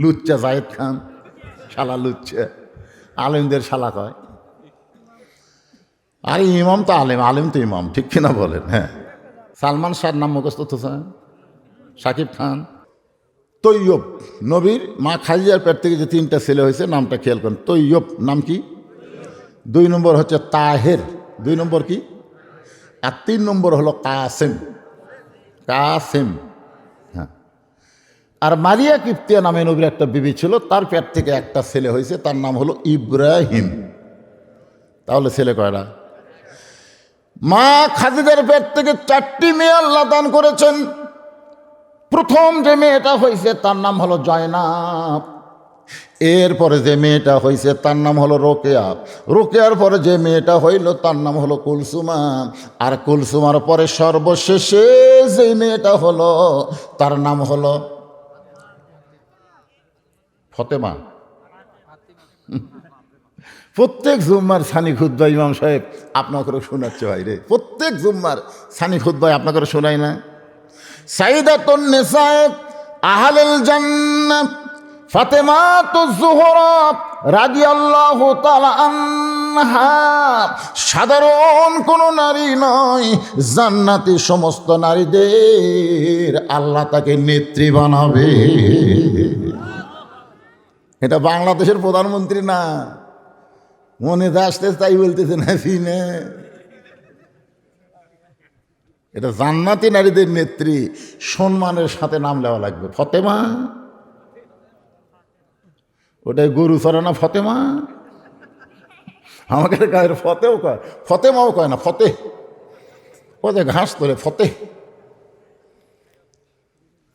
লুচ্চা জায়েদ খান, শালা লুচ্চা, আলেমদের শালা কয়। আরে ইমাম তো আলেম, আলেম তো ইমাম, ঠিক কিনা বলেন? হ্যাঁ, সালমান শাহর নাম মুখস্থ তো স্যার, শাকিব খান। তৈয়ব, নবীর মা খাদিজার পেট থেকে যে 3টা ছেলে হয়েছে নামটা খেয়াল করেন। তৈয়ব নাম কি? 2 নম্বর হচ্ছে তাহের, 2 নম্বর কি? আর 3 নম্বর হলো কাসেম, কাসেম। হ্যাঁ, আর মারিয়া কিপ্তিয়া নামে নবীর একটা বিবি ছিল, তার পেট থেকে একটা ছেলে হয়েছে, তার নাম হলো ইব্রাহিম। তাহলে ছেলে কয়টা? মা খাদিজার পেট থেকে 4টি মেয়ে আল্লাহ দান করেছেন। প্রথম যে মেয়েটা হয়েছে তার নাম হলো জয়নাব, এরপরে যে মেয়েটা হয়েছে তার নাম হলো রোকেয়া, রোকেয়ার পরে যে মেয়েটা হইল তার নাম হলো কুলসুমা, আর কুলসুমার পরে সর্বশেষে যে মেয়েটা হলো তার নাম হলো ফতেমা। প্রত্যেক জুম্মার সানি খুতবা ইমাম সাহেব আপনাকে শোনাচ্ছে ভাই রে, প্রত্যেক জুম্মার সানি খুতবায় আপনাকে শোনাই না? সাইদাতুন নিসা আহলুল জান্নাহ ফাতেমাতুজ জোহরা রাদিয়াল্লাহু তাআলা আনহা সাধারণ কোন নারী নয়, জান্নাতি সমস্ত নারীদের আল্লাহ তাকে নেত্রী বানাবে। এটা বাংলাদেশের প্রধানমন্ত্রী না, মনে আসতে তাই বলতেছে না ফিনে, এটা জান্নাতি নারীদের নেত্রী, সম্মানের সাথে নাম নেওয়া লাগবে। ফতেমা, ওটাই গরু চড়ে না ফতেমা? আমাকে গায়ের ফতেও কয়, ফতেমাও কয় না, ফতে, ও যে ঘাস তোলে ফতে।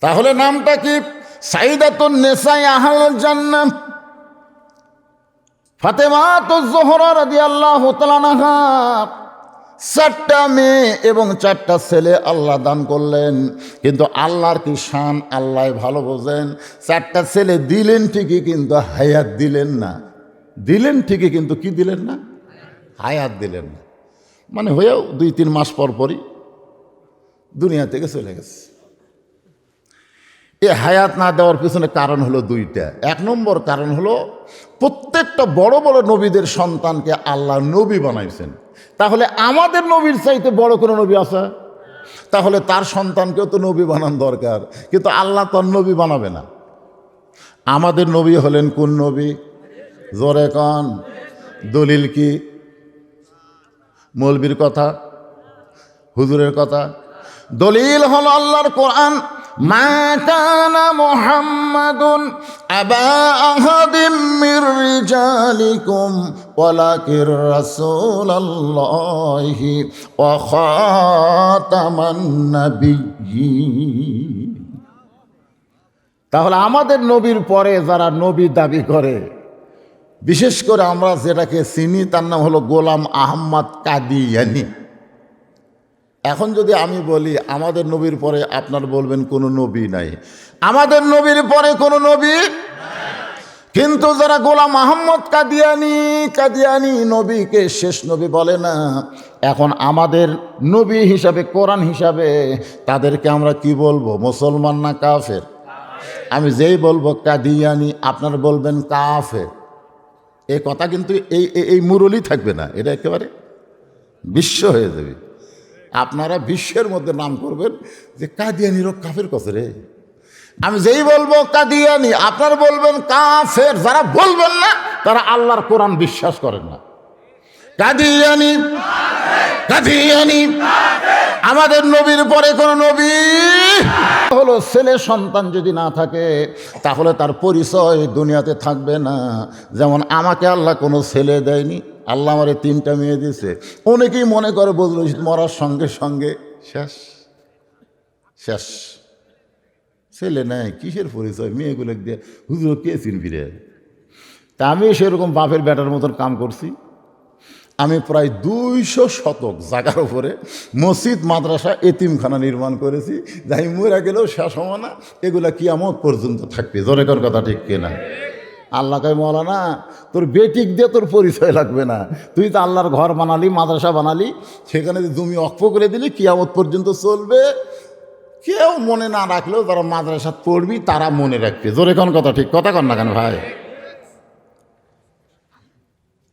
তাহলে নামটা কি? সাইদাতুন নিসা আহলুল জান্নাহ ফাতেমাতুজ জোহরা রাদিয়াল্লাহু তাআলা আনহা। 4টা মেয়ে এবং 4টা ছেলে আল্লাহ দান করলেন, কিন্তু আল্লাহর কি শান আল্লাহ ভালো বোঝেন। 4টা ছেলে দিলেন ঠিকই, কিন্তু হায়াত দিলেন না। দিলেন ঠিকই, কিন্তু কি দিলেন না? হায়াত দিলেন না। মানে হয়েও 2-3 মাস পর পরই দুনিয়া থেকে চলে গেছে। এ হায়াত না দেওয়ার পিছনে কারণ হলো 2টা। 1 নম্বর কারণ হলো প্রত্যেকটা বড় বড় নবীদের সন্তানকে আল্লাহ নবী বানাইছেন। তাহলে আমাদের নবীর চাইতে বড় কোনো নবী আছে? তাহলে তার সন্তানকেও তো নবী বানান দরকার, কিন্তু আল্লাহ তার নবী বানাবে না। আমাদের নবী হলেন কোন নবী? জোরে কন, দলিল কি? মৌলবীর কথা, হুজুরের কথা? দলিল হলো আল্লাহর কোরআন। মা কানা মুহাম্মাদুন আবা আহাদিম মির রিজালিকুম ওয়ালাকির রাসূলুল্লাহি ওয়া খাতামান নাবিয়্যিন। তাহলে আমাদের নবীর পরে যারা নবী দাবি করে, বিশেষ করে আমরা যেটাকে চিনি তার নাম হলো গোলাম আহমদ কাদিয়ানী। এখন যদি আমি বলি আমাদের নবীর পরে, আপনার বলবেন কোনো নবী নাই, আমাদের নবীর পরে কোনো নবী। কিন্তু যারা গোলাম আহমদ কাদিয়ানী নবীকে শেষ নবী বলে না, এখন আমাদের নবী হিসাবে, কোরআন হিসাবে তাদেরকে আমরা কি বলবো? মুসলমান না কাফের? আমি যেই বলবো কাদিয়ানী, আপনার বলবেন কাফের। এই কথা কিন্তু এই মুরলি থাকবে না, এটা একেবারে বিশ্ব হয়ে যাবে। আপনারা বিশ্বের মধ্যে নাম করবেন যে কাদিয়ানির কাফের কত রে। আমি যেই বলবো কাদিয়ানি, আপনারা বলবেন কাফের। যারা বলবেন না তারা আল্লাহর কোরআন বিশ্বাস করেন না। কাদিয়ানি, কাদিয়ানি। আমাদের নবীর পরে কোন নবী হলো ছেলে সন্তান যদি না থাকে তাহলে তার পরিচয় দুনিয়াতে থাকবে না। যেমন আমাকে আল্লাহ কোনো ছেলে দেয়নি, আল্লাহ আমারে 3টা মেয়ে দিয়েছে। অনেকেই মনে করে বদরুল রশিদ মরার সঙ্গে সঙ্গে শেষ শেষ, ছেলে নাই, কিসের পরিচয়? মেয়েগুলো দিয়ে হুজুর কে চিনবি রে? তা আমি সেরকম বাপের বেটার মতন কাম করছি। আমি প্রায় 200 শতক জায়গার উপরে মসজিদ, মাদ্রাসা, এতিমখানা নির্মাণ করেছি। যাই মরে গেলেও শেষ হবো না, এগুলা কিয়ামত পর্যন্ত থাকবে। জোরেকর কথা ঠিক কিনা? আল্লাহ কয় মৌলানা তোর বেটিক দিয়ে তোর পরিচয় লাগবে না, তুই তো আল্লাহর ঘর বানালি, মাদ্রাসা বানালি, সেখানে জমি অক্ষ করে দিলি, কিয়ামত পর্যন্ত চলবে। কেউ মনে না রাখলেও যারা মাদ্রাসা পড়বি তারা মনে রাখবে। জোরে কোন কথা, ঠিক কথা কন না কেন ভাই?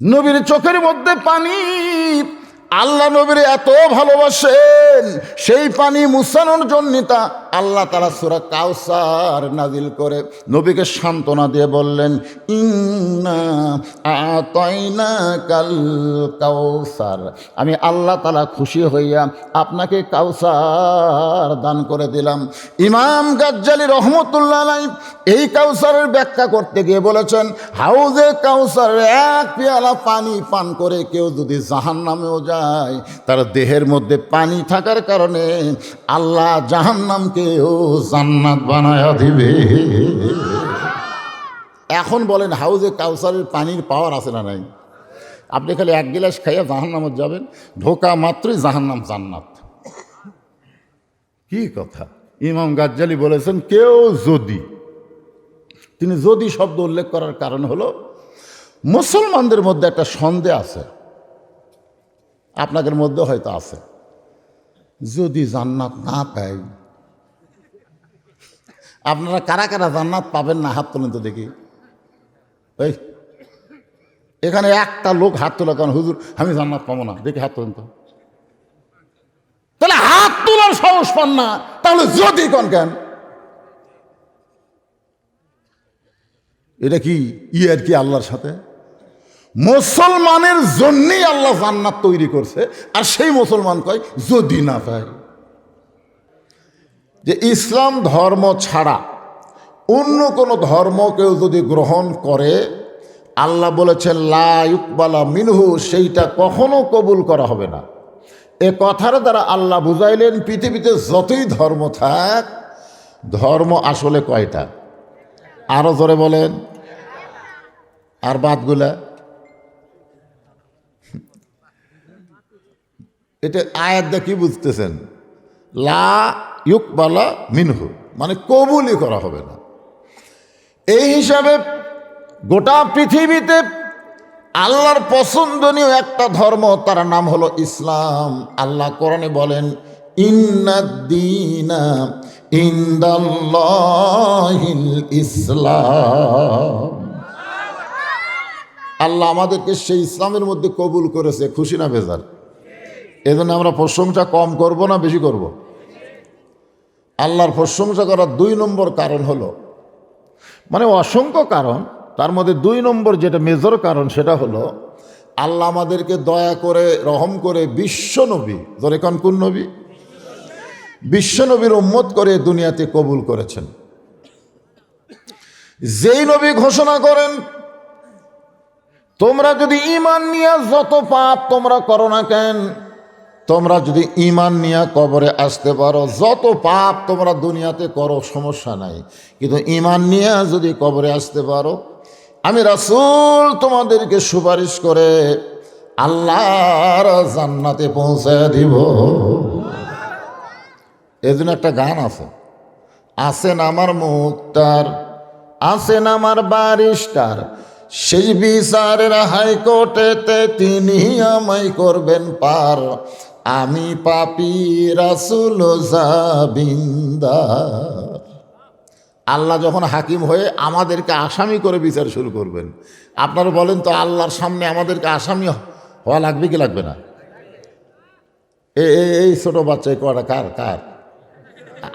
নবীর চোখের মধ্যে পানি, আল্লাহ নবীর এত ভালোবাসেন, সেই পানি মুছানোর জন্য তা আল্লাহ তাআলা সূরা কাউসার নাজিল করে নবীকে সান্ত্বনা দিয়ে বললেন, ইন্না আতাইনাকাল কাউসার, আমি আল্লাহ তাআলা খুশি হইয়া আপনাকে কাউসার দান করে দিলাম। ইমাম গাজ্জালী রহমতুল্লাহ আলাইহি এই কাউসারের ব্যাখ্যা করতে গিয়ে বলেছেন, হাউজে কাউসার এক পেয়ালা পানি পান করে কেউ যদি জাহান্নামেও যায়, তার দেহের মধ্যে পানি থাকার কারণে আল্লাহ জাহান্নামকেও জান্নাত বানায়া দিবে। এখন বলেন, হাউজে কাউসারের পানির পাওয়ার আছে না নাই? আপনি খালি এক গিলাস খাইয়া জাহান্নামে যাবেন, ঢোকা মাত্রই জাহান্নাম জান্নাত। কি কথা! ইমাম গাজ্জালী বলেছেন, কেউ যদি, তিনি যদি শব্দ উল্লেখ করার কারণ হলো মুসলমানদের মধ্যে একটা সন্দেহ আছে, আপনাদের মধ্যে হয়তো আছে, যদি জান্নাত না পাই। আপনারা কারা কারা জান্নাত পাবেন না হাত তোলেন তো দেখি। এই এখানে একটা লোক হাত তোলা, কারণ হুজুর আমি জান্নাত পাবো না, দেখি হাত তোলেন তো। তাহলে হাত তোলার সাহস পান না, তাহলে যদি কোন কেন? এটা কি আর কি আল্লাহর সাথে? মুসলমানের জন্যই আল্লাহ জান্নাত তৈরি করছে, আর সেই মুসলমান কয় যদি না পায়। যে ইসলাম ধর্ম ছাড়া অন্য কোনো ধর্ম কেউ যদি গ্রহণ করে, আল্লাহ বলেছেন লা ইউকবালা মিনহু, সেইটা কখনো কবুল করা হবে না। এ কথার দ্বারা আল্লাহ বুঝাইলেন, পৃথিবীতে যতই ধর্ম থাক, ধর্ম আসলে কয়টা? আরো জোরে বলেন। আর বাদগুলা? এটা আয়াত দিয়ে কি বুঝতেছেন? লা ইউকবালা মিনহু মানে কবুলই করা হবে না। এই হিসাবে গোটা পৃথিবীতে আল্লাহর পছন্দনীয় একটা ধর্ম, তার নাম হলো ইসলাম। আল্লাহ কোরআনে বলেন, ইন্নাদ-দীনা ইনদাল্লাহিল ইসলাম। আল্লাহ আমাদেরকে সেই ইসলামের মধ্যে কবুল করেছে, খুশি না বেজার? এজন্য আমরা প্রশংসা কম করব না বেশি করব? আল্লাহর প্রশংসা করার 2 নম্বর কারণ হলো, মানে অসংখ্য কারণ, তার মধ্যে 2 নম্বর যেটা মেজর কারণ, সেটা হলো আল্লাহ আমাদেরকে দয়া করে রহম করে বিশ্বনবী, ধরে কোন নবী? বিশ্বনবীর উম্মত করে দুনিয়াতে কবুল করেছেন। যেই নবী ঘোষণা করেন, তোমরা যদি ঈমান নিয়ে যত পাপ তোমরা করো না কেন, তোমরা যদি ঈমান নিয়ে কবরে আসতে পারো, যত পাপ তোমরা দুনিয়াতে করো সমস্যা নাই, কিন্তু ঈমান নিয়ে যদি কবরে আসতে পারো, আমি রাসূল তোমাদেরকে সুপারিশ করে আল্লাহর জান্নাতে পৌঁছায় দিব। এজন্য একটা গান আছে, আছেন আমার মুক্তার, আছেন আমার বারিস্টার, সেই বিচারের হাইকোর্টেতে তিনি আমায় করবেন পার, আমি পাপী রাসূল জাবিন্দার। আল্লাহ যখন হাকিম হয়ে আমাদেরকে আসামি করে বিচার শুরু করবেন, আপনারা বলেন তো আল্লাহর সামনে আমাদেরকে আসামি হওয়া লাগবে কি লাগবে না? এই ছোট বাচ্চা কটা কার কার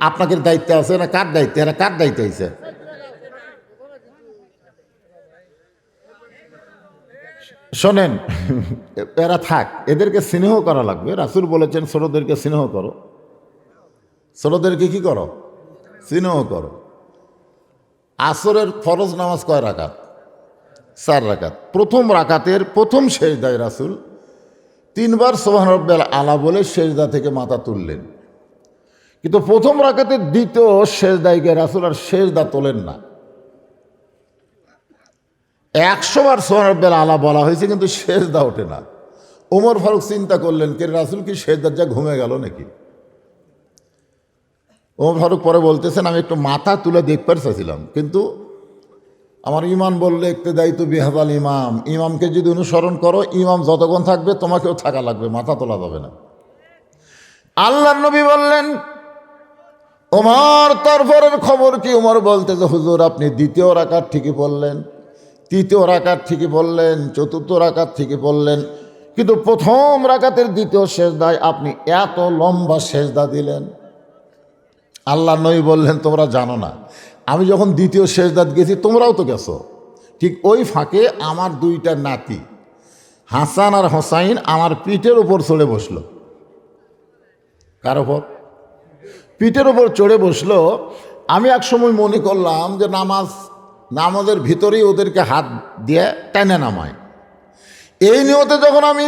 আপনাকে দায়িত্ব আছে না? কার দায়িত্ব? এরা কার দায়িত্ব হয়েছে? শোনেন, এরা থাক, এদেরকে স্নেহ করা লাগবে। রাসূল বলেছেন ছোটদেরকে স্নেহ করো। ছোটদেরকে কি করো? স্নেহ করো। আসরের ফরজ নামাজ কয় রাকাত? 4 রাকাত। প্রথম রাকাতের প্রথম সেজদায় রাসূল 3 বার সুবহান রাব্বিয়াল আলা বলে সেজদা থেকে মাথা তুললেন, কিন্তু প্রথম রাকাতের দ্বিতীয় সেজদায় গিয়ে রাসূল আর সেজদা তোলেন না। 100 বার সুবহান রাব্বিয়াল আলা বলা হয়েছে, কিন্তু সেজদা ওঠে না। ওমর ফারুক চিন্তা করলেন, কে রাসূল কি সেজদার যা ঘুমে গেল নাকি? ওমর ফারুক পরে বলতেছেন, আমি একটু মাথা তুলে দেখবার চাইছিলাম, কিন্তু আমার ইমান বললে ইক্তেদাই তু বিহাদাল ইমাম, ইমামকে যদি অনুসরণ করো, ইমাম যতক্ষণ থাকবে তোমাকেও থাকা লাগবে, মাথা তোলা যাবে না। আল্লাহর নবী বললেন, ওমর তারপরের খবর কি? ওমর বলতেছে, হুজুর আপনি দ্বিতীয় রাকাত ঠিকই বললেন, তৃতীয় রাকাত ঠিকই বললেন, চতুর্থ রাকাত ঠিকই বললেন, কিন্তু প্রথম রাকাতের দ্বিতীয় সেজদায় আপনি এত লম্বা সেজদা দিলেন। আল্লাহ নবী বললেন, তোমরা জানো না, আমি যখন দ্বিতীয় সেজদাত গেছি তোমরাও তো গেছো। ঠিক ওই ফাঁকে আমার দুইটা নাতি হাসান আর হোসাইন আমার পিঠের উপর চড়ে বসলো। কার ওপর? পিঠের উপর চড়ে বসলো। আমি এক সময় মনে করলাম যে নামাজের ভিতরেই ওদেরকে হাত দিয়ে টেনে নামায়। এই নিয়তে যখন আমি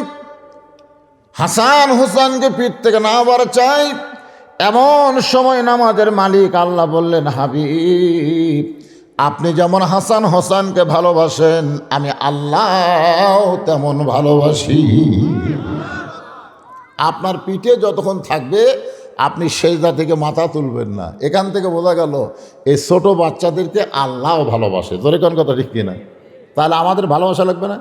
হাসান হোসানকে পিঠ থেকে নামাবার চাই, এমন সময় নামাজের মালিক আল্লাহ বললেন, হাবিব আপনি যেমন হাসান হোসানকে ভালোবাসেন আমি আল্লাহ তেমন ভালোবাসি। আপনার পিঠে যতক্ষণ থাকবে আপনি সেজদা থেকে মাথা তুলবেন না। এখান থেকে বোঝা গেল এই ছোট বাচ্চাদেরকে আল্লাহও ভালোবাসে। জোরে কোন কথা ঠিক কিনা? তাহলে আমাদের ভালোবাসা লাগবে না?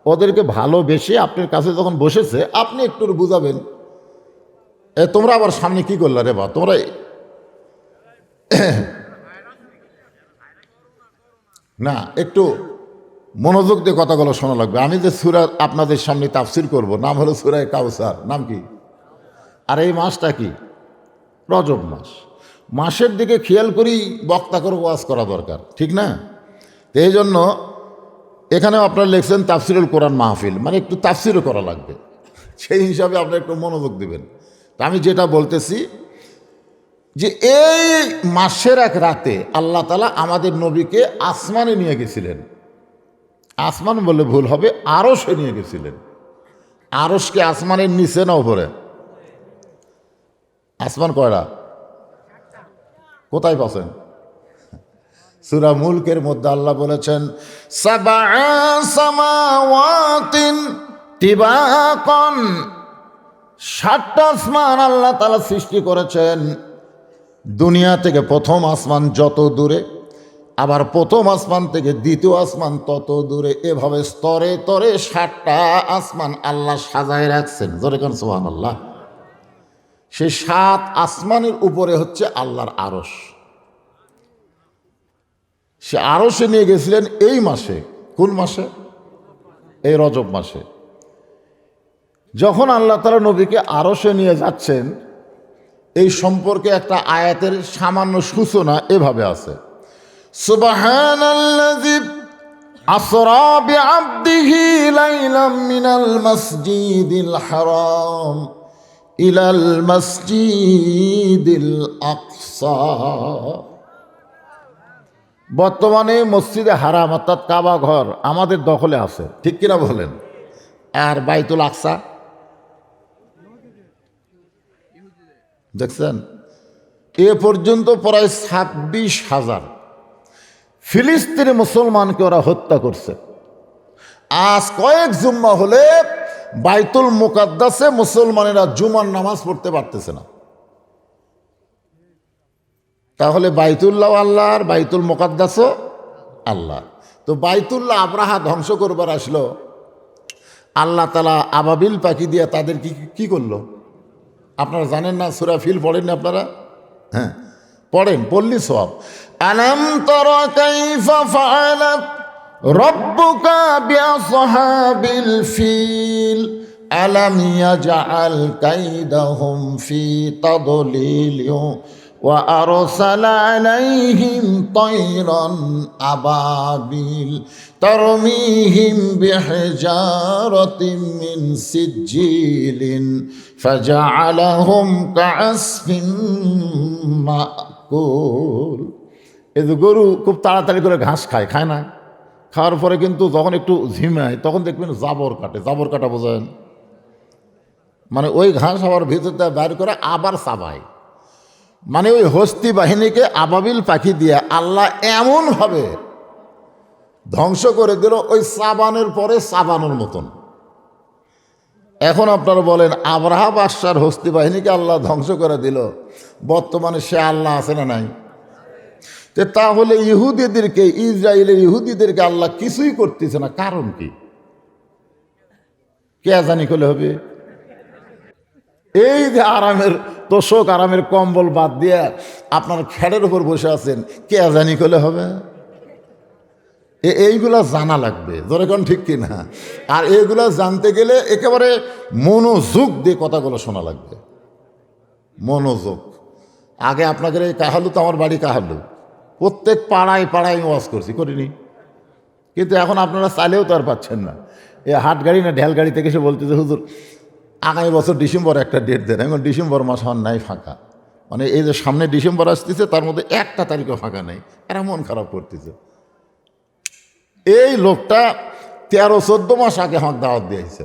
ওদেরকে ভালোবেসে আপনার কাছে যখন বসেছে আপনি একটু বুঝাবেন, তোমরা আবার সামনে কি করলা রে বা, তোমরা না একটু মনোযোগ দিয়ে কথাগুলো শোনা লাগবে। আমি যে সূরা আপনাদের সামনে তাফসির করব, নাম হলো সূরা কাউসার। নাম কি? আর এই মাসটা কি? রজব মাস। মাসের দিকে খেয়াল করেই বক্তা করে ওয়াজ করা দরকার, ঠিক না? এই জন্য এখানেও আপনারা লিখছেন তাফসিরুল কোরআন মাহফিল, মানে একটু তাফসিরও করা লাগবে, সেই হিসাবে আপনারা একটু মনোযোগ দিবেন। তা আমি যেটা বলতেছি যে এই মাসের এক রাতে আল্লাহ তাআলা আমাদের নবীকে আসমানে নিয়ে গেছিলেন। আসমান বললে ভুল হবে, আরশে নিয়ে গেছিলেন। আরশ কি আসমানের নিচে না উপরে? আসমান কয়টা? কোথায় পাচ্ছেন? সূরা মুলকের মধ্যে আল্লাহ বলেছেন, সাবআ সামাওয়াতিন তিবাকান, 7টা আসমান আল্লাহ তাআলা সৃষ্টি করেছেন। দুনিয়া থেকে প্রথম আসমান যত দূরে, আবার প্রথম আসমান থেকে দ্বিতীয় আসমান তত দূরে, এভাবে স্তরে তরে 7টা আসমান আল্লাহ সাজায় রাখছেন। জোরে কোন সুবহানাল্লাহ। সেই 7 আসমানের উপরে হচ্ছে আল্লাহর আরশ। সে আরশে নিয়ে গেছিলেন এই মাসে। কোন মাসে? এই রজব মাসে। যখন আল্লাহ তাআলা নবীকে আরশে নিয়ে যাচ্ছেন, এই সম্পর্কে একটা আয়াতের সামান্য সূচনা এভাবে আছে, সুবহানাল্লাযী আসরা বিআবদিহি লাইলাম মিনাল মাসজিদিল হারাম ইলাল মাসজিদিল আকসা। বর্তমানে মসজিদে হারাম অর্থাৎ কাবা ঘর আমাদের দখলে আছে, ঠিক কিনা বলেন? আর বাইতুল আকসা দেখছেন, এ পর্যন্ত প্রায় 26,000 ফিলিস্তিনি মুসলমানকে ওরা হত্যা করছে। আজ কয়েক জুম্মা হলে বাইতুল মুকাদ্দাসে মুসলমানেরা জুমার নামাজ পড়তে পারতেছে না। তাহলে বাইতুল্লাহ আল্লাহ আর বাইতুল মুকাদ্দাসও আল্লাহ। তো বাইতুল্লাহ আব্রাহা ধ্বংস করবার আসলো, আল্লাহ তাআলা আবাবিল পাখি দিয়ে তাদের কি করলো আপনারা জানেন না? সূরা ফিল পড়েন না আপনারা? হ্যাঁ পড়েন, পড়লি সওয়াব। আলাম তারা কাইফা ফাআলা রাব্বুকা বিআসহাবিল ফিল আলাম ইয়াজআল কাইদাহুম ফি তাদলিল ওয়া আরসালা আলাইহিম তায়রান আবাবিল তারমিহিম বিহিজারাতিন মিন সিজিলিন ফাজআলাহুম কাআসফিন মাকুল। এই যে গরু খুব তাড়াতাড়ি করে ঘাস খায় না? খাওয়ার পরে কিন্তু যখন একটু ঝিমায় তখন দেখবেন জাবর কাটে। জাবর কাটা বোঝেন? মানে ওই ঘাস আবার ভিতর থেকে বের করে আবার চাবায়। মানে ওই হস্তি বাহিনীকে আবাবিল পাখি দিয়ে আল্লাহ এমনভাবে ধ্বংস করে দিল, ওই চাবানের পরে চাবানোর মতন। এখন আপনারা বলেন, আব্রাহা বাদশার হস্তি বাহিনীকে আল্লাহ ধ্বংস করে দিল, বর্তমানে সে আল্লাহ আছে না নাই? তাহলে ইহুদিদেরকে, ইসরায়েলের ইহুদিদেরকে আল্লাহ কিছুই করতেছে না, কারণ কি? কে জানি করলে হবে? এই যে আরামের তোষক আরামের কম্বল বাদ দিয়ে আপনার খেড়ের উপর বসে আছেন, কে জানি করলে হবে? এইগুলা জানা লাগবে, যেরকম ঠিক কিনা। আর এইগুলা জানতে গেলে একেবারে মনোযোগ দিয়ে কথাগুলো শোনা লাগবে, মনোযোগ। আগে আপনাদের এই কাহালু, তো আমার বাড়ি কাহালু, প্রত্যেক পাড়ায় পাড়ায় আমি ওয়াজ করিনি, কিন্তু এখন আপনারা চাইলেও তো আর পাচ্ছেন না। এই হাট গাড়ি না ঢেল গাড়ি থেকে এসে বলতেছে, হুজুর আগামী বছর ডিসেম্বর একটা ডেট দেন। এখন ডিসেম্বর মাস আমার নাই ফাঁকা, মানে এই যে সামনে ডিসেম্বর আসতেছে তার মধ্যে একটা তারিখও ফাঁকা নেই, এরা মন খারাপ করতেছে। এই লোকটা 13-14 মাস আগে আমাকে দাওয়াত দিয়েছে।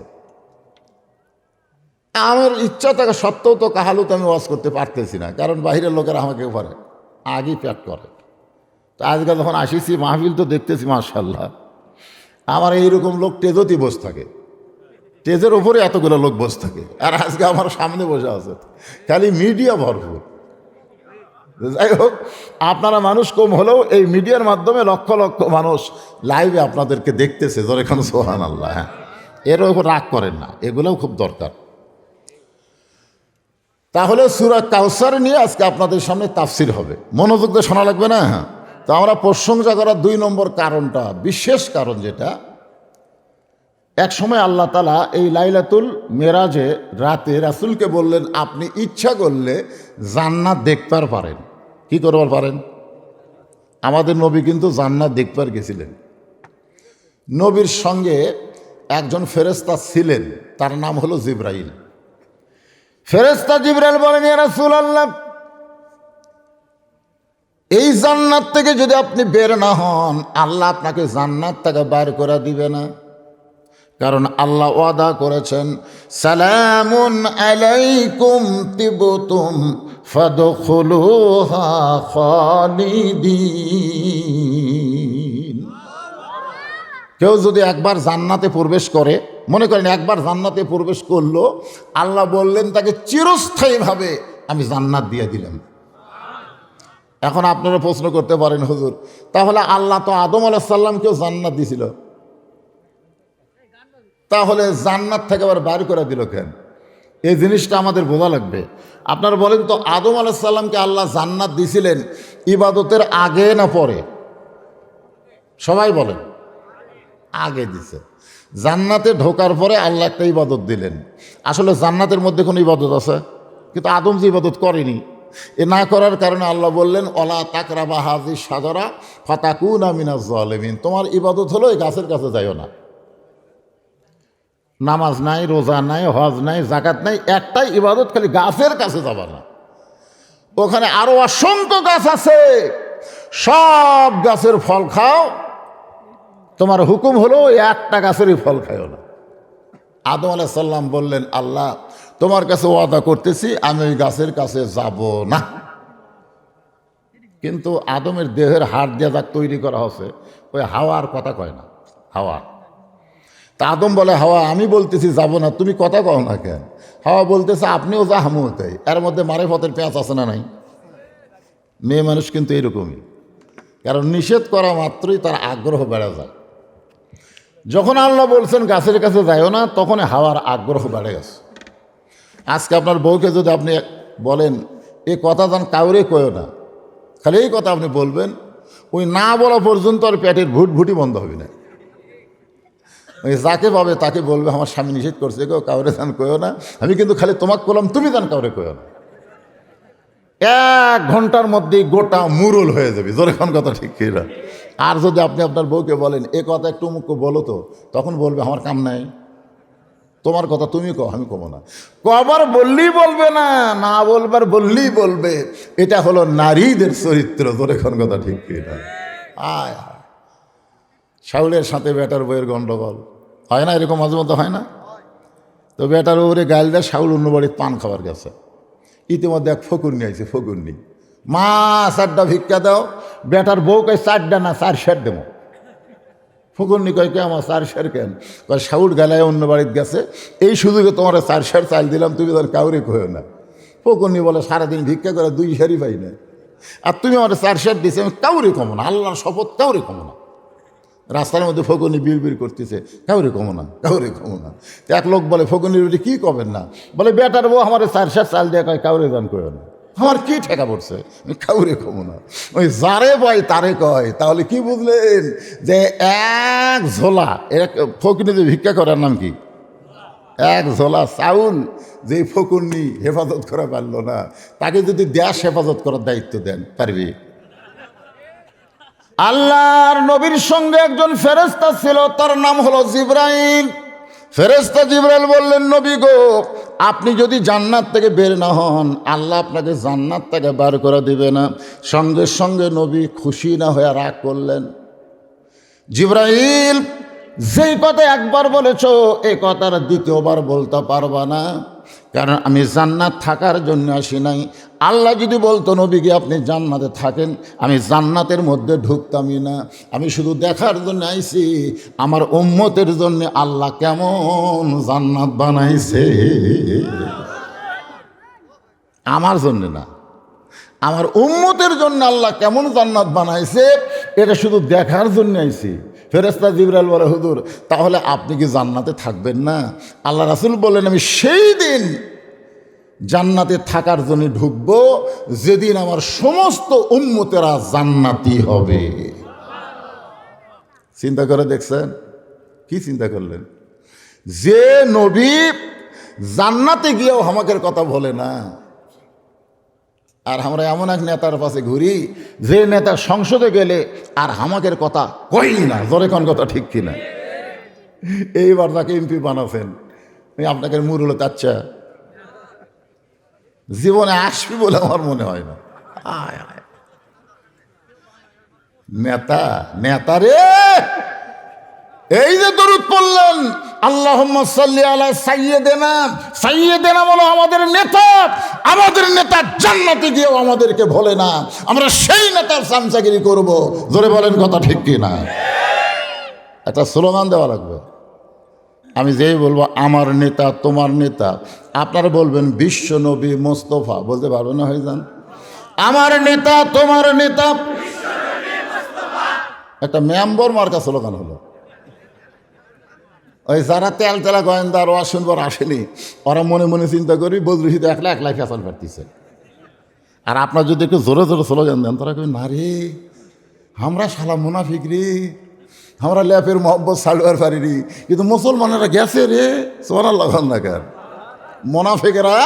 আমার ইচ্ছা থাকা সত্ত্বেও তো কাহালুতে আমি ওয়াজ করতে পারতেছি না, কারণ বাইরের লোকেরা আমাকে পারে, আগেই প্যাক করে। তো আজকে যখন আসিছি মাহফিল তো দেখতেছি মাশাআল্লাহ, আমার এইরকম লোক টেজতি বসে থাকে, টেজের ওপরে এতগুলো লোক বসে থাকে, আর আজকে আমার সামনে বসে আছে, খালি মিডিয়া ভরপুর। যাই হোক, আপনারা মানুষ কম হলেও এই মিডিয়ার মাধ্যমে লক্ষ লক্ষ মানুষ লাইভে আপনাদেরকে দেখতেছে, যখন সুবহানাল্লাহ। হ্যাঁ, এর ওপর রাগ করেন না, এগুলোও খুব দরকার। তাহলে সূরা কাউসার নিয়ে আজকে আপনাদের সামনে তাফসির হবে, মনোযোগ দিয়ে শোনা লাগবে না? হ্যাঁ, তো আমরা প্রশংসা করার 2 নম্বর কারণটা, বিশেষ কারণ যেটা, এক সময় আল্লাহ তাআলা এই লাইলাতুল মেরাজে রাতে রাসূলকে বললেন, আপনি ইচ্ছা করলে জান্নাত দেখতে পারেন। কি করবার পারেন? আমাদের নবী কিন্তু জান্নাত দেখতে গেছিলেন। নবীর সঙ্গে একজন ফেরেশতা ছিলেন, তার নাম হলো জিবরাইল। ফেরেশতা জিবরাইল বলেন, ইয়া রাসূলুল্লাহ, এই জান্নাত থেকে যদি আপনি বের না হন, আল্লাহ আপনাকে জান্নাত থেকে বাইর করে দিবে না। কারণ আল্লাহ ওয়াদা করেছেন, সালামুন আলাইকুম তিবতুম ফাদখুলুহা খালিদিন। কেউ যদি একবার জান্নাতে প্রবেশ করে, মনে করেন একবার জান্নাতে প্রবেশ করলো, আল্লাহ বললেন তাকে চিরস্থায়ীভাবে আমি জান্নাত দিয়ে দিলাম। এখন আপনারা প্রশ্ন করতে পারেন, হুজুর তাহলে আল্লাহ তো আদম আলাইহিস সালামকেও জান্নাত দিয়েছিল, তাহলে জান্নাত থেকে আবার বাইর করে দিল কেন? এই জিনিসটা আমাদের বোঝা লাগবে। আপনারা বলেন তো, আদম আলাইহিস সালামকে আল্লাহ জান্নাত দিয়েছিলেন ইবাদতের আগে না পরে? সবাই বলেন, আগে দিছে। জান্নাতে ঢোকার পরে আল্লাহ একটা ইবাদত দিলেন। আসলে জান্নাতের মধ্যে কোনো ইবাদত আছে? কিন্তু আদম যে ইবাদত করেনি, এ না করার কারণে আল্লাহ বললেন, ওয়ালা তাকরাবা হাযিহিশ শাজারা ফাতাকুনা মিনাজ জালিমিন। তোমার ইবাদত হলো এই গাছের কাছে যাইও না। নামাজ নাই, রোজা নাই, হজ নাই, যাকাত নাই, একটাই ইবাদত, খালি গাছের কাছে যাবা না। ওখানে আরো অসংখ্য গাছ আছে, সব গাছের ফল খাও, তোমার হুকুম হলো একটা গাছেরই ফল খাইও না। আদম আলাইহিস সালাম বললেন, আল্লাহ তোমার কাছে ওয়াদা করতেছি আমি ওই গাছের কাছে যাব না। কিন্তু আদমের দেহের হাড় দিয়ে যা তৈরি করা হচ্ছে, ওই হাওয়ার কথা কয় না, হাওয়া। তা আদম বলে, হাওয়া আমি বলতেছি যাব না, তুমি কথা কও না কেন? হাওয়া বলতেছে, আপনিও যা আমিও তাই। এর মধ্যে মারেফতের পেঁচ আছে না নাই? মেয়ে মানুষ কিন্তু এরকমই, কারণ নিষেধ করা মাত্রই তার আগ্রহ বেড়ে যায়। যখন আল্লাহ বলছেন গাছের কাছে যাইও না, তখন হাওয়ার আগ্রহ বেড়ে গেছে। আজকে আপনার বউকে যদি আপনি বলেন, এ কথা যেন কাউরে কয়ও না, খালি এই কথা আপনি বলবেন, ওই না বলা পর্যন্ত আর পেটের ভুটভুটি বন্ধ হবে না। ওই যাকে পাবে তাকে বলবে, আমার স্বামী নিষেধ করছে কেউ কাউরে যান কয়ও না, আমি কিন্তু খালি তোমাকে বললাম, তুমি যান কাউরে কয়ও না। 1 ঘন্টার মধ্যেই গোটা মুরুল হয়ে যাবে, যখন কথা ঠিক কিনা। আর যদি আপনি আপনার বউকে বলেন, এ কথা একটু মুখ বলো তো, তখন বলবে, আমার কাম নাই, তোমার কথা তুমি কও, আমি কব না। কবার বললেই বলবে না, না বলবার বললেই বলবে। এটা হলো নারীদের চরিত্র, যখন কথা ঠিক কিনা। আয় শাউলের সাথে বেটার বইয়ের গন্ডগোল হয় না, এরকম মাঝে মধ্যে হয় না? তো বেটার উপরে গাল দেয়, শাউল অন্য বাড়ির পান খাবার গেছে। ইতিমধ্যে এক ফকুরনি আইছে, ফকুরনি, মা 4টা ভিক্ষা দাও। বেটার বউ কয় 4টা না 4 সের দেবো। ফকুরনি কয়, কে আমার 4 সের কেন? কয় শাউল গালায় অন্য বাড়িতে গেছে, এই সুযোগে তোমার 4 সের চাল দিলাম, তুমি তার কাউরে কয়ো না। ফকুরনি বলে, সারাদিন ভিক্ষা করে 2 সেরই পাই না, আর তুমি আমার 4 সের দিছে, আমি কাউরে কমো না, আল্লাহর শপথ কাউরে কমো না। রাস্তার মধ্যে ফকুনি বিড় করতেছে, কাউরে কমো না, কাউরে কমো না। তো এক লোক বলে, ফকুনির রুটি কী করবেন না? বলে, বেটার বউ আমার 4 চাল দিয়ে কয়, কাউরে দান করে না, আমার কি ঠেকা পড়ছে, কাউরে কমো না। ওই যারে বয় তারে কয়। তাহলে কি বুঝলেন যে এক ঝোলা, এক ফকুনি যে ভিক্ষা করার নাম কি? এক ঝোলা চাউল যে ফকুনি হেফাজত করা পারল না, তাকে যদি দেশ হেফাজত করার দায়িত্ব দেন, পারবি? আল্লাহর নবীর সঙ্গে একজন ফেরেশতা ছিল, তার নাম হলো জিবরাইল। ফেরেশতা জিবরাইল বললেন, নবী গো, আপনি যদি জান্নাত থেকে বের না হন, আল্লাহ আপনাকে জান্নাত থেকে বার করে দিবে না। সঙ্গে সঙ্গে নবী খুশি না হয়ে রাগ করলেন। জিবরাইল, যেই কথা একবার বলেছ, এই কথার দ্বিতীয়বার বলতে পারবা না, কারণ আমি জান্নাত থাকার জন্য আসি নাই। আল্লাহ যদি বলতো, নবীকে আপনি জান্নাতে থাকেন, আমি জান্নাতের মধ্যে ঢুকতামই না। আমি শুধু দেখার জন্য আইছি আমার উম্মতের জন্য আল্লাহ কেমন জান্নাত বানাইছে। আমার জন্য না, আমার উম্মতের জন্য আল্লাহ কেমন জান্নাত বানাইছে, এটা শুধু দেখার জন্য আইছি। ফেরেশতা জিবরাইল বলে, হুজুর, তাহলে আপনি কি জান্নাতে থাকবেন না? আল্লাহ রাসূল বললেন, আমি সেই দিন জান্নাতে থাকার জন্য ঢুকবো যেদিন আমার সমস্ত উম্মতেরা জান্নাতি হবে। চিন্তা করে দেখছেন? কি চিন্তা করলেন? যে নবী জান্নাতে গিয়েও হামাকের কথা বলে না, আর আমরা এমন এক নেতার পাশে ঘুরি যে নেতা সংসদে গেলে আর হামাকের কথা কই না। জোরে কোন কথা ঠিক কিনা? এইবার তাকে এমপি বানাচ্ছেন, আপনাকে মুরুল আচ্ছা জীবনে আসবি বলে আমার মনে হয় না। নেতা, নেতা রে, এই যে দরুদ পড়লেন, আল্লাহুম্মা সাল্লি আলা সাইয়্যিদিনা, সাইয়্যিদিনা বলো আমাদের নেতা। আমাদের নেতা জান্নাতে গিয়েও আমাদেরকে ভোলে না, আমরা সেই নেতার চামচাগিরি করব। জোরে বলেন কথা ঠিক কি না? একটা স্লোগান দেওয়া লাগবে। আমি যেই বলবো আমার নেতা তোমার নেতা, আপনারা বলবেন বিশ্ব নবী মোস্তফা, বলতে পারবেন না? হয়ে যান, আমার নেতা তোমার নেতা। একটা মেম্বর মার্কা স্লোগান হলো। ওই যারা তেল তেলা গোয়েন্দা আর ওয়াজ শুনবার আসেনি, ওরা মনে মনে চিন্তা করি বদরুহিত একলা একলাই ফেসাল পারতেছে। আর আপনার যদি একটু জোরে জোরে স্লোগান দেন, তারা কই, না রে, আমরা শালা মুনাফিক রে, আমরা ল্যাপের মহব্বত সালবার পারিনি, কিন্তু মুসলমানেরা গেছে রে, সোনার লাগান না কার, মুনাফিকেরা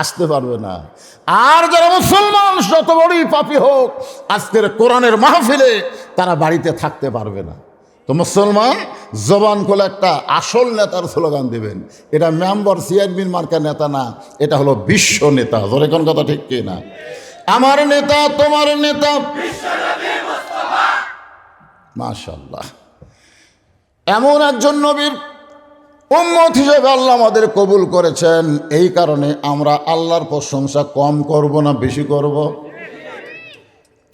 আসতে পারবে না। আর যারা মুসলমান যত বড়ই পাপী হোক, আজকের কোরআনের মাহফিলে তারা বাড়িতে থাকতে পারবে না। তো মুসলমান জবান খোলা একটা আসল নেতার স্লোগান দেবেন। এটা মেম্বার চেয়ারম্যান মার্কা নেতা না, এটা হলো বিশ্ব নেতা। জোরে কোন কথা ঠিক কি না? আমার নেতা তোমার নেতা। মাশাআল্লাহ, এমন একজন নবীর উম্মত হিসেবে আল্লাহ আমাদের কবুল করেছেন। এই কারণে আমরা আল্লাহর প্রশংসা কম করব না বেশি করব?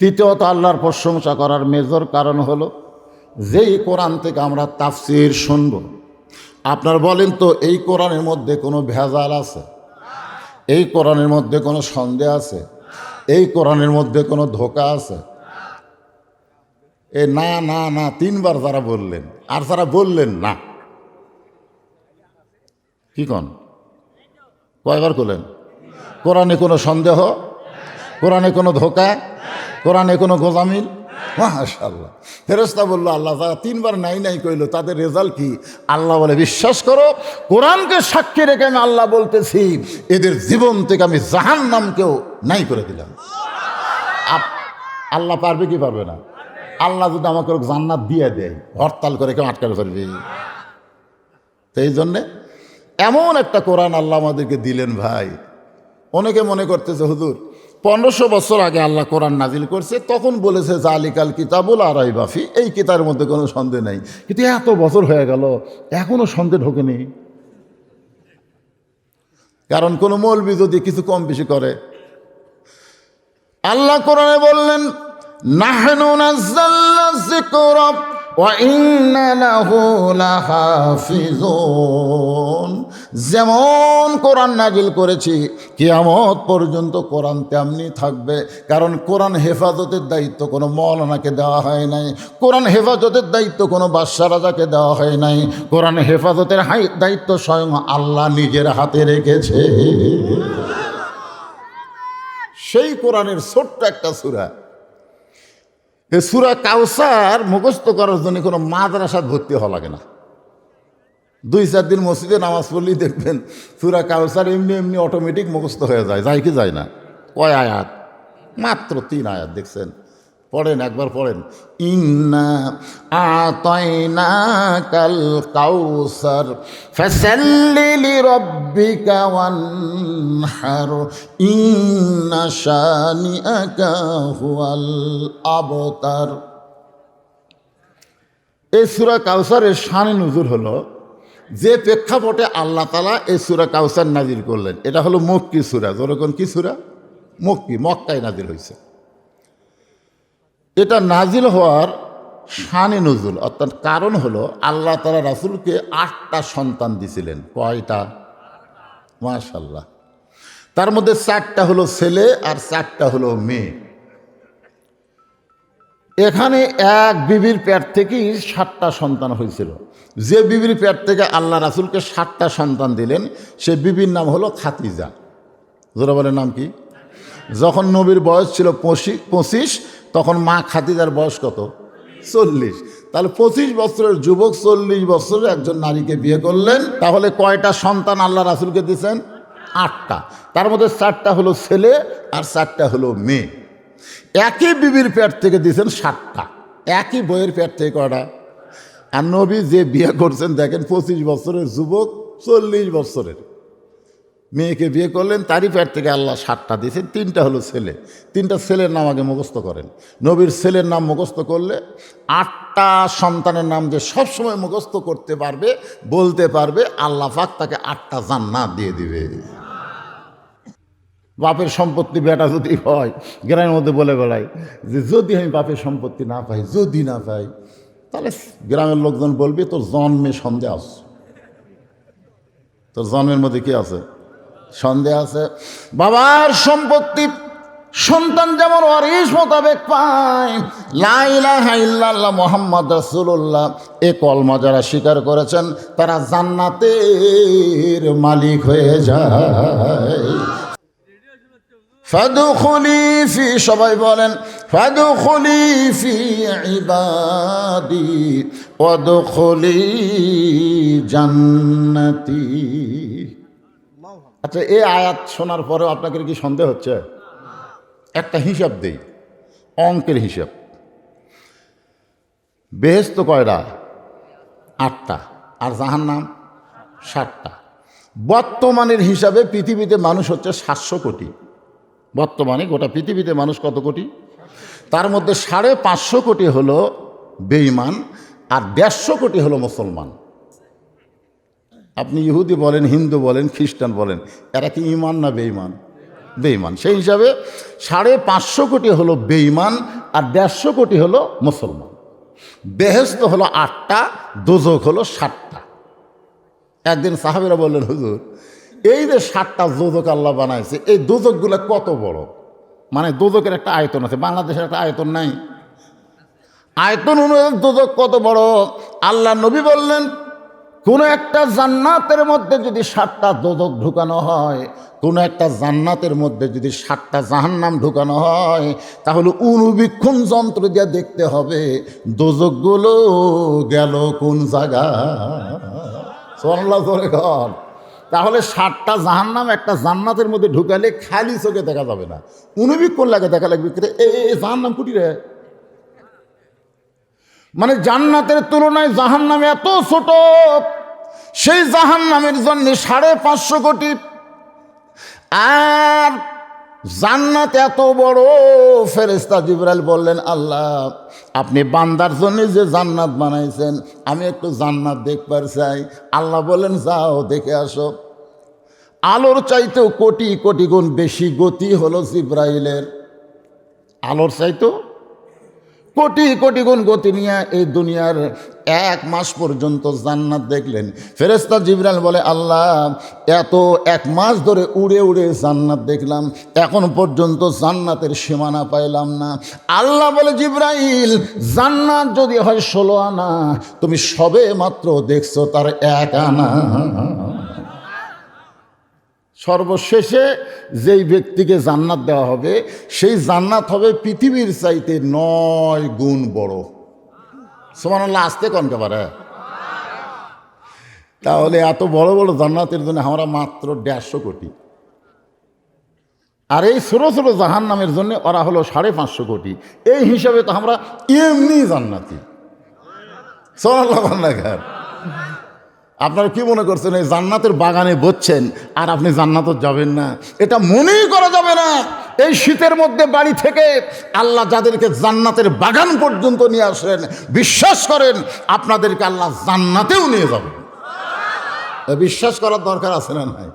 তৃতীয়ত, আল্লাহর প্রশংসা করার মেজর কারণ হলো, যেই কোরআন থেকে আমরা তাফসীর শুনব, আপনার বলেন তো এই কোরআনের মধ্যে কোনো ভেজাল আছে? এই কোরআনের মধ্যে কোনো সন্দেহ আছে? এই কোরআনের মধ্যে কোনো ধোঁকা আছে? এ না না না, 3 বার যারা বললেন, আর যারা বললেন না, কি কন, কয়বার করলেন? কোরআনে কোনো সন্দেহ, কোরআনে কোনো ধোঁকা, কোরআনে কোনো গোজামিল। মাশাআল্লাহ। ফেরেশতা বলল, আল্লাহ যারা 3 বার নাই নাই কইল, তাদের রেজাল্ট কি? আল্লাহ বলে, বিশ্বাস করো, কোরআনকে সাক্ষী রেখে আমি আল্লাহ বলতেছি, এদের জীবন থেকে আমি জাহান্নামকেও নাই করে দিলাম। আল্লাহ পারবে কি পারবে না? আল্লাহ যদি আমাকে জান্নাত দিয়ে দেয়, হরতাল করে কেউ আটকাতে পারবে? তো এই জন্যে এমন একটা কোরআন আল্লাহ আমাদেরকে দিলেন ভাই। অনেকে মনে করতেছে, হুজুর 1500 বছর আগে আল্লাহ কোরআন নাজিল করছে, তখন বলেছে জালিকাল কিতাবুল লা রাইবা ফি, এই কিতাবের মধ্যে কোনো সন্দেহ নাই। কিন্তু এত বছর হয়ে গেল, এখনো সন্দেহ ঢোকেনি। কারণ কোনো মৌলবি যদি কিছু কম বেশি করে, আল্লাহ কোরআনে বললেন, নাহনু নাযালনা যিকরা ওয়া ইন্না লাহু লাহাফিজুন, যেমন কোরআন নাজিল করেছি কিয়ামত পর্যন্ত কোরআন তেমনি থাকবে। কারণ কোরআন হেফাজতের দায়িত্ব কোনো মৌলানাকে দেওয়া হয় নাই, কোরআন হেফাজতের দায়িত্ব কোনো বাদশা রাজাকে দেওয়া হয় নাই, কোরআন হেফাজতের দায়িত্ব স্বয়ং আল্লাহ নিজের হাতে রেখেছে। সেই কোরআনের ছোট্ট একটা সূরা, এই সূরা কাউসার মুখস্থ করার জন্য কোনো মাদ্রাসায় ভর্তি হওয়া লাগে না। 2-4 দিন মসজিদে নামাজ পড়লেই দেখবেন সূরা কাউসার এমনি এমনি অটোমেটিক মুখস্থ হয়ে যায়। যায় কি যায় না? কয় আয়াত? মাত্র 3 আয়াত। দেখছেন? পড়েন, একবার পড়েন। ইন্না আতাইনাকাল কাউসার ফাসাল্লি লিরাব্বিকা ওয়ানহার ইন্না শানিআকা হুয়াল আবতার। এই সূরা কাউসারের শানে নুজুল হলো যে প্রেক্ষাপটে আল্লাহ তাআলা এই সূরা কাউসার নাজিল করলেন। এটা হলো মক্কি সূরা। যেরকম কি সূরা? মক্কি, মক্কায় নাজিল হয়েছে। এটা নাজিল হওয়ার শানে নুজুল, অর্থাৎ কারণ হলো আল্লাহ তাআলা রাসূলকে 8টা সন্তান দিছিলেন। কয়টা? মাশাআল্লাহ। তার মধ্যে 4টা হলো ছেলে আর 4টা হলো মেয়ে। এখানে এক বিবির পেট থেকেই 7টা সন্তান হয়েছিল। যে বিবির পেট থেকে আল্লাহ রাসূলকে 7টা সন্তান দিলেন সে বিবির নাম হলো খাদিজা। জোরা বলেন নাম কি? যখন নবীর বয়স ছিল 25, তখন মা খাদিজার বয়স কত? 40। তাহলে 25 বছরের যুবক 40 বছরের একজন নারীকে বিয়ে করলেন। তাহলে কয়টা সন্তান আল্লাহ রাসূলকে দিয়েছেন? 8টা। তার মধ্যে 4টা হলো ছেলে আর 4টা হলো মেয়ে। একই বিবির পেট থেকে দিয়েছেন 7টা, একই বইয়ের পেট থেকে কয়টা? আর নবী যে বিয়ে করছেন দেখেন 25 বছরের যুবক 40 বছরের মেয়েকে বিয়ে করলেন, তারই পেট থেকে আল্লাহ 7টা দিয়েছেন। 3টা হলো ছেলে। 3টা ছেলের নাম আগে মুখস্থ করেন। নবীর ছেলের নাম মুখস্থ করলে 8টা সন্তানের নাম যে সবসময় মুখস্থ করতে পারবে, বলতে পারবে, আল্লাহ পাক তাকে 8টা জান্নাত দিয়ে দিবে। বাপের সম্পত্তি বেটা যদি হয়, গ্রামের মধ্যে বলে বেড়ায় যে যদি আমি বাপের সম্পত্তি না পাই, যদি না পাই, তাহলে গ্রামের লোকজন বলবে তোর জন্মে সন্দেহ আছে, তোর জন্মের মধ্যে কি আছে? সন্দেহ আছে। বাবার সম্পত্তি সন্তান যেমন ওয়ারিশ মোতাবেক পায়, লা ইলাহা ইল্লাল্লাহ মুহাম্মদ রাসূলুল্লাহ এ কলমা যারা স্বীকার করেছেন তারা জান্নাতের মালিক হয়ে যায়। ফাদখুলি ফি, সবাই বলেন ফাদখুলি ফি ইবাদি ওয়াদখুলি জান্নাতি। আচ্ছা, এই আয়াত শোনার পরেও আপনাদের কি সন্দেহ হচ্ছে? একটা হিসাব দেই, অঙ্কের হিসাব। বেহেশত কয়টা? 8টা। আর জাহান্নাম 7টা। বর্তমানের হিসাবে পৃথিবীতে মানুষ হচ্ছে 700 কোটি। বর্তমানে গোটা পৃথিবীতে মানুষ কত কোটি? তার মধ্যে 550 কোটি হলো বেঈমান আর 150 কোটি হলো মুসলমান। আপনি ইহুদি বলেন, হিন্দু বলেন, খ্রিস্টান বলেন, এরা কি ইমান না বেঈমান? বেঈমান। সেই হিসাবে 550 কোটি হলো বেঈমান আর 150 কোটি হলো মুসলমান। বেহেশত হলো 8টা, দোজখ হলো 7টা। একদিন সাহাবীরা বললেন, হুজুর এই যে 7টা দোজখ আল্লাহ বানাইছে, এই দোজখগুলো কত বড়? মানে দোজখের একটা আয়তন আছে, বাংলাদেশের একটা আয়তন নাই? আয়তন অনুযায়ী দোজখ কত বড়? আল্লাহ নবী বললেন, কোনো একটা জান্নাতের মধ্যে যদি 7টা দোজখ ঢুকানো হয়, কোনো একটা জান্নাতের মধ্যে যদি 7টা জাহান্নাম ঢুকানো হয়, তাহলে অনুবীক্ষণ যন্ত্র দিয়ে দেখতে হবে দোজখগুলো গেল কোন জায়গা। সুবহানাল্লাহ জোরে কর। তাহলে 7টা জাহান্নাম একটা জান্নাতের মধ্যে ঢুকালে খালি চোখে দেখা যাবে না, অনুবীক্ষণ লাগে দেখা লাগবে এই জাহান্নাম কুটি রে। মানে জান্নাতের তুলনায় জাহান্নাম এত ছোট, সেই জাহান্নামের জন্য 550 কোটি। আর জান্নাত এত বড়। ফেরেশতা জিবরাইল বললেন, আল্লাহ আপনি বান্দার জন্য যে জান্নাত বানাইছেন, আমি একটু জান্নাত দেখবার চাই। আল্লাহ বললেন, যাও দেখে আসো। আলোর চাইতেও কোটি কোটি গুণ বেশি গতি হলো জিবরাইলের। আলোর চাইতেও কোটি কোটি গুণ গতি নিয়ে এই দুনিয়ার 1 মাস পর্যন্ত জান্নাত দেখলেন। ফেরেশতা জিবরাইল বলে, আল্লাহ এত 1 মাস ধরে উড়ে উড়ে জান্নাত দেখলাম, এখন পর্যন্ত জান্নাতের সীমানা পাইলাম না। আল্লাহ বলে, জিবরাইল জান্নাত যদি হয় 16 আনা, তুমি সবে মাত্র দেখছো তার 1 আনা। সর্বশেষে যেই ব্যক্তিকে জান্নাত দেওয়া হবে, সেই জান্নাত হবে পৃথিবীর চাইতে 9 গুণ বড়। সুবহানাল্লাহ, আসতে কনকে পারে। তাহলে এত বড় বড় জান্নাতের জন্য আমরা মাত্র 150 কোটি, আর এই ছোটো ছোটো জাহান্নামের জন্য ওরা হলো 550 কোটি। এই হিসাবে তো আমরা এমনি জান্নাতি। সুবহানাল্লাহ। আপনারা কি মনে করছেন এই জান্নাতের বাগানে বসছেন আর আপনি জান্নাতে যাবেন না? এটা মনেই করা যাবে না। এই শীতের মধ্যে বাড়ি থেকে আল্লাহ যাদেরকে জান্নাতের বাগান পর্যন্ত নিয়ে আসেন, বিশ্বাস করেন আপনাদেরকে আল্লাহ জান্নাতেও নিয়ে যাবেন। বিশ্বাস করার দরকার আছে না নাই?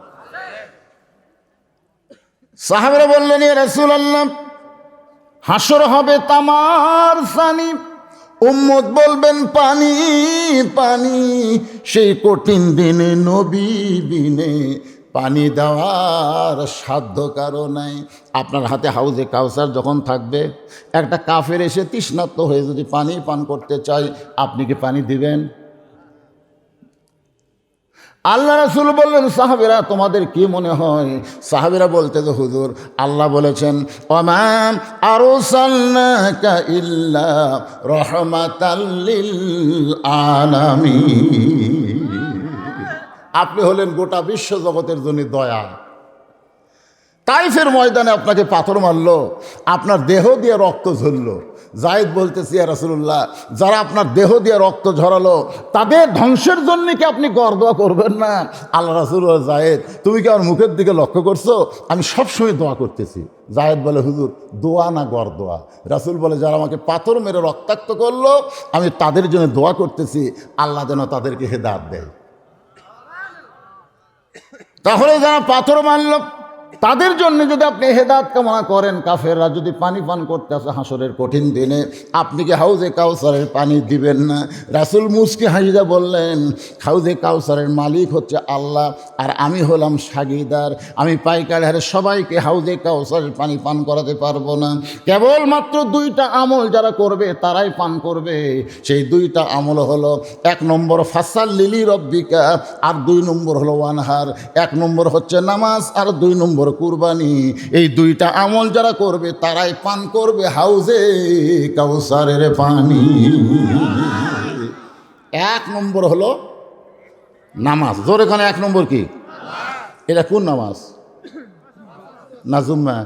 সাহাবীরা বললেন, ইয়া রাসূলুল্লাহ, হাসর হবে তামার সানি, উম্মত বলবেন পানি পানি। সেই কঠিন দিনে নবী বিনে পানি দেওয়ার সাধ্য কারো নাই। আপনার হাতে হাউজে কাউসার যখন থাকবে, একটা কাফের এসে তৃষ্ণার্ত হয়ে যদি পানি পান করতে চায়, আপনি কি পানি দিবেন? আল্লাহ রাসূল বললেন, সাহাবীরা তোমাদের কি মনে হয়? সাহাবীরা বলতে, যে হুজুর আল্লাহ বলেছেন, ওমা আরসালনাকা ইল্লা রাহমাতাল লিল আলামিন। আপনি হলেন গোটা বিশ্ব জগতের জন্য দয়া। তাইফের ময়দানে আপনাকে পাথর মারলো, আপনার দেহ দিয়ে রক্ত ঝরলো। জায়েদ বলতেছি, ইয়া রাসূলুল্লাহ, যারা আপনার দেহ দিয়ে রক্ত ঝরালো তাদের ধ্বংসের জন্য কি আপনি গর্দোয়া করবেন না? আল্লাহ রাসূল, জায়েদ তুমি কি আমার মুখের দিকে লক্ষ্য করছো? আমি সবসময় দোয়া করতেছি। জায়েদ বলে, হুজুর দোয়া না গর্দোয়া? রাসূল বলে, যারা আমাকে পাথর মেরে রক্তাক্ত করলো, আমি তাদের জন্য দোয়া করতেছি, আল্লাহ যেন তাদেরকে হেদায়েত দেয়। তাহলে যারা পাথর মারল তাদের জন্য যদি আপনি হেদায়েত কামনা করেন, কাফেররা যদি পানি পান করতে আসে হাসরের কঠিন দিনে, আপনি কি হাউজে কাউসারের পানি দিবেন না? রাসূল মুসকি হাসিদা বললেন, হাউজে কাউসারের মালিক হচ্ছে আল্লাহ, আর আমি হলাম সাগীদার। আমি পাইকারি হারে সবাইকে হাউজে কাউসারের পানি পান করাতে পারবো না। কেবলমাত্র 2টা আমল যারা করবে তারাই পান করবে। সেই 2টা আমল হলো, 1 নম্বর ফাসাল্লি লিরাব্বিকা, আর 2 নম্বর হলো ওয়ানহার। 1 নম্বর হচ্ছে নামাজ, আর 2 নম্বর কুরবানি। এই 2টা আমল যারা করবে তারাই পান করবে হাউজে কাউসারের পানি। 1 নম্বর হলো নামাজ। জোরে খানে 1 নম্বর কি? এটা কোন নামাজ? না জুম্মা?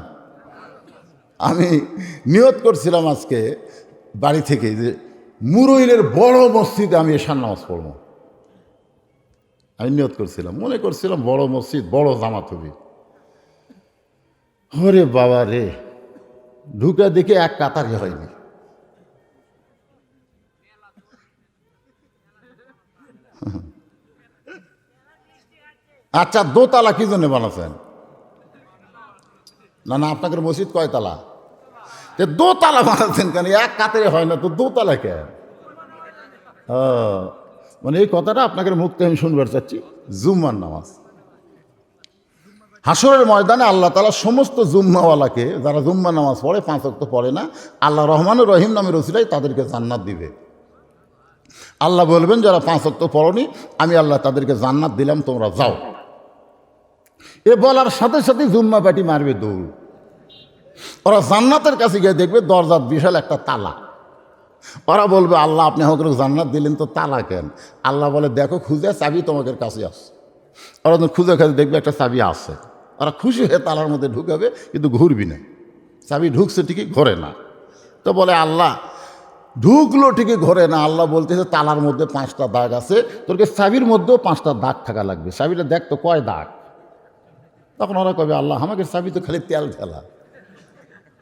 আমি নিয়ত করছিলাম আজকে বাড়ি থেকে যে মুরইলের বড় মসজিদে আমি এশার নামাজ পড়বো। আমি নিয়ত করছিলাম, মনে করছিলাম বড় মসজিদ, বড় জামাত হবে। ওরে বাবা রে, ঢুকে দেখে 1 কাতারে হয়নি। আচ্ছা, দোতলা কি জন্য বানাচ্ছেন? না না, আপনাদের মসজিদ কয়তলা? দোতলা বানাচ্ছেন কেন? 1 কাতারে হয় না তো দোতলা কেন? মানে এই কথাটা আপনাদের মুখ থেকে আমি শুনবার চাচ্ছি। জুম্মার নামাজ, হাসরের ময়দানে আল্লাহ তাআলা সমস্ত জুম্মাওয়ালাকে, যারা জুম্মা নামাজ পড়ে, 5 ওয়াক্ত পড়ে না, আল্লাহ রহমানুর রহিম নামের ওসিলায় তাদেরকে জান্নাত দিবে। আল্লাহ বলবেন, যারা 5 ওয়াক্ত পড়নি, আমি আল্লাহ তাদেরকে জান্নাত দিলাম, তোমরা যাও। এ বলার সাথে সাথে জুম্মা পাটি মারবে দৌড়। ওরা জান্নাতের কাছে গিয়ে দেখবে দরজার বিশাল একটা তালা। ওরা বলবে, আল্লাহ আপনি আমাকে জান্নাত দিলেন, তো তালা কেন? আল্লাহ বলে, দেখো খুঁজে, চাবি তোমাদের কাছে আসে। ওরা খুঁজে খুঁজে দেখবে একটা চাবি আছে। ওরা খুশি হয়ে তালার মধ্যে ঢুকাবে, কিন্তু ঘুরবি না। চাবি ঢুকছে ঠিকই, ঘোরে না। তো বলে, আল্লাহ ঢুকলো ঠিকই, ঘোরে না। আল্লাহ বলতেছে, তালার মধ্যে 5টা দাগ আছে, তোরকে চাবির মধ্যেও 5টা দাগ থাকা লাগবে। চাবিটা দেখ তো কয় দাগ। তখন ওরা কবে, আল্লাহ আমাকে চাবি তো খালি তেল ফেলা,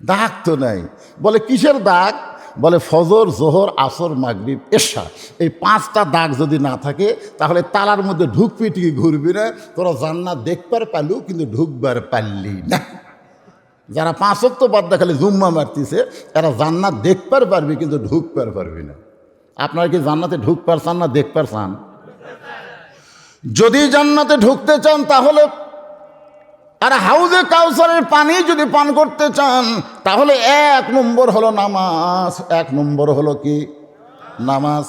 দাগ তো নাই। বলে, কিসের দাগ? বলে, ফজর, জোহর, আসর, মাগরিব, এশা, এই 5টা দাগ যদি না থাকে তাহলে তালার মধ্যে ঢুকবি ঠিকই, ঘুরবি না। তোরা জান্নাত দেখবার পারলু, কিন্তু ঢুকবার পারলি না। যারা 5 ওয়াক্ত বাদ দিয়ে খালি জুম্মা মারতেছে এরা জান্নাত দেখবার পারবি কিন্তু ঢুকবার পারবি না। আপনারা কি জান্নাতে ঢুকবার চান না দেখবার চান? যদি জান্নাতে ঢুকতে চান তাহলে আর হাউজে কাউসারের পানি যদি পান করতে চান তাহলে 1 নম্বর হলো নামাজ। 1 নম্বর হলো কি? নামাজ।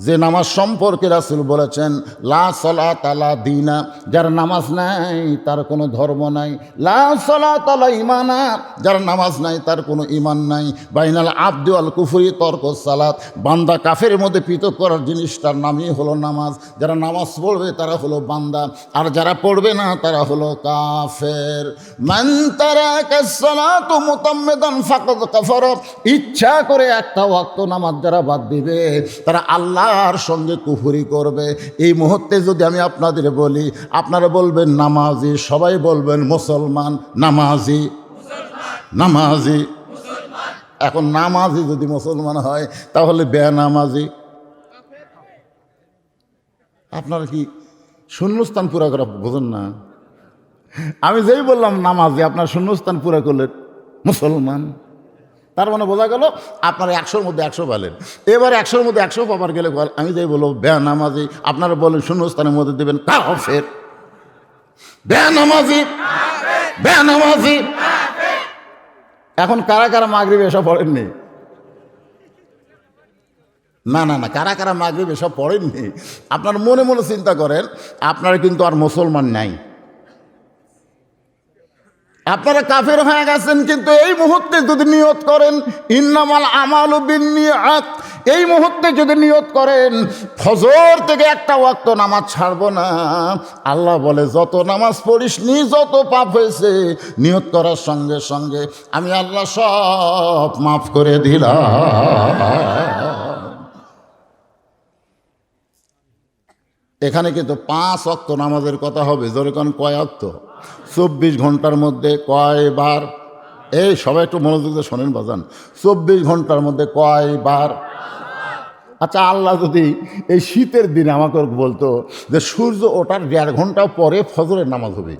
যে নামাজ সম্পর্কে রাসূল বলেছেন লা সালাতা লা দীনা, যার নামাজ নাই তার কোনো ধর্ম নাই। লা সালাতা লা ঈমানা, যার নামাজ নাই তার কোনো ঈমান নাই। বাইনাল আবদি ওয়াল কুফরি তরকুস সালাত, বান্দা কাফের মধ্যে পৃথক করার জিনিসটার নামই হলো নামাজ। যারা নামাজ পড়বে তারা হলো বান্দা, আর যারা পড়বে না তারা হলো কাফের। মান তারাকাস সালাতু মুতাম্মিদান ফাকাদ কাফারা, ইচ্ছা করে একটা ওয়াক্ত নামাজ যারা বাদ দিবে তারা আল্লাহর সঙ্গে কুফরি করবে। এই মুহূর্তে যদি আমি আপনাদের বলি, আপনারা বলবেন নামাজি, সবাই বলবেন মুসলমান। নামাজি নামাজি। এখন নামাজি যদি মুসলমান হয় তাহলে বেনামাজি। আপনারা কি শূন্যস্থান পুরা করা বোঝেন না? আমি যেই বললাম নামাজি, আপনার শূন্যস্থান পুরা করলেন মুসলমান। তার মানে বোঝা গেল আপনারা 100-র মধ্যে 100 পেলেন। এবার 100-র মধ্যে 100 পাবার গেলে আমি যাই বলবো বেনামাজি, আপনারা বলেন শূন্যস্থানের মধ্যে দেবেন কাফের। বেনামাজি বেনামাজি। এখন কারা কারা মাগরিব এসব পড়েননি? না না না, কারা কারা মাগরিব এসব পড়েননি? আপনার মনে মনে চিন্তা করেন, আপনারা কিন্তু আর মুসলমান নাই, আপনারা কাফের হয়ে গেছেন। কিন্তু এই মুহূর্তে যদি নিয়ত করেন ইন্নামাল আমালু বিন্নিয়াত, এই মুহূর্তে যদি নিয়ত করেন ফজর থেকে একটা ওয়াক্ত নামাজ ছাড়বো না, আল্লাহ বলে যত নামাজ পড়িস নি, যত পাপ হয়েছে, নিয়ত করার সঙ্গে সঙ্গে আমি আল্লাহ সব মাফ করে দিলাম। এখানে কিন্তু 5 ওয়াক্ত নামাজের কথা হবে। যেরকম কয় ওয়াক্ত? 24 ঘন্টার মধ্যে কয়বার? এই সবাই একটু মনোযোগ দিয়ে শোনেন বাজান। 24 ঘন্টার মধ্যে কয়বার? আচ্ছা, আল্লাহ যদি এই শীতের দিনে আমাকে বলতো যে সূর্য ওঠার 1.5 ঘন্টা পরে ফজরের নামাজ হবে,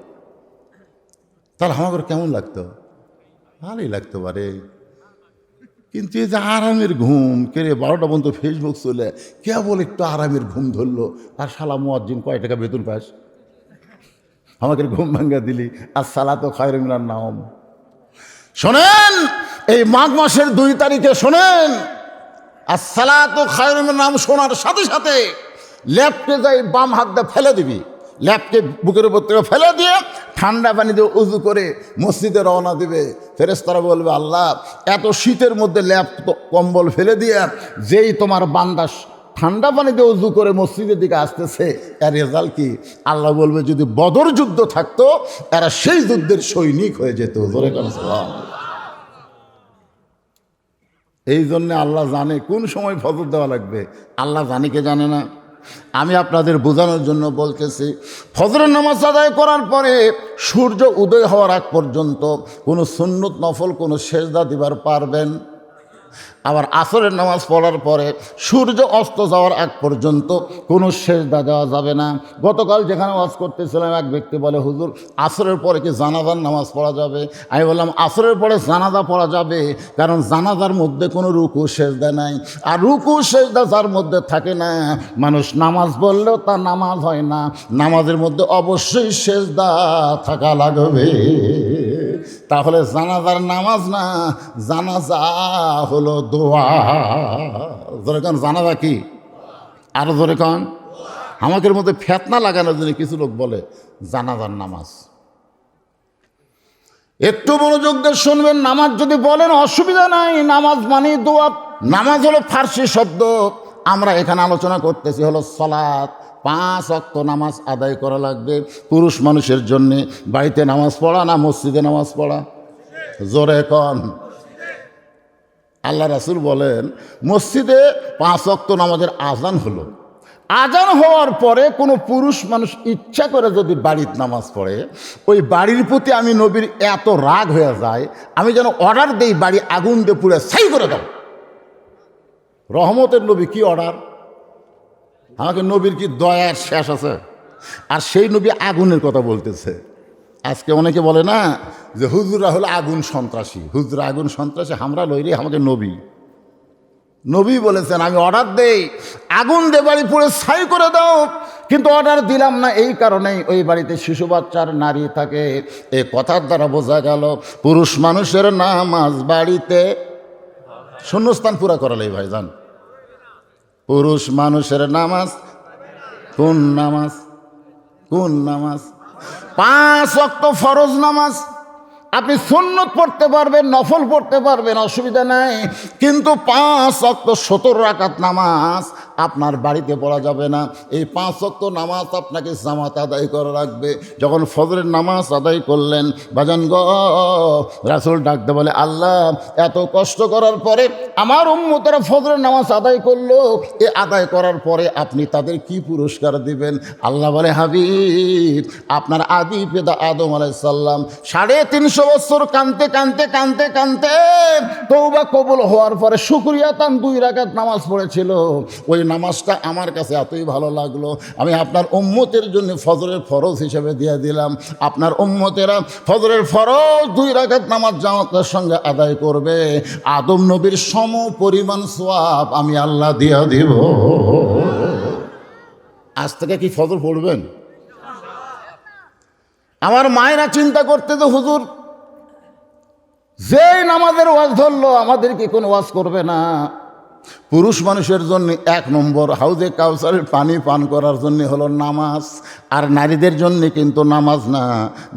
তাহলে আমাকে কেমন লাগতো? ভালোই লাগতে পারে। কিন্তু এই যে আরামের ঘুম, কে রে 12টা পর্যন্ত ফেসবুক চলে, কেবল একটু আরামের ঘুম ধরলো, আর শালা মুয়াজ্জিন কয় টাকা বেতন পাস, আমাকে ঘুম ভাঙ্গা দিলি। আর সালাতু খায়রুম মিনান নাওম। শোনেন, এই মাঘ মাসের 2 তারিখে শোনেন, আর সালাতু খায়রুম মিনান নাওম শোনার সাথে সাথে ল্যাপটে যাই বাম হাত দিয়ে ফেলে দিবি, ল্যাপটে বুকের উপর থেকে ফেলে দিয়ে ঠান্ডা পানি দিয়ে উজু করে মসজিদে রওনা দিবে। ফেরেশতারা বলবে আল্লাহ, এত শীতের মধ্যে ল্যাপ কম্বল ফেলে দিয়ে যেই তোমার বান্দা ঠান্ডা পানি দিয়ে উজু করে মসজিদের দিকে আসতেছে, এর রেজাল্ট কি? আল্লাহ বলবে যদি বদর যুদ্ধ থাকতো এরা সেই যুদ্ধের সৈনিক হয়ে যেত। এই জন্যে আল্লাহ জানে কোন সময় ফজর দেওয়া লাগবে। আল্লাহ জানে কে জানে না? আমি আপনাদের বোঝানোর জন্য বলতেছি, ফজরের নামাজ আদায় করার পরে সূর্য উদয় হওয়ার আগ পর্যন্ত কোনো সুন্নত নফল কোনো সেজদা দিবার পারবেন। আবার আসরের নামাজ পড়ার পরে সূর্য অস্ত যাওয়ার আগ পর্যন্ত কোনো সেজদা দেওয়া যাবে না। গতকাল যেখানে ওয়াজ করতেছিলাম, এক ব্যক্তি বলে হুজুর আসরের পরে কি জানাজার নামাজ পড়া যাবে? আমি বললাম আসরের পরে জানাজা পড়া যাবে, কারণ জানাজার মধ্যে কোনো রুকু সেজদা নাই। আর রুকু সেজদা যার মধ্যে থাকে না, মানুষ নামাজ বললেও তার নামাজ হয় না। নামাজের মধ্যে অবশ্যই সেজদা থাকা লাগবে। তাহলে জানাজার নামাজ না, জানাজা হলো দোয়া। জোরে কান, জানাজা কি? আরো জোরে কান। আমাদের মধ্যে ফেতনা লাগানোর জন্য কিছু লোক বলে জানাজার নামাজ। একটু মনোযোগ দিয়ে শুনবেন। নামাজ যদি বলেন অসুবিধা নাই, নামাজ মানে দোয়া। নামাজ হলো ফার্সি শব্দ, আমরা এখানে আলোচনা করতেছি হলো সালাত। 5 ওয়াক্ত নামাজ আদায় করা লাগবে পুরুষ মানুষের জন্যে। বাড়িতে নামাজ পড়া না মসজিদে নামাজ পড়া? জোরে কন। আল্লাহ রাসূল বলেন মসজিদে 5 ওয়াক্ত নামাজের আজান হলো, আজান হওয়ার পরে কোনো পুরুষ মানুষ ইচ্ছা করে যদি বাড়িতে নামাজ পড়ে, ওই বাড়ির প্রতি আমি নবীর এত রাগ হয়ে যায়, আমি যেন অর্ডার দেই বাড়ি আগুন দিয়ে পুড়ে ছাই করে দাও। রহমতের নবী কি অর্ডার? আমাকে নবীর কি দয়ার শেষ আছে? আর সেই নবী আগুনের কথা বলতেছে। আজকে অনেকে বলে না যে হুজুরা হলো আগুন সন্ত্রাসী, হুজুরা আগুন সন্ত্রাসী, আমরা লইরে আমাদের নবী নবী বলেছেন আমি অর্ডার দেই আগুন দিয়ে বাড়ি পুরো ছাই করে দাও, কিন্তু অর্ডার দিলাম না এই কারণেই ওই বাড়িতে শিশু বাচ্চার নারী থাকে। এই কথার দ্বারা বোঝা গেল পুরুষ মানুষের নামাজ বাড়িতে শূন্যস্থান পুরা করালেই ভাইজান। পুরুষ মানুষের নামাজ কোন নামাজ? কোন নামাজ? 5 ওয়াক্ত ফরজ নামাজ। আপনি সুন্নত পড়তে পারবেন, নফল পড়তে পারবেন, অসুবিধা নাই, কিন্তু 5 ওয়াক্ত 70 রাকাত নামাজ আপনার বাড়িতে পড়া যাবে না। এই 5 ওয়াক্ত নামাজ আপনাকে জামাত আদায় করা লাগবে। যখন ফজরের নামাজ আদায় করলেন বাজান গো, রাসূল ডাকতে বলে আল্লাহ এত কষ্ট করার পরে আমার উম্মতেরা ফজরের নামাজ আদায় করলো, এ আদায় করার পরে আপনি তাদের কি পুরস্কার দিবেন? আল্লাহ বলে হাবিব আপনার আদি পিতা আদম আলাইহিস সালাম 350 বছর কানতে কানতে কানতে কানতে তওবা কবুল হওয়ার পরে শুকরিয়া তান 2 রাকাত নামাজ পড়েছিল। ওই নামাজটা আমার কাছে এতই ভালো লাগলো, আমি আপনার উম্মতের জন্য ফজরের ফরজ হিসেবে দিয়ে দিলাম। আপনার উম্মতেরা ফজরের ফরজ 2 রাকাত নামাজ জামাতের সঙ্গে আদায় করবে, আদম নবীর সম পরিমাণ সওয়াব আমি আল্লাহ দিয়ে দিব। আজ থেকে কি ফজর পড়বেন? আমার মায়েরা চিন্তা করতে তো হুজুর যে নামাজের ওয়াজ ধরলো আমাদের কি কোনো ওয়াজ করবে না? পুরুষ মানুষের জন্য 1 নম্বর হাউজে কাউসারের পানি পান করার জন্য হলো নামাজ, আর নারীদের জন্য কিন্তু নামাজ না,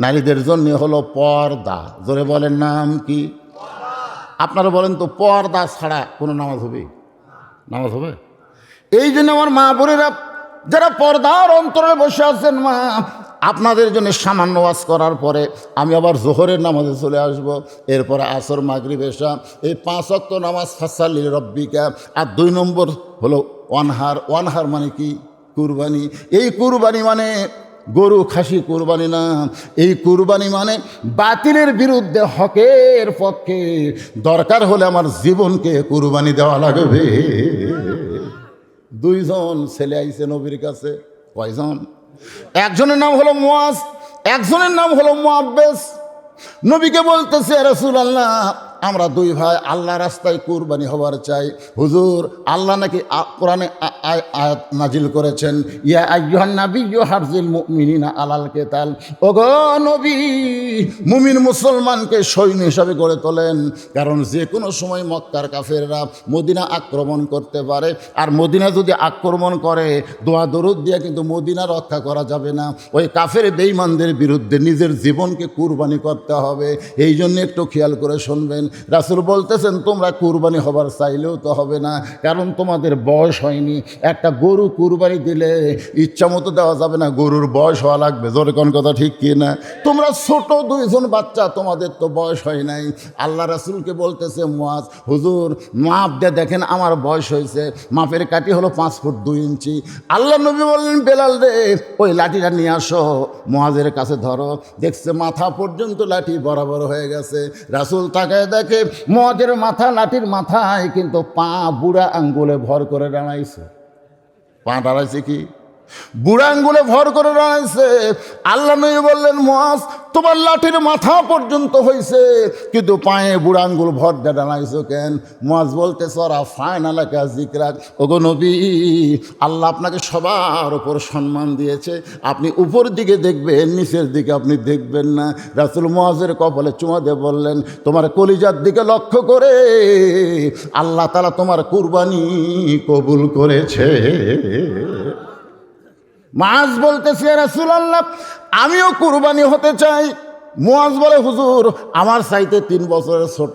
নারীদের জন্য হলো পর্দা। জোরে বলেন নাম কি? আপনারা বলেন তো পর্দা ছাড়া কোনো নামাজ হবে? নামাজ হবে? এই জন্য আমার মা বোনেরা যারা পর্দার অন্তরে বসে আছেন, মা আপনাদের জন্য সামান্য ওয়াজ করার পরে আমি আবার জোহরের নামাজে চলে আসব, এরপরে আসর মাগরিব এশা, এই 5 ওয়াক্ত নামাজ ফাসাল্লি রব্বিকা। আর 2 নম্বর হলো ওয়ানহার। ওয়ানহার মানে কি? কুরবানি। এই কুরবানি মানে গরু খাসি কুরবানি না, এই কুরবানি মানে বাতিলের বিরুদ্ধে হকের পক্ষে দরকার হলে আমার জীবনকে কুরবানি দেওয়া লাগবে। 2 জন ছেলে আইছে নবীর কাছে। কয়জন? একজনের নাম হলো মুয়াজ, একজনের নাম হলো মুআব্বাস। নবীকে বলতেছে রাসূলুল্লাহ আমরা 2 ভাই আল্লাহ রাস্তায় কুরবানি হবার চাই। হুজুর আল্লাহ নাকি কোরআনে আয়াত নাজিল করেছেন, ইয়া আইয়ুহান নাবিয়্যু হারজিল মুমিনিনা আলাল কিতাল। ওগো নবী মুমিন মুসলমানকে সৈন্য হিসাবে গড়ে তোলেন, কারণ যে কোনো সময় মক্কার কাফেররা মদিনা আক্রমণ করতে পারে, আর মদিনা যদি আক্রমণ করে দোয়া দরুদ দিয়ে কিন্তু মদিনা রক্ষা করা যাবে না। ওই কাফের বেঈমানদের বিরুদ্ধে নিজের জীবনকে কুরবানি করতে হবে। এই জন্য একটু খেয়াল করে শুনবেন, রাসূল বলতেছেন তোমরা কুরবানি হবার চাইলেও তো হবে না, কারণ তোমাদের বয়স হয়নি। একটা গরু কুরবানি দিলে ইচ্ছা মতো দেওয়া যাবে না, গরুর বয়স হওয়া লাগবে। জোরে কোন কথা ঠিক কি না? তোমরা ছোট 2 জন বাচ্চা, তোমাদের তো বয়স হয় নাই। আল্লাহ রাসূলকে বলতেছে মুয়াজ হুজুর মাপ দিয়ে দেখেন আমার বয়স হয়েছে, মাপের কাঠি হলো 5 ফুট 2 ইঞ্চি। আল্লাহ নবী বললেন বেলাল রে ওই লাঠিটা নিয়ে আসো, মুয়াজের কাছে ধরো। দেখছে মাথা পর্যন্ত লাঠি বরাবর হয়ে গেছে। রাসূল তাকায় দেখে মুয়াজের মাথা লাঠির মাথায় কিন্তু পা বুড়া আঙ্গুলে ভর করে দাঁড়াইছে। পা দাঁড়াইছে কি? বুড়া আঙ্গুলে ভর করে দাঁড়াইছে। আল্লাহ নবী বললেন মুয়াজ তোমার লাঠির মাথা পর্যন্ত হয়েছে, কিন্তু পায়ে বুড়া আঙ্গুল ভর দিয়ে দাঁড়াইছো কেন? মুয়াজ বলতে সরা ফায়নালাকা যিকরাক। ওগো নবী আল্লাহ আপনাকে সবার উপর সম্মান দিয়েছে, আপনি উপর দিকে দেখবেন, নিচের দিকে আপনি দেখবেন না। রাসূল মুয়াজের কপালে চুমা দিয়ে বললেন তোমার কলিজার দিকে লক্ষ্য করে আল্লাহ তাআলা তোমার কুরবানি কবুল করেছে। মুয়াজ বলতেছে রাসূলুল্লাহ আমিও কুরবানি হতে চাই। মুয়াজ বলে হুজুর আমার চাইতে 3 বছরের ছোট,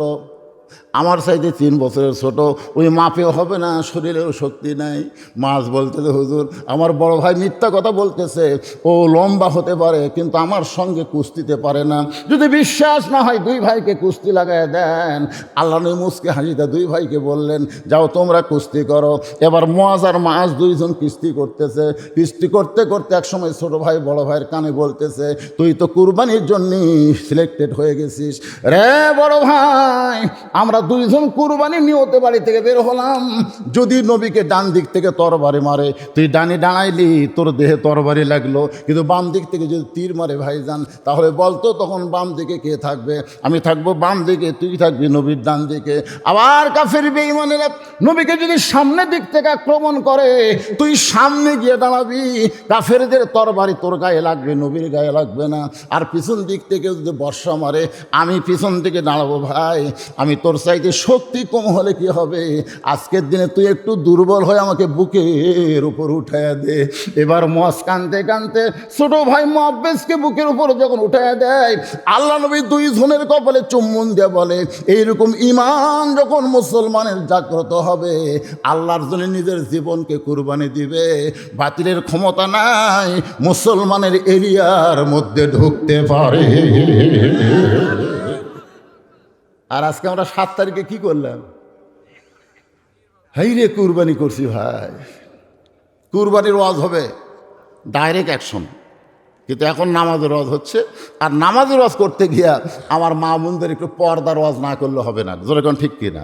আমার চাইতে 3 বছরের ছোট, ওই মাপেও হবে না, শরীরেও শক্তি নাই। মুয়াজ বলতেছে হুজুর আমার বড় ভাই মিথ্যা কথা বলতেছে, ও লম্বা হতে পারে কিন্তু আমার সঙ্গে কুস্তিতে পারে না। যদি বিশ্বাস না হয় 2 ভাইকে কুস্তি লাগায় দেন। আল্লাহ নবী মুসকে হাসিতে 2 ভাইকে বললেন যাও তোমরা কুস্তি করো। এবার মুয়াজ আর মুয়াজ 2 জন কুস্তি করতেছে। কুস্তি করতে করতে একসময় ছোট ভাই বড় ভাইয়ের কানে বলতেছে তুই তো কুরবানির জন্য সিলেক্টেড হয়ে গেছিস রে বড় ভাই, আমরা দুইজন কুরবানি নিয়তে বাড়ি থেকে বের হলাম, যদি নবীকে ডান দিক থেকে তরবারি মারে, তুই ডানে দাঁড়াইলি, তোর দেহে তরবারি লাগলো, কিন্তু বাম দিক থেকে যদি তীর মারে ভাইজান, তাহলে বলতো তখন বাম দিকে কে থাকবে? আমি থাকবো বাম দিকে, তুই থাকবি নবীর ডান দিকে। আবার কাফের বেঈমানেরা নবীকে যদি সামনের দিক থেকে আক্রমণ করে, তুই সামনে গিয়ে দাঁড়াবি, কাফেরদের তরবারি তোর গায়ে লাগবে, নবীর গায়ে লাগবে না। আর পিছন দিক থেকে যদি বর্ষা মারে, আমি পিছন দিকে দাঁড়াবো। ভাই, আমি তোর চাইতে শক্তি কম হলে কি হবে? আজকের দিনে তুই একটু দুর্বল হয়ে আমাকে বুকের উপর উঠাইয়া দে। এবার মস কানতে কানতে ছোট ভাই মুআব্বিসকে বুকের উপর যখন উঠাইয়া দেয়, আল্লাহ নবী দুইজনের কপালে চুম্বন দিয়ে বলে, এইরকম ঈমান যখন মুসলমানের জাগ্রত হবে, আল্লাহর জন্য নিজের জীবনকে কুরবানি দিবে, বাতিলের ক্ষমতা নাই মুসলমানের এরিয়ার মধ্যে ঢুকতে পারে। আর আজকে আমরা 7 তারিখে কি করলাম? হাই রে, কুরবানি করছি ভাই। কুরবানির ওয়াজ হবে ডাইরেক্ট অ্যাকশন, কিন্তু এখন নামাজের ওয়াজ হচ্ছে। আর নামাজের ওয়াজ করতে গিয়া আমার মা বোনদের একটু পর্দার ওয়াজ না করলে হবে না। জোরে কোন ঠিক কিনা?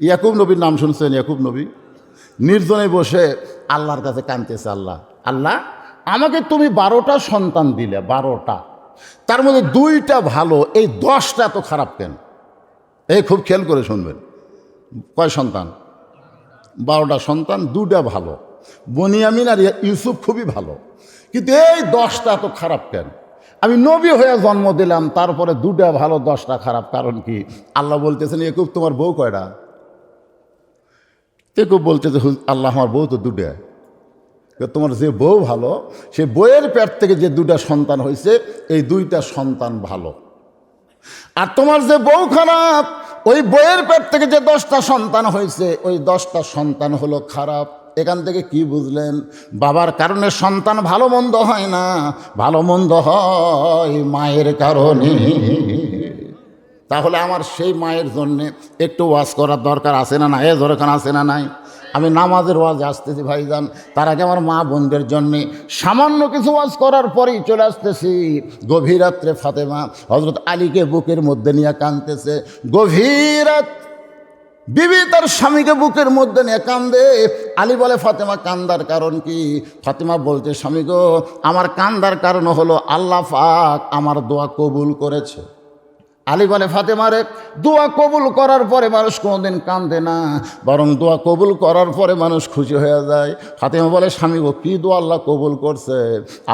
ইয়াকুব নবীর নাম শুনছেন? ইয়াকুব নবী নির্জনে বসে আল্লাহর কাছে কাঁদতেছে, আল্লাহ আল্লাহ, আমাকে তুমি 12টা সন্তান দিলে, 12টা, তার মধ্যে 2টা ভালো, এই 10টা তো খারাপ কেন? এই খুব খেয়াল করে শুনবেন। কয় সন্তান? 12টা সন্তান, 2টা ভালো, বনিয়ামিন আর ইউসুফ খুবই ভালো, কিন্তু এই 10টা তো খারাপ কেন? আমি নবী হয়ে জন্ম দিলাম, তারপরে 2টা ভালো 10টা খারাপ, কারণ কি? আল্লাহ বলতেছেন, ইয়াকুব তোমার বউ কয়টা? ইয়াকুব বলতেছে, আল্লাহ আমার বউ তো 2টা। তোমার যে বউ ভালো, সে বইয়ের পেট থেকে যে 2টা সন্তান হয়েছে, এই 2টা সন্তান ভালো। আর তোমার যে বউ খারাপ, ওই বইয়ের পেট থেকে যে 10টা সন্তান হয়েছে, ওই 10টা সন্তান হলো খারাপ। এখান থেকে কি বুঝলেন? বাবার কারণে সন্তান ভালো মন্দ হয় না, ভালো মন্দ হয় মায়ের কারণে। তাহলে আমার সেই মায়ের জন্যে একটু ওয়াজ করার দরকার আছে না নাই? দরকার আছে না নাই? আমি নামাজের ওয়াজে আসতেছি ভাইজান, তার আগে আমার মা বোনদের জন্যে সামান্য কিছু ওয়াজ করার পরেই চলে আসতেছি। গভীর রাত্রে ফাতেমা হযরত আলীকে বুকের মধ্যে নিয়ে কাঁদতেছে। গভীর রাত, বিবি তার স্বামীকে বুকের মধ্যে নিয়ে কান্দে। আলী বলে, ফাতেমা কান্দার কারণ কি? ফাতেমা বলতে, স্বামী গো, আমার কান্দার কারণ হলো আল্লাহ পাক আমার দোয়া কবুল করেছে। আলী বলে, ফাতেমারে, দোয়া কবুল করার পরে মানুষ কোনোদিন কান্দে না, বরং দোয়া কবুল করার পরে মানুষ খুশি হয়ে যায়। ফাতেমা বলে, স্বামী গো, কী দোয়া আল্লাহ কবুল করছে?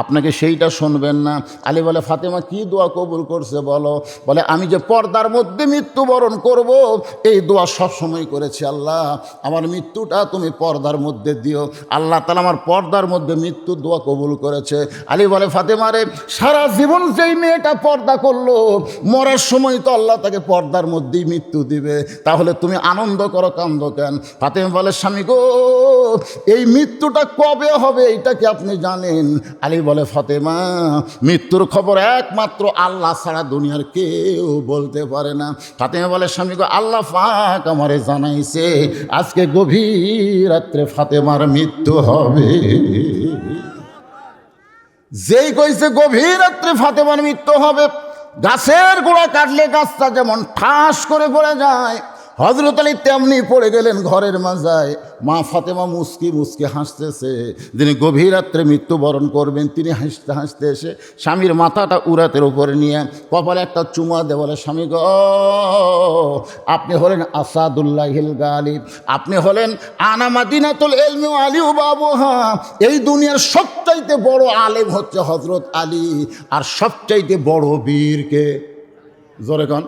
আপনাকে সেইটা শুনবেন না? আলী বলে, ফাতেমা কী দোয়া কবুল করছে বলো? বলে, আমি যে পর্দার মধ্যে মৃত্যুবরণ করব, এই দোয়া সবসময় করেছি, আল্লাহ আমার মৃত্যুটা তুমি পর্দার মধ্যে দিও। আল্লাহ তাআলা আমার পর্দার মধ্যে মৃত্যুর দোয়া কবুল করেছে। আলী বলে, ফাতেমারে, সারা জীবন যেই মেয়েটা পর্দা করলো, মরার সময় তো আল্লাহ তাকে পর্দার মধ্যেই মৃত্যু দিবে, তাহলে তুমি আনন্দ করো, কান্দ কেন? ফাতেমা বলে, স্বামী গো, এই মৃত্যুটা কবে হবে এটা কি আপনি জানেন? আলী বলে, ফাতেমা, মৃত্যুর খবর একমাত্র আল্লাহ ছাড়া দুনিয়ার কেউ বলতে পারে না। ফাতেমা বলে, স্বামী গো, আল্লাহ পাক আমারে জানাইছে আজকে গভীর রাত্রে ফাতেমার মৃত্যু হবে। যেই কইছে গভীর রাত্রে ফাতেমার মৃত্যু হবে, গাছের গোড়া কাটলে গাছটা যেমন ঠাস করে পড়ে যায়, হযরত আলী তেমনি পড়ে গেলেন ঘরের মাজায়। মা ফাতেমা মুস্কি মুস্কি হাসতেছে। যিনি গভীর রাত্রে মৃত্যুবরণ করবেন, তিনি হাসতে হাসতে এসে স্বামীর মাথাটা উরাতের উপরে নিয়ে কপালে একটা চুমা দিয়ে বলে, স্বামী গো, আপনি হলেন আসাদুল্লাহিল গালিব, আপনি হলেন আনা মাদিনাতুল ইলমি ওয়া আলী বাবুহা। এই দুনিয়ার সবচাইতে বড় আলেম হচ্ছে হযরত আলী, আর সবচাইতে বড় বীরকে, জোরে কোন,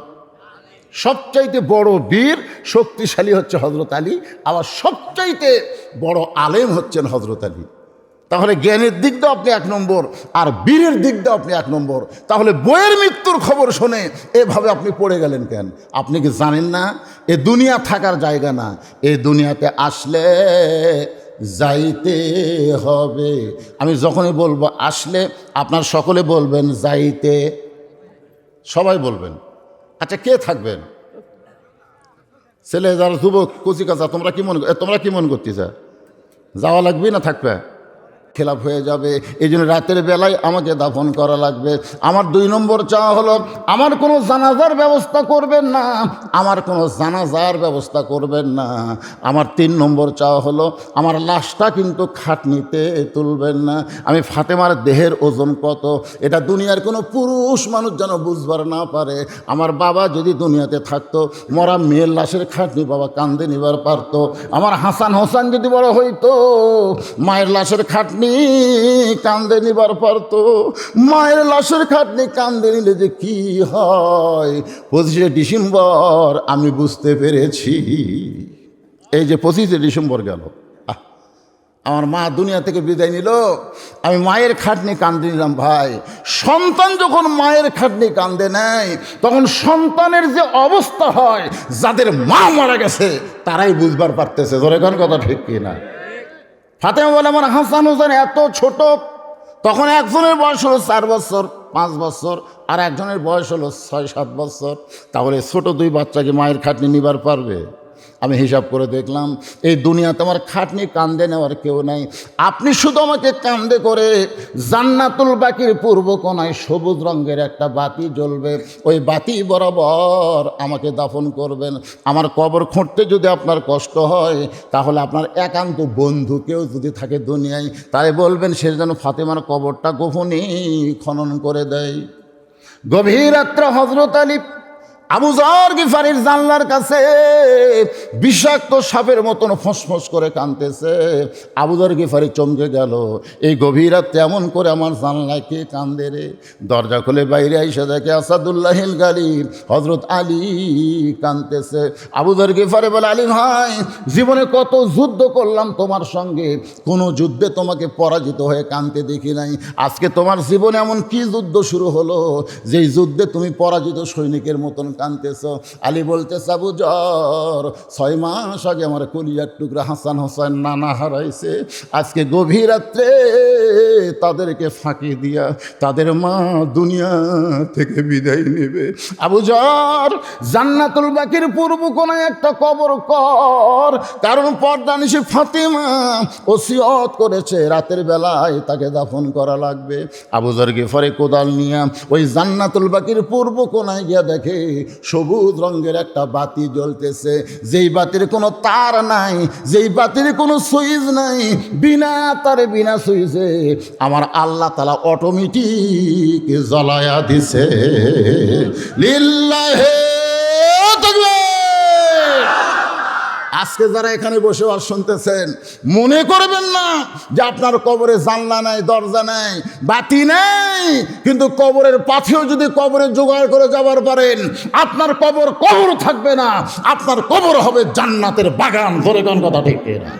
সবচাইতে বড় বীর শক্তিশালী হচ্ছে হযরত আলী, আবার সবচাইতে বড় আলেম হচ্ছেন হযরত আলী। তাহলে জ্ঞানের দিক দিয়ে আপনি 1 নম্বর, আর বীরের দিক দিয়ে আপনি 1 নম্বর। তাহলে বইয়ের মৃত্যুর খবর শুনে এভাবে আপনি পড়ে গেলেন কেন? আপনি কি জানেন না এ দুনিয়া থাকার জায়গা না? এই দুনিয়াতে আসলে যাইতে হবে। আমি যখনই বলবো আসলে, আপনার সকলে বলবেন যাইতে, সবাই বলবেন। আচ্ছা, কে থাকবেন? ছেলে যারা যুবক কচি কাঁচা, তোমরা কি মনে করতেছ? যাওয়া লাগবে না থাকবে? খেলাফ হয়ে যাবে। এই জন্য রাতের বেলায় আমাকে দাফন করা লাগবে। আমার 2 নম্বর চাওয়া হলো আমার কোনো জানাজার ব্যবস্থা করবেন না, আমার কোনো জানাজার ব্যবস্থা করবেন না। আমার 3 নম্বর চাওয়া হলো আমার লাশটা কিন্তু খাটনিতে তুলবেন না। আমি ফাতেমার দেহের ওজন কত এটা দুনিয়ার কোনো পুরুষ মানুষ যেন বুঝবার না পারে। আমার বাবা যদি দুনিয়াতে থাকতো, মরা মেয়ের লাশের খাটনি বাবা কান্দে নিবার পারত। আমার হাসান হোসেন যদি বড় হইতো, মায়ের লাশের খাটনি কান্দে নিবার পারত। মায়ের লাশের খাটনি কান্দে নিলে যে কি হয় 25শে ডিসেম্বর আমি বুঝতে পেরেছি। এই যে 25শে ডিসেম্বর গেল, আমার মা দুনিয়া থেকে বিদায় নিল, আমি মায়ের খাটনি কান্দে নিলাম। ভাই, সন্তান যখন মায়ের খাটনি কান্দে নেয় তখন সন্তানের যে অবস্থা হয়, যাদের মা মারা গেছে তারাই বুঝবার পারতেছে। ধরে কোন কথা ঠিক কিনা? ফাতেমা বলে আমার হাসান হোসেন এত ছোট, তখন একজনের বয়স হলো 4 বছর 5 বছর, আর একজনের বয়স হলো 6-7 বছর। তাহলে ছোট 2 বাচ্চাকে মায়ের খাটনি নিবার পারবে? আমি হিসাব করে দেখলাম এই দুনিয়াতে আমার খাটনি কান্দে নেওয়ার কেউ নাই। আপনি শুধু আমাকে কান্দে করে জান্নাতুল বাকির পূর্ব কোণায় সবুজ রঙের একটা বাতি জ্বলবে, ওই বাতি বরাবর আমাকে দাফন করবেন। আমার কবর খুঁড়তে যদি আপনার কষ্ট হয়, তাহলে আপনার একান্ত বন্ধু কেউ যদি থাকে দুনিয়ায়, তাই বলবেন সে যেন ফাতেমার কবরটা গোপনে খনন করে দেয়। গভীর রাত্রে হযরত আলী আবু যর গিফারির জানলার কাছে বিষাক্ত সাপের মতন ফসফস করে কাঁদতেছে। আবু যর গিফারি চমকে গেল, এই গভীর রাতে এমন করে আমার জানলায় কে কান্দে রে? দরজা খুলে বাইরে আইসা দেখে আসাদুল্লাহিল গালিব হযরত আলী কাঁদতেছে। আবু যর গিফারি বলে, আলী ভাই, জীবনে কত যুদ্ধ করলাম তোমার সঙ্গে, কোনো যুদ্ধে তোমাকে পরাজিত হয়ে কাঁদতে দেখি নাই। আজকে তোমার জীবনে এমন কি যুদ্ধ শুরু হলো যেই যুদ্ধে তুমি পরাজিত সৈনিকের মতন কাঁদতেছ? আলী বলতেছে, আবু যর, 6 মাস আগে আমার কলিজার টুকরা হাসান হোসেন নানা হারাইছে। আজকে গভীর রাত্রে তাদেরকে ফাঁকি দিয়া তাদের মা দুনিয়া থেকে বিদায় নেবে। আবু যর, জান্নাতুল বাকির পূর্ব কোণায় একটা কবর কর, কারণ পর্দানিশি ফাতেমা ওসিয়ত করেছে রাতের বেলায় তাকে দাফন করা লাগবে। আবু যর গিফারি কোদাল নিয়ে ওই জান্নাতুল বাকির পূর্ব কোণায় গিয়া দেখে সবুজ রঙের একটা বাতি জ্বলতেছে, যেই বাতির কোনো তার নাই, যেই বাতির কোনো সুইচ নাই, বিনা তারে বিনা সুইচে আমার আল্লাহ তাআলা অটোমেটিক জ্বলায়া দিছে। লিল্লাহি তাকবীর। আজকে যারা এখানে বসে আর শুনতেছেন, মনে করবেন না যে আপনার কবরে জানলা নাই, দরজা নাই, বাতি নাই, কিন্তু কবরের পাথেও যদি কবরে জোগাড় করে যাবার পারেন, আপনার কবর কবর থাকবে না, আপনার কবর হবে জান্নাতের বাগান। ধরে কোন কথা ঠিক না?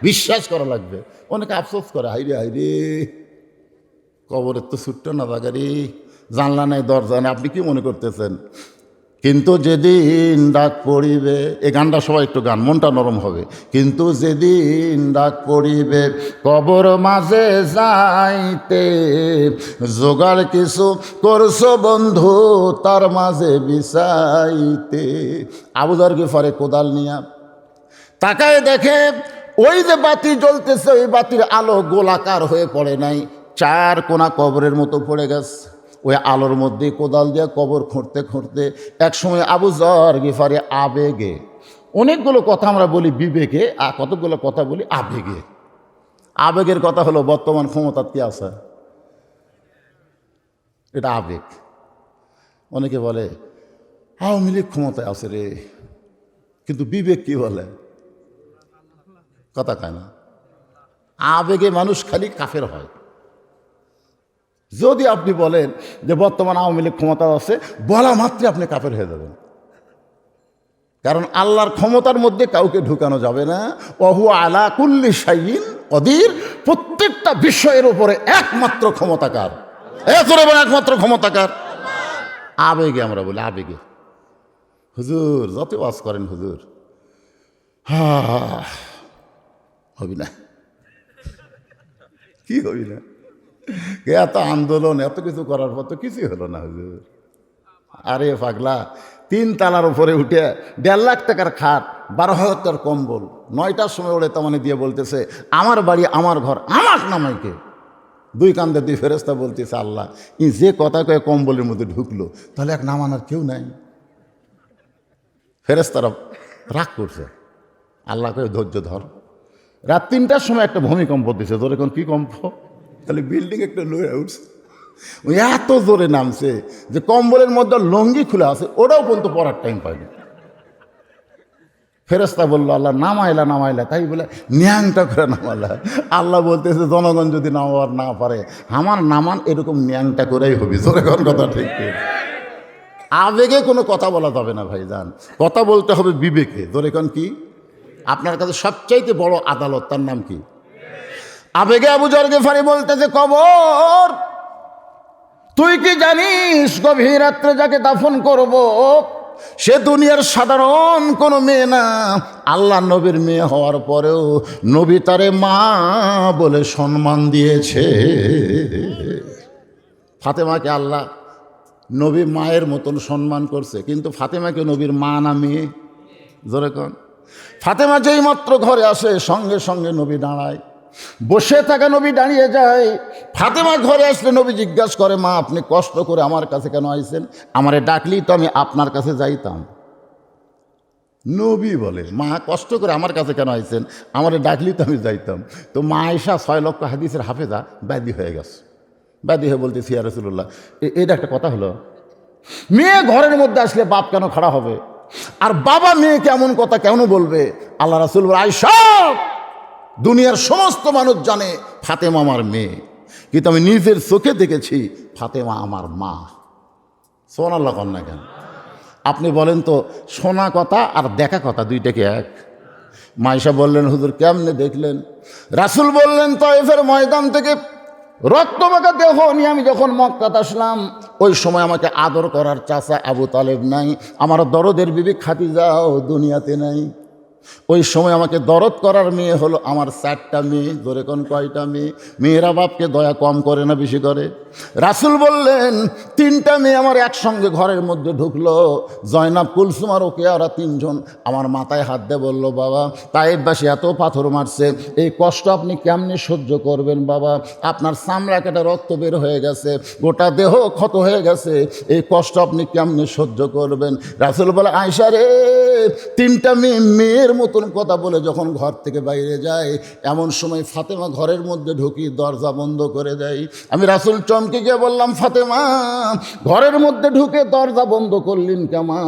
বিশ্বাস করা লাগবে। অনেকে আফসোস করে, হাইরে হাইরে কবরের তো ছোট্ট না বাগারি, জানলা নাই, দরজা নাই। আপনি কি মনে করতেছেন? কিন্তু যেদিন ডাক পড়িবে, এই গানটা সবাই একটু গান, মনটা নরম হবে। কিন্তু যেদিন ডাক পড়িবে কবর মাঝে যাইতে, জোগাড় কিছু করছো বন্ধু তার মাঝে বিছাইতে। আবু যর গিফারি কোদাল নিয়া তাকায় দেখে ওই যে বাতি জ্বলতেছে, ওই বাতির আলো গোলাকার হয়ে পড়ে নাই, 4 কোণা কবরের মতো পড়ে গেছে। ওই আলোর মধ্যে কোদাল দিয়ে কবর খুঁড়তে খুঁড়তে একসময় আবু যর গিফারি আবেগে, অনেকগুলো কথা আমরা বলি বিবেকে, আর কতগুলো কথা বলি আবেগে। আবেগের কথা হলো বর্তমান ক্ষমতা কি আছে, এটা আবেগ। অনেকে বলে আওয়ামী লীগ ক্ষমতায় আছে রে, কিন্তু বিবেক কি বলে? কথা কয় না। আবেগে মানুষ খালি কাফের হয়। যদি আপনি বলেন যে বর্তমান আওয়ামী লীগ ক্ষমতা আছে, বলা মাত্রই আপনি কাফের হয়ে যাবেন। কারণ আল্লাহর ক্ষমতার মধ্যে কাউকে ঢুকানো যাবে না। ওহু আলা কুল্লি শাইইন কদির, প্রত্যেকটা বিষয়ের উপরে একমাত্র ক্ষমতাকার, একমাত্র ক্ষমতাকার। আবেগে আমরা বলি, আবেগে। হুজুর যত ওয়াজ করেন হুজুর, হবি না, কি হবি না, এত আন্দোলন এত কিছু করার পর তো কিছুই হলো না হুজুর। আরে পাগলা, 3 তলার উপরে উঠে 1.5 লাখ টাকার খাট 12,000 কম্বল 9টার সময় ওড়ে তামানে দিয়ে বলতেছে আমার বাড়ি আমার ঘর আমার নামাইকে। দুই কান্দে দুই ফেরেস্তা বলতেছে আল্লাহ ই যে কথা কয়ে কম্বলের মধ্যে ঢুকলো তাহলে এক নামানোর কেউ নাই। ফেরেস্তারা রাগ করছে, আল্লাহ কয়ে ধৈর্য ধর। রাত 3টার সময় একটা ভূমিকম্প দিচ্ছে, জোরে কোন কি কম্প, তাহলে বিল্ডিং একটা লয়ে উঠছে, ওই এত জোরে নামছে যে কম্বলের মধ্যে লঙ্গি খুলে আছে ওটাও পর্যন্ত পড়ার টাইম পায়নি। ফেরেস্তা বললো আল্লাহ নামাইলা, তাই বলে ন্যাংটা করে নামালা। আল্লাহ বলতেছে জনগণ যদি নামাবার না পারে আমার নামান এরকম ন্যাংটা করেই হবে। জোরে কোন কথা ঠিক, আবেগে কোনো কথা বলা যাবে না ভাইজান, কথা বলতে হবে বিবেকে। জোরে কোন কি, আপনার কাছে সবচাইতে বড় আদালত তার নাম কি? আবেগে আবু যর গিফারি বলতেছে কবর তুই কি জানিস গভীর রাত্রে যাকে দাফন করব সে দুনিয়ার সাধারণ কোনো মেয়ে না, আল্লাহ নবীর মেয়ে হওয়ার পরেও নবী তারে মা বলে সম্মান দিয়েছে। ফাতেমাকে আল্লাহ নবী মায়ের মতন সম্মান করছে, কিন্তু ফাতেমাকে নবীর মা না মেয়ে? জোরে কোন। ফাতেমা যেই মাত্র ঘরে আসে সঙ্গে সঙ্গে নবী দাঁড়ায়, বসে থাকা নবী দাঁড়িয়ে যায়। ফাতেমা ঘরে আসলে নবী জিজ্ঞাসা করে মা আপনি কষ্ট করে আমার কাছে কেন আইছেন? আমারে ডাকলেই তো আমি আপনার কাছে যাইতাম। নবী বলে মা কষ্ট করে আমার কাছে কেন আইছেন? আমারে ডাকলেই তো আমি যাইতাম। তো মা আয়েশা 6 লক্ষ হাদিসের হাফেজা ব্যাধি হয়ে গেছে, ব্যাধি হয়ে বলতেছি ইয়া রাসূলুল্লাহ এটা একটা কথা হলো, মেয়ে ঘরের মধ্যে আসলে বাপ কেন খাড়া হবে, আর বাবা মেয়েকে এমন কথা কেন বলবে? আল্লাহ রাসূল বলে আয়েশা দুনিয়ার সমস্ত মানুষ জানে ফাতেমা আমার মেয়ে, কিন্তু আমি নিজের চোখে দেখেছি ফাতেমা আমার মা। সুবহানাল্লাহ কন না কেন? আপনি বলেন তো শোনা কথা আর দেখা কথা দুইটাকে এক? মাইশা বললেন হুজুর কেমনে দেখলেন? রাসূল বললেন তায়েফের ময়দান থেকে রক্তমাখা দেহ নিয়ে আমি যখন মক্কাতে আসলাম ওই সময় আমাকে আদর করার চাচা আবু তালেব নাই, আমার দরদের বিবি খাদিজাও দুনিয়াতে নাই। ওই সময় আমাকে দরদ করার মেয়ে হলো আমার 4টা মেয়ে। ধরে কোন কয়টা মেয়ে? মেয়েরা বাপকে দয়া কম করে না বেশি করে? রাসূল বললেন 3টা মেয়ে আমার একসঙ্গে ঘরের মধ্যে ঢুকলো, জয়নাব কুলসুম আর ওকে ওরা 3জন আমার মাথায় হাত দিয়ে বললো বাবা তায়েফবাসী এত পাথর মারছে, এই কষ্ট আপনি কেমনে সহ্য করবেন বাবা? আপনার চামড়া কেটে রক্ত বের হয়ে গেছে, গোটা দেহ ক্ষত হয়ে গেছে, এই কষ্ট আপনি কেমনে সহ্য করবেন? রাসূল বলে আয়েশা রে 3টা মেয়ের মতন কথা বলে যখন ঘর থেকে বাইরে যায় এমন সময় ফাতেমা ঘরের মধ্যে ঢুকি দরজা বন্ধ করে দেয়। আমি রাসূল চমকে গিয়ে বললাম ফাতেমা ঘরের মধ্যে ঢুকে দরজা বন্ধ করলেন কেমা?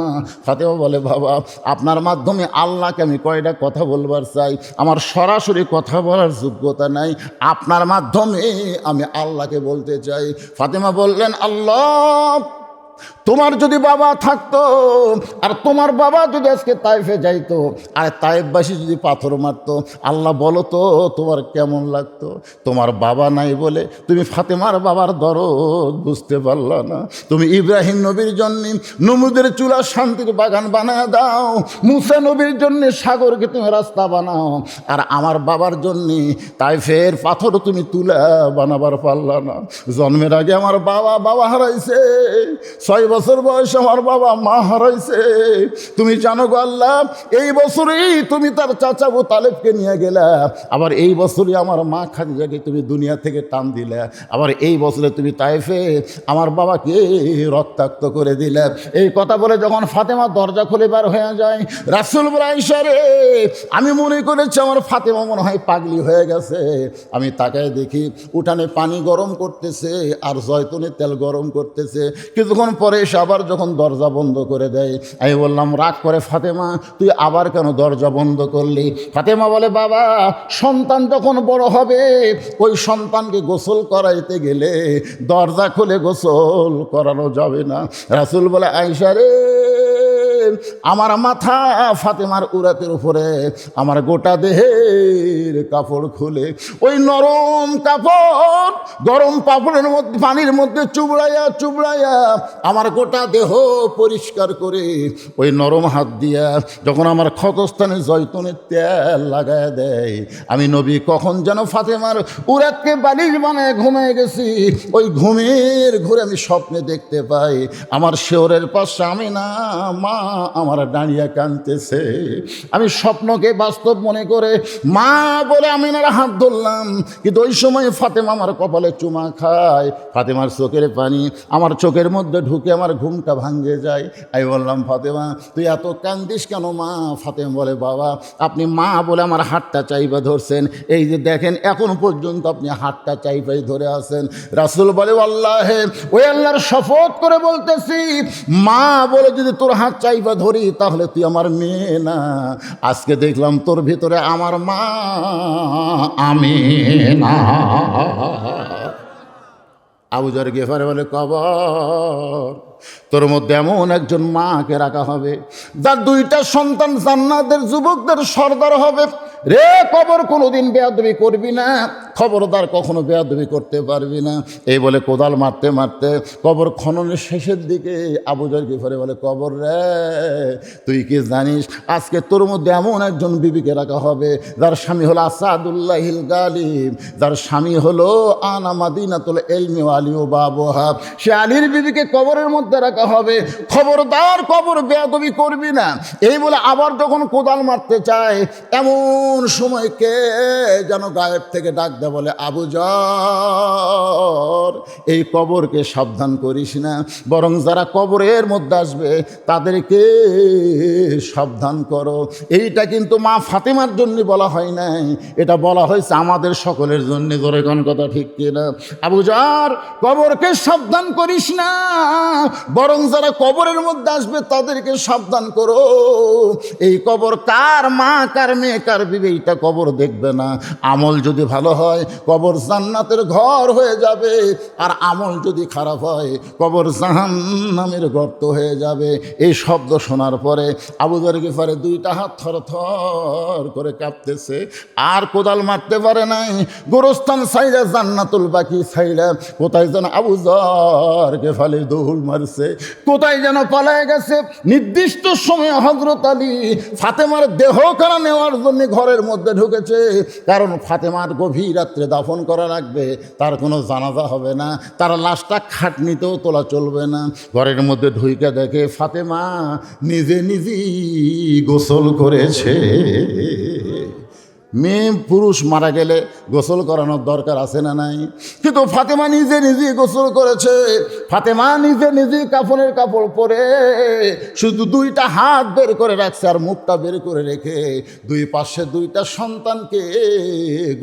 ফাতেমা বলে বাবা আপনার মাধ্যমে আল্লাহকে আমি কয়টা কথা বলবার চাই, আমার সরাসরি কথা বলার যোগ্যতা নাই, আপনার মাধ্যমে আমি আল্লাহকে বলতে চাই। ফাতেমা বললেন আল্লাহ তোমার যদি বাবা থাকতো আর তোমার বাবা যদি আজকে তায়েফে যাইতো আর তায়েফবাসী যদি পাথর মারতো, আল্লাহ বলো তো তোমার কেমন লাগতো? তোমার বাবা নাই বলে তুমি ফাতেমার বাবার দরদ বুঝতে পারলা না। তুমি ইব্রাহিম নবীর জন্য নমরুদের চুলা শান্তির বাগান বানায় দাও, মুসা নবীর জন্য সাগরকে তুমি রাস্তা বানাও, আর আমার বাবার জন্য তায়েফের পাথর তুমি তুলা বানাবার পারলা না। জন্মের আগে আমার বাবা হারাইছে, 6 বছর বয়স আমার বাবা মা হারাইছে। তুমি জানো গো আল্লাহ এই বছরেই তুমি তার চাচা আবু তালেবকে নিয়ে গেলা, আবার এই বছরই আমার মা খাদিজাকে তুমি দুনিয়া থেকে টান দিলে, আবার এই বছরে তুমি তায়েফে আমার বাবাকে রক্তাক্ত করে দিলে। এই কথা বলে যখন ফাতেমা দরজা খুলে বার হয়ে যায় রাসূল বলে আয়েশা রে আমি মনে করেছি আমার ফাতেমা মনে হয় পাগলি হয়ে গেছে। আমি তাকায় দেখি উঠানে পানি গরম করতেছে আর জয়তুনের তেল গরম করতেছে। কিছুক্ষণ পরে এসে আবার যখন দরজা বন্ধ করে দেয় আমি বললাম রাগ করে ফাতেমা তুই আবার কেন দরজা বন্ধ করলি? ফাতেমা বলে বাবা সন্তান যখন বড় হবে ওই সন্তানকে গোসল করাইতে গেলে দরজা খুলে গোসল করানো যাবে না। রাসূল বলে আয়েশা রে আমার মাথা ফাতেমার উরাতের উপরে আমার গোটা দেহের কাপড় খুলে ওই নরম কাপড় গরম পাপড়ের মধ্যে পানির মধ্যে চুবড়াইয়া আমার গোটা দেহ পরিষ্কার করে ওই নরম হাত দিয়া যখন আমার ক্ষতস্থানে জয়তুনের তেল লাগায় দেয় আমি নবী কখন যেন ফাতেমার উরাতকে বালিশ বানায় ঘুমিয়ে গেছি। ওই ঘুমের ঘুরে আমি স্বপ্নে দেখতে পাই আমার শেওরের পাশে আমি না মা আমার দাঁড়িয়ে কাঁদতেছে। আমি স্বপ্নকে বাস্তব মনে করে মা বলে আমিনার হাত ধরলাম, কিন্তু ওই সময় ফাতেমা আমার কপালে চুমা খায়, ফাতেমার চোখের পানি আমার চোখের মধ্যে ঢুকে আমার ঘুমটা ভাঙে যায়। আমি বললাম, ফাতেমা তুই এত কান্দিস কেন মা? ফাতেমা বলে, বাবা আপনি মা বলে আমার হাতটা চাইবা ধরছেন, এই যে দেখেন এখন পর্যন্ত আপনি হাতটা চাইবাই ধরে আছেন। রাসূল বলে, আল্লাহে ওই আল্লাহর শপথ করে বলতেছি, মা বলে যদি তোর হাত চাইবা ধরি তাহলে তুই আমার মেয়ে না। আজকে দেখলাম তোর ভিতরে আমার মা আমিনা। আবু যর গিফারি বলে, কবর তোর মধ্যে এমন একজন মাকে রাখা হবে যার দুইটা সন্তান জান্নাতের যুবকদের সর্দার হবে। রে কবর কোনোদিন বেয়াদবি করবি না, খবরদার কখনো বেয়াদবি করতে পারবি না। এই বলে কোদাল মারতে মারতে কবর খননের শেষের দিকে আবু যর গিফারি বলে, কবর রে তুই কি জানিস আজকে তোর মধ্যে এমন একজন বিবিকে রাখা হবে যার স্বামী হলো আসাদুল্লাহিল গালিব, যার স্বামী হলো আনা মাদিনাতুল ইলমি ওয়া আলী ওয়া বাবুহা। সে আলীর বিবিকে কবরের মধ্যে রাখা হবে, খবরদার কবর বেয়াদবি করবি না। এই বলে আবার যখন কোদাল মারতে চায় এমন সময় কে যেন গায়েব থেকে ডাক দেয়, বলে, আবু যর এই কবরকে সাবধান করিস না, বরং যারা কবরের মধ্যে আসবে তাদেরকে সাবধান করো। এইটা কিন্তু মা ফাতেমার জন্য বলা হয় নাই, এটা বলা হয়েছে আমাদের সকলের জন্য। জোরে কোন কথা ঠিক কিনা? আবু যর কবরকে সাবধান করিস না, বরং যারা কবরের মধ্যে আসবে তাদেরকে সাবধান করো। এই কবর কার মা কার মেয়ে কার বিবি এইটা কবর দেখবে না। আমল যদি ভালো হয় কবর জান্নাতের ঘর হয়ে যাবে, আর আমল যদি খারাপ হয় কবর জাহান্নামের গর্ত হয়ে যাবে। এই শব্দ শোনার পরে আবু যর গিফারি দুইটা হাত থরথর করে কাঁপতেছে, আর কোদাল মারতে পারে নাই। গোরস্থান সাইরা জান্নাতুল বাকি সাইরা কোথায় যেন আবু যর গিফারি দৌড় মারছে, কোথায় যেন পালায় গেছে। নির্দিষ্ট সময়ে হযরত আলী ফাতেমার দেহখানা নেওয়ার জন্য ঘরের মধ্যে ঢুকেছে, কারণ ফাতেমার গভীর রাত্রে দাফন করা লাগবে, তার কোনো জানাজা হবে না, তার লাশটা খাটনিতেও তোলা চলবে না। ঘরের মধ্যে ঢুইকে দেখে ফাতেমা নিজে নিজেই গোসল করেছে। মেয়ে পুরুষ মারা গেলে গোসল করানোর দরকার আছে না নাই? কিন্তু ফাতেমা নিজে নিজেই গোসল করেছে। ফাতেমা নিজে নিজেই কাফনের কাপড় পরে শুধু দুইটা হাত বের করে রাখছে, আর মুখটা বের করে রেখে দুই পাশে দুইটা সন্তানকে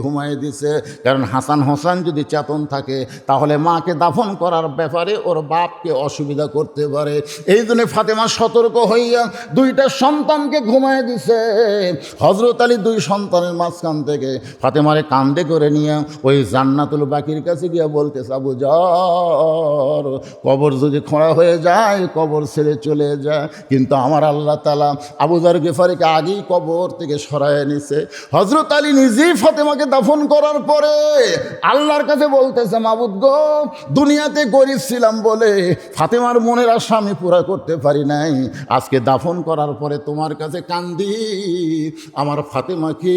ঘুমায় দিছে। কারণ হাসান হোসেন যদি চেতন থাকে তাহলে মাকে দাফন করার ব্যাপারে ওর বাপকে অসুবিধা করতে পারে। এই জন্য ফাতেমা সতর্ক হইয়া দুইটা সন্তানকে ঘুমায় দিছে। হযরত আলী দুই সন্তানের মাঝখান থেকে ফাতেমারে কান্দে করে নিয়ে ওই জান্নাতুল বাকির কাছে গিয়ে বলতেছে, আবু যর কবর যদি খোঁড়া হয়ে যায় কবর ছেড়ে চলে যায়, কিন্তু আমার আল্লাহ তাআলা আবু যর গিফারিকে আগেই কবর থেকে সরায় নিছে। হযরত আলী নিজেই ফাতেমাকে দাফন করার পরে আল্লাহর কাছে বলতেছে, মাবুদ গো, দুনিয়াতে গরিব ছিলাম বলে ফাতেমার মনের আশা আমি পুরা করতে পারি নাই, আজকে দাফন করার পরে তোমার কাছে কান্দি, আমার ফাতেমাকে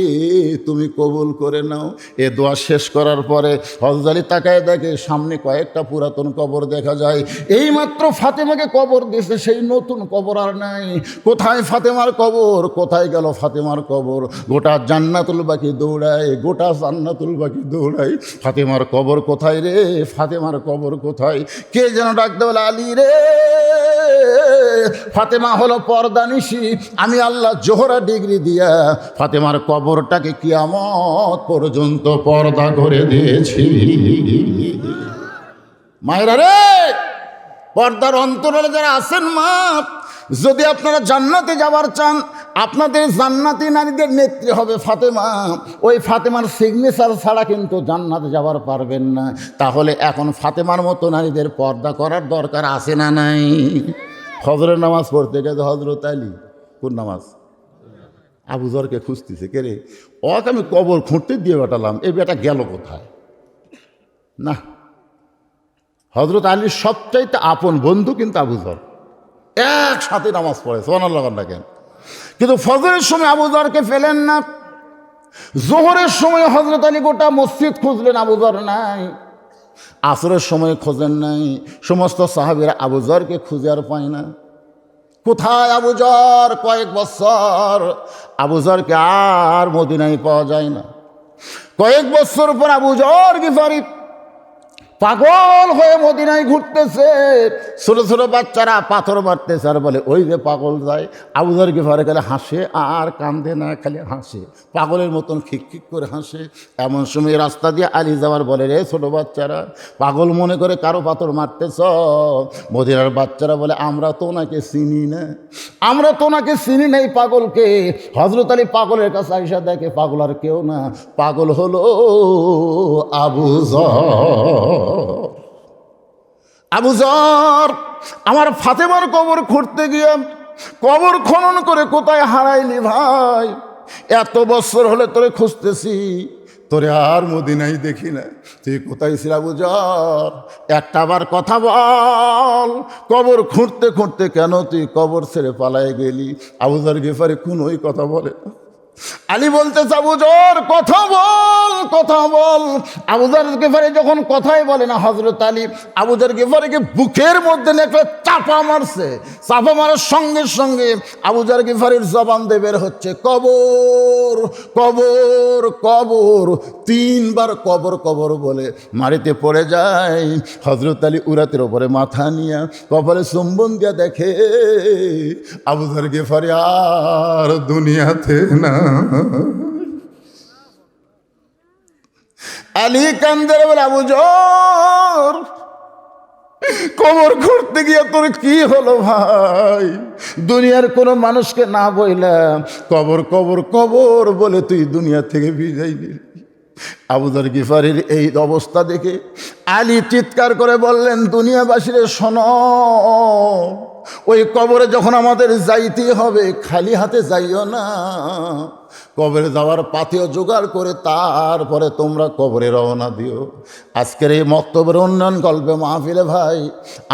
তুমি কবুল করে নাও। এ দোয়া শেষ করার পরে হযরত আলী তাকায় দেখে সামনে কয়েকটা পুরাতন কবর দেখা যায়। এইমাত্র ফাতেমাকে কবর দিয়েছে, সেই নতুন কবর আর নাই। কোথায় ফাতেমার কবর? কোথায় গেল ফাতেমার কবর? গোটা জান্নাতুল বাকি দৌড়ায়, গোটা জান্নাতুল বাকি দৌড়ায়, ফাতেমার কবর কোথায় রে? ফাতেমার কবর কোথায়? কে যেন ডাকতে বলে, আলী রে, ফাতেমা হলো পর্দানিশী, আমি আল্লাহ জোহরা ডিগ্রি দিয়া ফাতেমার কবরটাকে কিয়ামত পর্যন্ত পর্দা করে দিয়েছি। মায়েরা রে, পর্দার অন্তরালে যারা আছেন মা, যদি আপনারা জান্নাতে যাবার চান, আপনাদের জান্নাতি নারীদের নেত্রী হবে ফাতেমা। ওই ফাতেমার সিগনেচার ছাড়া কিন্তু জান্নাতে যাবার পারবেন না। তাহলে এখন ফাতেমার মতো নারীদের পর্দা করার দরকার আছে না নাই? ফজরের নামাজ পড়তে গেছে হযরত আলী, কোন নামাজ? আবু যরকে খুঁজতেছে, কে রে? ওকে আমি কবর খুঁড়তে দিয়ে বেটালাম, এ বেটা গেল কোথায়? না, হযরত আলীর সবচাইতে আপন বন্ধু কিন্তু আবু যর, একসাথে নামাজ পড়ে, সুবহানাল্লাহ কেন? কিন্তু ফজরের সময় আবু যরকে পেলেন না। জোহরের সময় হযরত আলী গোটা মসজিদ খুঁজলেন, আবু যর নাই। আসরের সময় খোঁজেন নাই। সমস্ত সাহাবীরা আবু যরকে খুঁজে আর পায় না। কোথায় আবু যর? কয়েক বছর আবু যরকে আর মদিনায় পাওয়া যায় না। কয়েক বছর পর আবু যর গিফারি পাগল হয়ে মদিনায় ঘুরতেছে। ছোট ছোট বাচ্চারা পাথর মারতেছে আর বলে ওই যে পাগল যায়। আবু যর গিফারি গেলে হাসে আর কান্দে না, খালি হাসে, পাগলের মতন খিক করে হাসে। এমন সময় রাস্তা দিয়ে আলী যাওয়ার বলে রে ছোট বাচ্চারা, পাগল মনে করে কারো পাথর মারতেছ? মদিনার বাচ্চারা বলে আমরা তো ওনাকে চিনি না, আমরা তো ওনাকে চিনি নাই পাগলকে। হযরত আলী পাগলের কাছে আইসা দেখে পাগল আর কেউ না, পাগল হলো আবু যর। আবু যর আমার ফাতেমার কবর খুঁড়তে গিয়ে কবর খনন করে কোথায় হারাইলি ভাই? এত বছর হলে তোরে খুঁজতেছি, তোরে আর মদিনায় দেখি না, তুই কোথায় ছিল আবু যর? একটা বার কথা বল, কবর খুঁড়তে খুঁড়তে কেন তুই কবর ছেড়ে পালায় গেলি? আবু যর গিফারি কোনোই কথা বলে না। আলী বলতেছে আবু যর কথা বল, কথা বল। আবু যর গিফারি যখন কথাই বলে না, হযরত আলী আবু যর গিফারিকে বুকের মধ্যে একটা চাপা মারছে। চাপা মারার সঙ্গে সঙ্গে আবু যর গিফারির জবান দিয়ে বের হচ্ছে কবর কবর কবর। তিনবার কবর কবর বলে মারিতে পড়ে যায়। হযরত আলী উরাতের ওপরে মাথা নিয়ে কপালে চুম্বন দিয়া দেখে আবু যর গিফারি আর দুনিয়াতে না। আলী কান্দের বলে আবু যর কবর খুঁড়তে গিয়ে তোর কি হলো ভাই? দুনিয়ার কোনো মানুষকে না বইলাম, কবর কবর কবর বলে তুই দুনিয়া থেকে বিদায় নিলি। আবু যর গিফারির এই অবস্থা দেখে আলী চিৎকার করে বললেন দুনিয়াবাসীরে শোনো, ওই কবরে যখন আমাদের যাইতে হবে খালি হাতে যাইও না, কবরে যাওয়ার পাথেও জোগাড় করে তারপরে তোমরা কবরে রওনা দিও। আজকের এই মক্তবের উন্নয়ন গল্পে মাহফিলে ভাই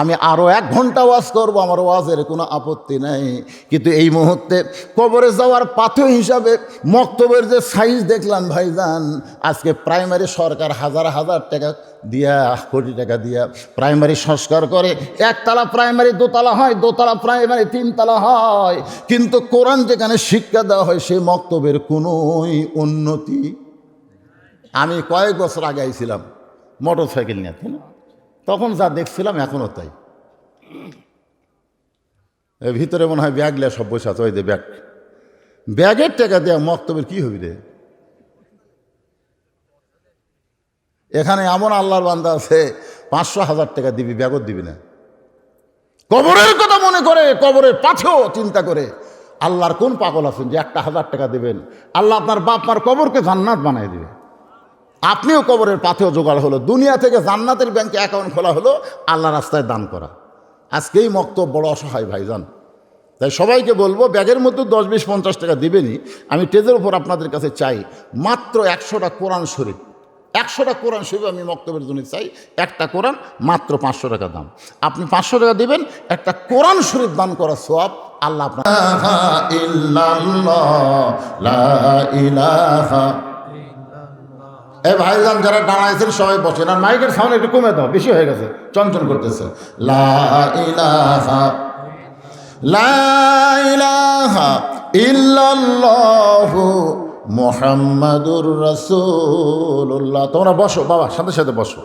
আমি আরও 1 ঘন্টা ওয়াজ করবো, আমার ওয়াজের কোনো আপত্তি নাই, কিন্তু এই মুহূর্তে কবরে যাওয়ার পাথেও হিসাবে মক্তবের যে সাইজ দেখলাম ভাইজান, আজকে প্রাইমারি সরকার হাজার হাজার টাকা দিয়া, কোটি টাকা দিয়া প্রাইমারি সংস্কার করে। 1 তলা প্রাইমারি 2 তলা হয়, 2 তলা প্রাইমারি 3 তলা হয়, কিন্তু কোরআন যেখানে শিক্ষা দেওয়া হয় সেই মক্তবের কোনোই উন্নতি। আমি কয়েক বছর আগে আইছিলাম মোটর সাইকেল নিয়ে, তখন যা দেখছিলাম এখনও তাই। ভিতরে মনে হয় ব্যাগ লিয়া সব বসে আছে, ওই যে ব্যাগ, ব্যাগের টাকা দেওয়া মক্তবের কি হবি রে? এখানে এমন আল্লাহর বান্দা আছে 500,000 টাকা দিবি, ব্যাগও দিবি না। কবরের কথা মনে করে, কবরের পাথেও চিন্তা করে। আল্লাহর কোন পাগল আছেন যে 1,000 টাকা দেবেন? আল্লাহ আপনার বাপ মার কবরকে জান্নাত বানাই দেবে। আপনিও কবরের পাথেও জোগাড় হলো, দুনিয়া থেকে জান্নাতের ব্যাংকে অ্যাকাউন্ট খোলা হলো আল্লাহ রাস্তায় দান করা। আজকেই মক্তব বড় অসহায় ভাইজান। তাই সবাইকে বলবো ব্যাগের মধ্যে 10, 20, 50 টাকা দিবেনই। আমি টেজের উপর আপনাদের কাছে চাই মাত্র 100টা কোরআন শরীফ, 100টা কোরআন শরীফ আমি মক্তবের জন্য চাই। একটা কোরআন মাত্র 500 টাকা দাম। আপনি 500 টাকা দিবেন, একটা কোরআন শরীফ দান করা সওয়াব আল্লাহ আপনার। এ ভাইজান যারা দাঁড়াইছেন সবাই বসেন, আর মাইকের সাউন্ড একটু কমে দাও, বেশি হয়ে গেছে, চঞ্চন করতেছে। লা ইলাহা লা ইলাহা ইল্লাল্লাহু মুহাম্মাদুর রাসূলুল্লাহ। তোমরা বসো বাবা, সাথে সাথে বসো।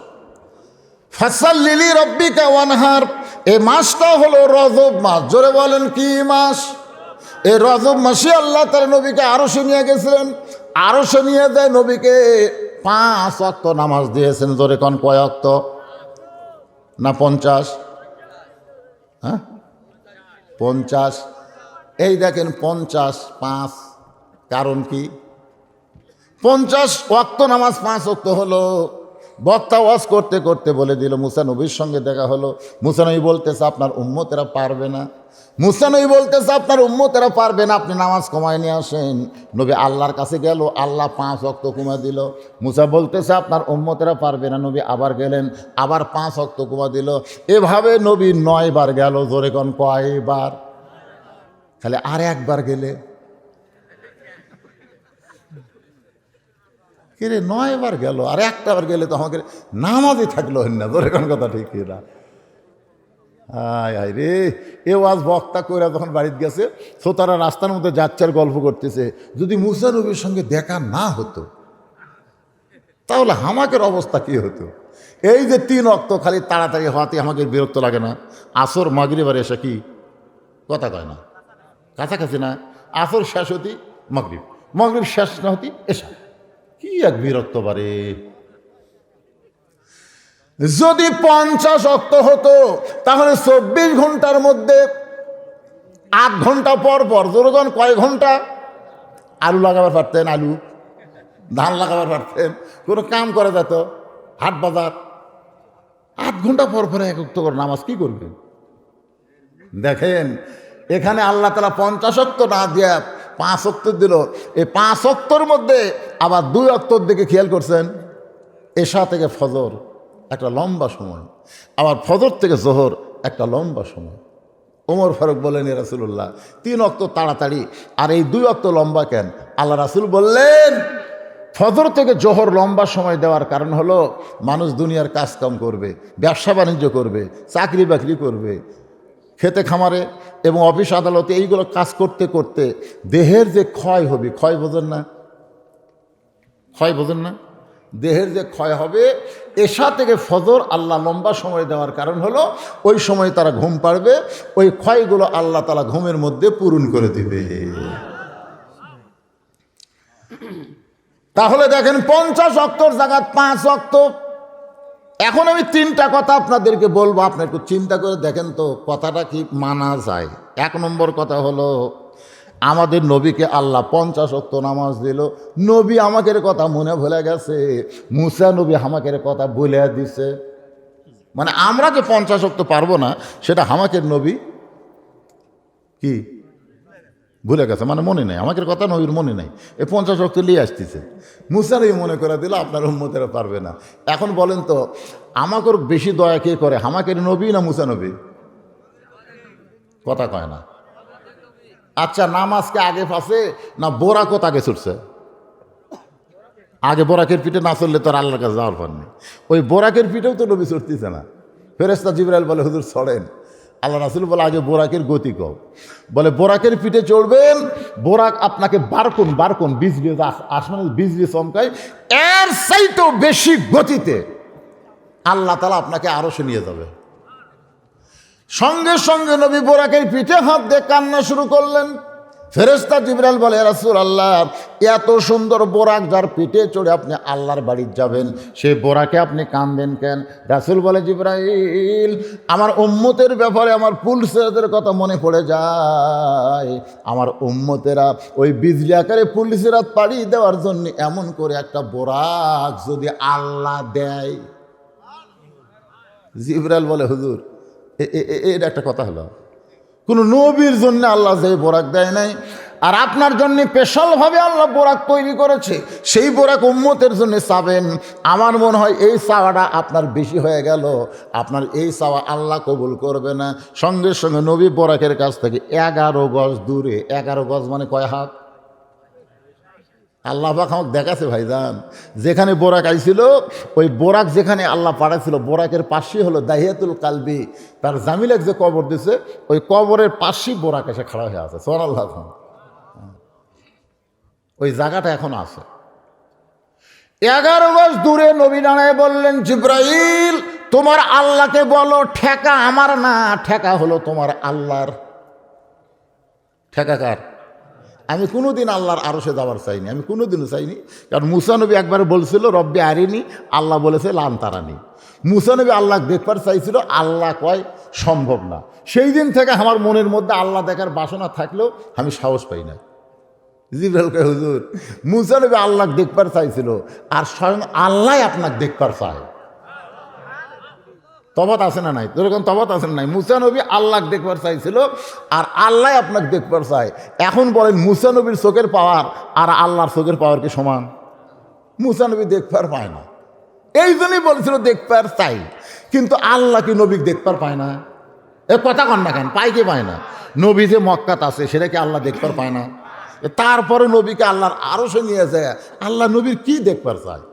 ফাসাল্লি লিরাব্বিকা ওয়ানহার। এই মাসটা হলো রজব মাস। জোরে বলেন কি মাস? এই রজব মাসে আল্লাহ তার নবীকে আরশে নিয়ে গেছিলেন। আরশে নিয়ে যায় নবীকে 5 ওয়াক্ত নামাজ দিয়েছেন। জোরে কোন কয় ওয়াক্ত? না 50? হ্যাঁ 50। এই দেখেন 50, 5, কারণ কি? 50 ওয়াক্ত নামাজ 5 ওয়াক্ত হলো। বক্তা ওয়াজ করতে করতে বলে দিল, মুসা নবীর সঙ্গে দেখা হলো। মুসা নবী বলতেছে আপনার উম্মতেরা পারবে না। মুসা নবী বলতেছে আপনার উম্মতেরা পারবে না, আপনি নামাজ কমায় নিয়ে আসেন। নবী আল্লাহর কাছে গেল, আল্লাহ 5 ওয়াক্ত কমা দিল। মুসা বলতেছে আপনার উম্মতেরা পারবে না, নবী আবার গেলেন, আবার 5 ওয়াক্ত কমা দিল। এভাবে নবী 9 বার গেল। জোরে কোন কয়বার? খালি আর একবার গেলে কিরে 9 বার গেল, আর একটা বার গেলে তো আমাকে নামাজই থাকলো না। জোরে কোন কথা ঠিক না? হায় হায় রে, এ ওয়াজ বক্তা কইরা যখন বাড়িতে গেছে, শ্রোতারা রাস্তার মধ্যে যাচ্ছে আর গল্প করতেছে, যদি মুসা নবীর সঙ্গে দেখা না হতো তাহলে হামাকের অবস্থা কি হতো। এই যে 3 ওয়াক্ত খালি তাড়াতাড়ি হওয়াতে আমাকে বিরক্ত লাগে না? আসর মাগরিব আর এসে কি কথা কয় না, কাছাকাছি না? আসর শেষ হতি মাগরিব, মাগরিব শেষ না হতি এসা, কি এক বিরক্ত বারে। যদি 50 ওয়াক্ত হতো তাহলে 24 ঘন্টার মধ্যে 8 ঘন্টা পর পর জোরজন কয় ঘন্টা আলু লাগাবার পারতেন, আলু ধান লাগাবার পারতেন, কোনো কাম করা যেত, হাট বাজার। 8 ঘন্টা পর পরে 1 ওয়াক্ত করে নামাজ কি করবেন? দেখেন এখানে আল্লাহ তাআলা 50 ওয়াক্ত না দিয়া 5 ওয়াক্ত দিল। এই 5 ওয়াক্তর মধ্যে আবার 2 ওয়াক্তর দিকে খেয়াল করছেন, এশা থেকে ফজর একটা লম্বা সময়, আবার ফজর থেকে জোহর একটা লম্বা সময়। ওমর ফারুক বলেন, এ রাসূলুল্লাহ 3 ওয়াক্ত তাড়াতাড়ি আর এই 2 ওয়াক্ত লম্বা কেন? আল্লাহ রাসূল বললেন, ফজর থেকে জোহর লম্বা সময় দেওয়ার কারণ হলো মানুষ দুনিয়ার কাজকাম করবে, ব্যবসা বাণিজ্য করবে, চাকরি বাকরি করবে, খেতে খামারে এবং অফিস আদালতে এইগুলো কাজ করতে করতে দেহের যে ক্ষয় হবে, ক্ষয় বোঝেন না? ক্ষয় বোঝেন না? দেহের যে ক্ষয় হবে, এশা থেকে ফজর আল্লাহ লম্বা সময় দেওয়ার কারণ হলো ওই সময় তারা ঘুম পাড়বে, ওই ক্ষয়গুলো আল্লাহ তাআলা ঘুমের মধ্যে পূরণ করে দিবে। তাহলে দেখেন 50 ওয়াক্তর জায়গায় 5 ওয়াক্ত। এখন আমি 3টা কথা আপনাদেরকে বলবো, আপনি একটু চিন্তা করে দেখেন তো কথাটা কি মানা যায়। 1 নম্বর কথা হলো, আমাদের নবীকে আল্লাহ 50 ওয়াক্ত নামাজ দিল, নবী আমাকের কথা মনে ভুলে গেছে, মুসা নবী আমাকের কথা বলে দিছে। মানে আমরা যে 50 ওয়াক্ত পারবো না সেটা আমাকের নবী কি ভুলে গেছে, মানে মনে নেই, আমাকের কথা নবীর মনে নেই। এই 50 ওয়াক্ত নিয়ে আসতেছে, মুসা নবী মনে করে দিল, আপনার উম্মতেরা পারবে না। এখন বলেন তো আমাকের বেশি দয়া কে করে, আমাকের নবী না মুসা নবী? কথা কয় না। আচ্ছা নামাজকে আগে ফাঁসে না বোরাকত আগে ছুটছে? আগে বোরাকের পিঠে না চললে তো আর আল্লাহর কাছে যাওয়ার পর নেই। ওই বোরাকের পিঠেও তো নবী ছুটতেছে না। ফেরেশতা জিবরাইল বলে, হুজুর ছড়েন। আল্লাহ রাসূল বলে, আগে বোরাকের গতি কম। বলে বোরাকের পিঠে চড়বেন, বোরাক আপনাকে বারকুন বিজলি, আসমানে বিজলি চমকায়, এর চাইতেও বেশি গতিতে আল্লাহ তাআলা আপনাকে আরশে নিয়ে যাবে। সঙ্গে সঙ্গে নবী বোরাকের পিঠে হাত দিয়ে কান্না শুরু করলেন। ফেরেশতা জিবরাইল বলে, রাসূলুল্লাহ এত সুন্দর বোরাক যার পিঠে চড়ে আপনি আল্লাহর বাড়ি যাবেন, সেই বোরাকে আপনি কাঁদেন কেন? রাসূল বলে, জিবরাইল আমার উম্মতের ব্যাপারে আমার পুলসিরাতের কথা মনে পড়ে যায়। আমার উম্মতেরা ওই বিজলি আকারে পুলসিরাত পাড়ি দেওয়ার জন্য এমন করে একটা বোরাক যদি আল্লাহ দেয়। জিবরাইল বলে, হুজুর এটা একটা কথা হলো, কোনো নবীর জন্য আল্লাহ যে বোরাক দেয় নাই, আর আপনার জন্য স্পেশালভাবে আল্লাহ বোরাক তৈরি করেছে, সেই বোরাক উম্মতের জন্য চাবেন। আমার মনে হয় এই চাওয়াটা আপনার বেশি হয়ে গেল, আপনার এই চাওয়া আল্লাহ কবুল করবে না। সঙ্গে সঙ্গে নবী বোরাকের কাছ থেকে 11 গজ দূরে, 11 গজ মানে কয় হাত? আল্লাহ পাক আমাকে দেখাছে ভাইজান, যেখানে বোরাক আইছিল ওই বোরাক যেখানে আল্লাহ পাঠাইছিল, বোরাকের পাশেই হলো দাহিয়াতুল কালবি, তার জামিলাক যে কবর দিছে ওই কবরের পাশেই বোরাক এসে খাড়া হয়ে আছে। সুবহানাল্লাহ। ওই জায়গাটা এখন আছে। 11 গজ দূরে নবী দাঁড়ায় বললেন, জিবরাইল তোমার আল্লাহকে বলো ঠেকা আমার না, ঠেকা হলো তোমার আল্লাহর। ঠেকা কার? আমি কোনোদিন আল্লাহর আরশে যাওয়ার চাইনি, আমি কোনোদিনও চাইনি। কারণ মুসা নবী একবার বলছিল রব্বি আরিনি, আল্লাহ বলেছে লান তারানি। মুসা নবী আল্লাহ দেখবার চাইছিল, আল্লাহ কয় সম্ভব না। সেই দিন থেকে আমার মনের মধ্যে আল্লাহ দেখার বাসনা থাকলেও আমি সাহস পাই না। জিবরাইল কয়, হুজুর মুসা নবী আল্লাহ দেখবার চাইছিল, আর স্বয়ং আল্লাহ আপনাকে দেখবার চায়। তফাৎ আছে না নাই? যেরকম তফাৎ আছে না নাই? মুসা নবী আল্লাহ দেখবার চাইছিল, আর আল্লাহ আপনাকে দেখবার চায়। এখন বলেন মুসা নবীর চোখের পাওয়ার আর আল্লাহর চোখের পাওয়ার কি সমান? মুসা নবী দেখবার পায় না, এই জন্যই বলছিল দেখবার চাই। কিন্তু আল্লাহ কি নবী দেখবার পায় না? এ কথা কন না কেন? পায় কি পায় না? নবী যে মক্কাত আছে সেটা কি আল্লাহ দেখবার পায় না? তারপরে নবীকে আল্লাহর আরশে নিয়ে যায়, আল্লাহ নবীর কি দেখবার চায়?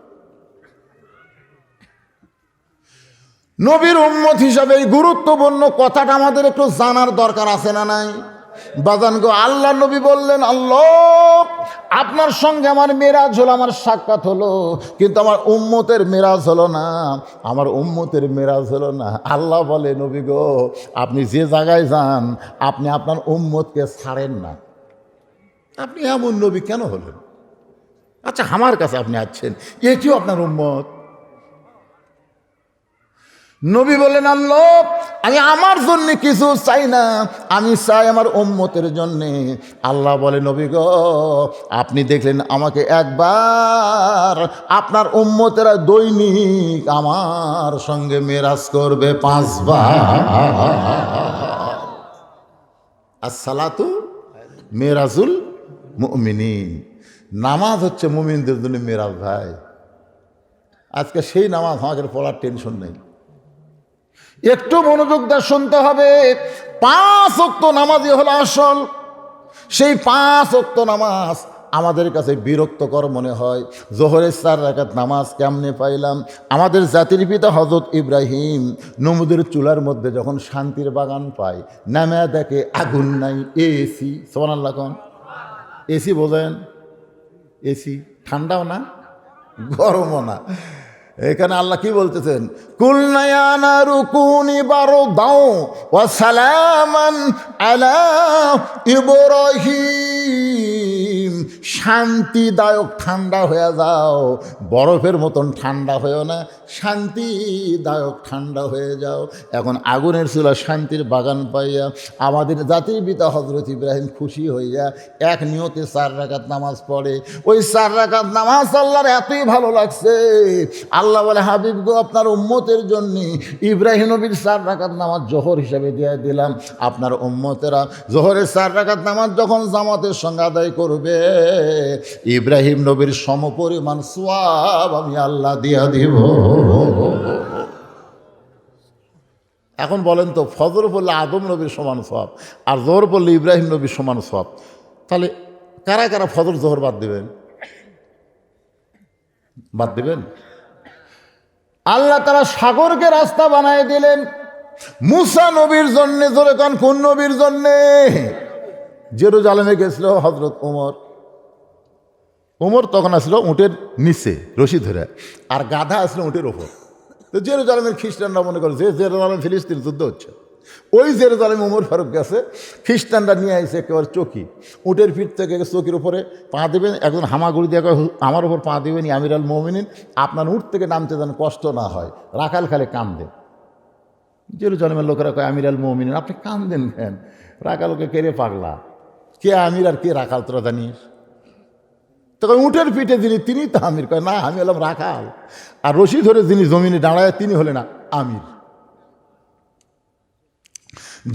নবীর উম্মত হিসাবে এই গুরুত্বপূর্ণ কথাটা আমাদের একটু জানার দরকার আছে না নাই? বাজান গো, আল্লাহ নবী বললেন, আল্লাহ আপনার সঙ্গে আমার মেরাজ হলো, আমার সাক্ষাৎ হলো, কিন্তু আমার উম্মতের মেরাজ হলো না, আমার উম্মতের মেরাজ হলো না। আল্লাহ বলে, নবী গো আপনি যে জায়গায় যান আপনি আপনার উম্মতকে ছাড়েন না। আপনি এমন নবী কেন হলেন? আচ্ছা আমার কাছে আপনি আসছেন, এটিও আপনার উম্মত। নবী বলেন, আল্লাহ আমি আমার জন্য কিছু চাই না, আমি চাই আমার উম্মতের জন্যে। আল্লাহ বলে, নবী গো আপনি দেখলেন আমাকে একবার, আপনার উম্মতেরা দৈনিক আমার সঙ্গে মেরাজ করবে 5 বার। আসসালাতু মেরাজুল মুমিনিন, নামাজ হচ্ছে মুমিনদের জন্য মেরাজ। ভাই আজকে সেই নামাজ আমাদের পড়ার টেনশন নেই। একটু মনোযোগ দিয়ে শুনতে হবে। 5 ওয়াক্ত নামাজই হলো আসল। সেই 5 ওয়াক্ত নামাজ আমাদের কাছে বিরক্তকর মনে হয়। জোহরের 4 রাকাত নামাজ কেমনে পাইলাম? আমাদের জাতির পিতা হযরত ইব্রাহিম নমরুদের চুলার মধ্যে যখন শান্তির বাগান পায়, নামে দেখে আগুন নাই, এসি। সুবহানাল্লাহ কোন? এসি বোঝেন? এসি ঠান্ডাও না গরমও না। এখানে আল্লাহ কি বলতেছেন? কুলনা ইয়া নারু কুনি বারদাও ওয়া সালামান আলা ইব্রাহিম, শান্তিদায়ক ঠান্ডা হয়ে যাও, বরফের মতন ঠান্ডা হয়েও না, শান্তিদায়ক ঠান্ডা হয়ে যাও। এখন আগুনের চুলা শান্তির বাগান পাইয়া আমাদের জাতির পিতা হযরত ইব্রাহিম খুশি হইয়া এক নিয়তে 4 রাকাত নামাজ পড়ে। ওই 4 রাকাত নামাজ আল্লাহর এতই ভালো লাগছে, আল্লাহ বলে, হাবিব গো আপনার উম্মতের জন্য ইব্রাহিম নবীর 4 রাকাত নামাজ জোহর হিসাবে দিয়ে দিলাম। আপনার উম্মতেরা জোহরের 4 রাকাত নামাজ যখন জামাতের সঙ্গে আদায় করবে, ইব্রাহিম নবীর সমপরিমাণ সওয়াব আমি আল্লাহ দিয়া দিব। এখন বলেন তো, ফজর পড়লে আদম নবীর সমান সওয়াব আর জোহর পড়লে ইব্রাহিম নবীর সমান সওয়াব, তাহলে কারা কারা ফজর জোহর বাদ দেবেন? বাদ দেবেন? আল্লাহ তারা সাগরকে রাস্তা বানায় দিলেন মুসা নবীর জন্যে। জোরে কান, কোন নবীর জন্যে? জেরুজালেমে গেছিল হযরত ওমর তখন আসলো উটের নিচে রশি ধরে, আর গাধা আসলো উটের ওপর। তো জেরুজালেমের খ্রিস্টানরা মনে করে যে জেরুজালেম ফিলিস্তিন যুদ্ধ হচ্ছে, ওই জেরুজালেম ওমর ফারুক গেছে, খ্রিস্টানরা নিয়ে আসে একেবারে চকি, উটের পিঠ থেকে চকির উপরে পা দেবেন, একজন হামাগুড়ি দিয়ে আমার উপর পা দেবেন, আমির আল মোমিনিন, আপনার উঠ থেকে নামতে যেন কষ্ট না হয়। রাখাল খালে কান্দে। জেরুজালেমের লোকেরা কয়, আমির আল মোমিনিন আপনি কান্দেন কেন? রাখালকে কেড়ে পাগলা, কে আমির আর কে রাখাল তোরা জানিস? তখন উটের পিঠে যিনি তিনি তো আমির। কয় না, আমি হলাম রাখাল, আর রশি ধরে যিনি জমিনে দাঁড়ায় তিনি হলেন আমির।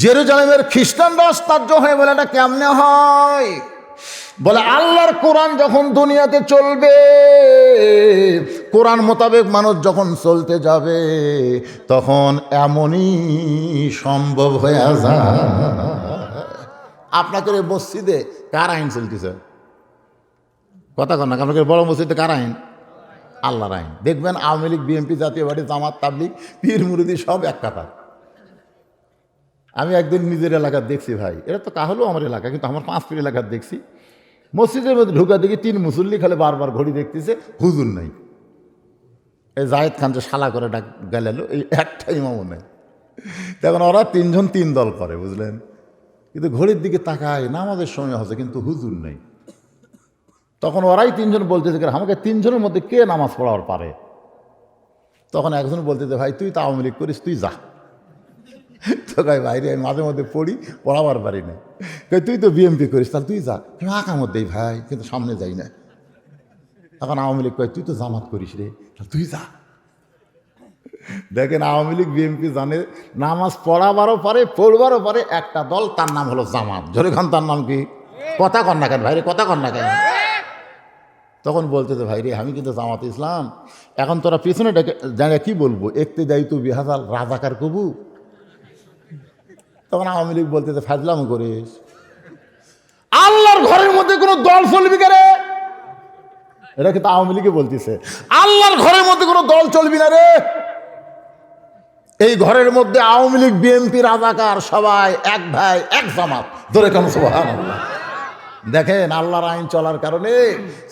জেরুজালেমের খ্রিস্টানরা আশ্চর্য হয়ে বলে, এটা কেমনে হয়? বলে, আল্লাহর কোরআন যখন দুনিয়াতে চলবে, কোরআন মোতাবেক মানুষ যখন চলতে যাবে, তখন এমনই সম্ভব হয়ে যায়। আপনাদের মসজিদে কার আইন চলতেছে? কথা কন না, আপনাদের বড় মসজিদে কার আইন? আল্লাহর আইন। দেখবেন আওয়ামী লীগ, বিএনপি, জাতীয় পার্টি, জামাত, তাবলীগ, পীর মুরিদি সব এক কাতার। আমি একদিন নিজের এলাকার দেখছি, ভাই এটা তো কাহলেও আমার এলাকা, কিন্তু আমার 5 ফিট এলাকার দেখছি, মসজিদের মধ্যে ঢুকা দেখি 3 মুসল্লি খালে বারবার ঘড়ি দেখতেছে, হুজুর নাই। এই জায়েদ খান যে শালা করে ডাক গেল, এই একটা ইমামও নেই। তখন ওরা 3 জন 3 দল করে, বুঝলেন? কিন্তু ঘড়ির দিকে তাকায়, নামাজের সময় হচ্ছে কিন্তু হুজুর নেই। তখন ওরাই 3 জন বলতেছে, আমাকে 3 জনের মধ্যে কে নামাজ পড়াবার পারে? তখন একজন বলতেছে, ভাই তুই তো আওয়ামী লীগ করিস, তুই যা। তো কয়, ভাই রে আমি মাঝে মধ্যে পড়াবার পারি না। তুই তো বিএমপি করিস, তাহলে তুই যা। আঁকা মধ্যেই ভাই, কিন্তু সামনে যাই না। এখন আওয়ামী লীগ কয়, তুই তো জামাত করিস রে, তাহলে তুই যা। দেখেন আওয়ামী লীগ বিএমপি জানে নামাজ পড়াবারও পারে, পড়বারও পারে, একটা দল, তার নাম হলো জামাত। জোরে খান, তার নাম কি? কথা কন না কেন ভাই রে, কথা কন না কেন? তখন বলতেছে, ভাই রে আমি কিন্তু জামাত ইসলাম। এখন তোরা পিছনে জায়গা কি বলবো, একতে যাই তুই বিহাজাল রাজাকার কবু। তখন আওয়ামী লীগ বলতেছে, ফাজলাম করিস, আল্লাহর ঘরের মধ্যে কোনো দল চলবি কে রে? এটা কিন্তু আওয়ামী লীগে বলতেছে, আল্লাহর ঘরের মধ্যে কোনো দল চলবি না রে। এই ঘরের মধ্যে আওয়ামী লীগ, বিএনপি, রাজাকার সবাই এক ভাই এক জামাত, ধরে কেন সুবহানাল্লাহ। দেখেন আল্লাহর আইন চলার কারণে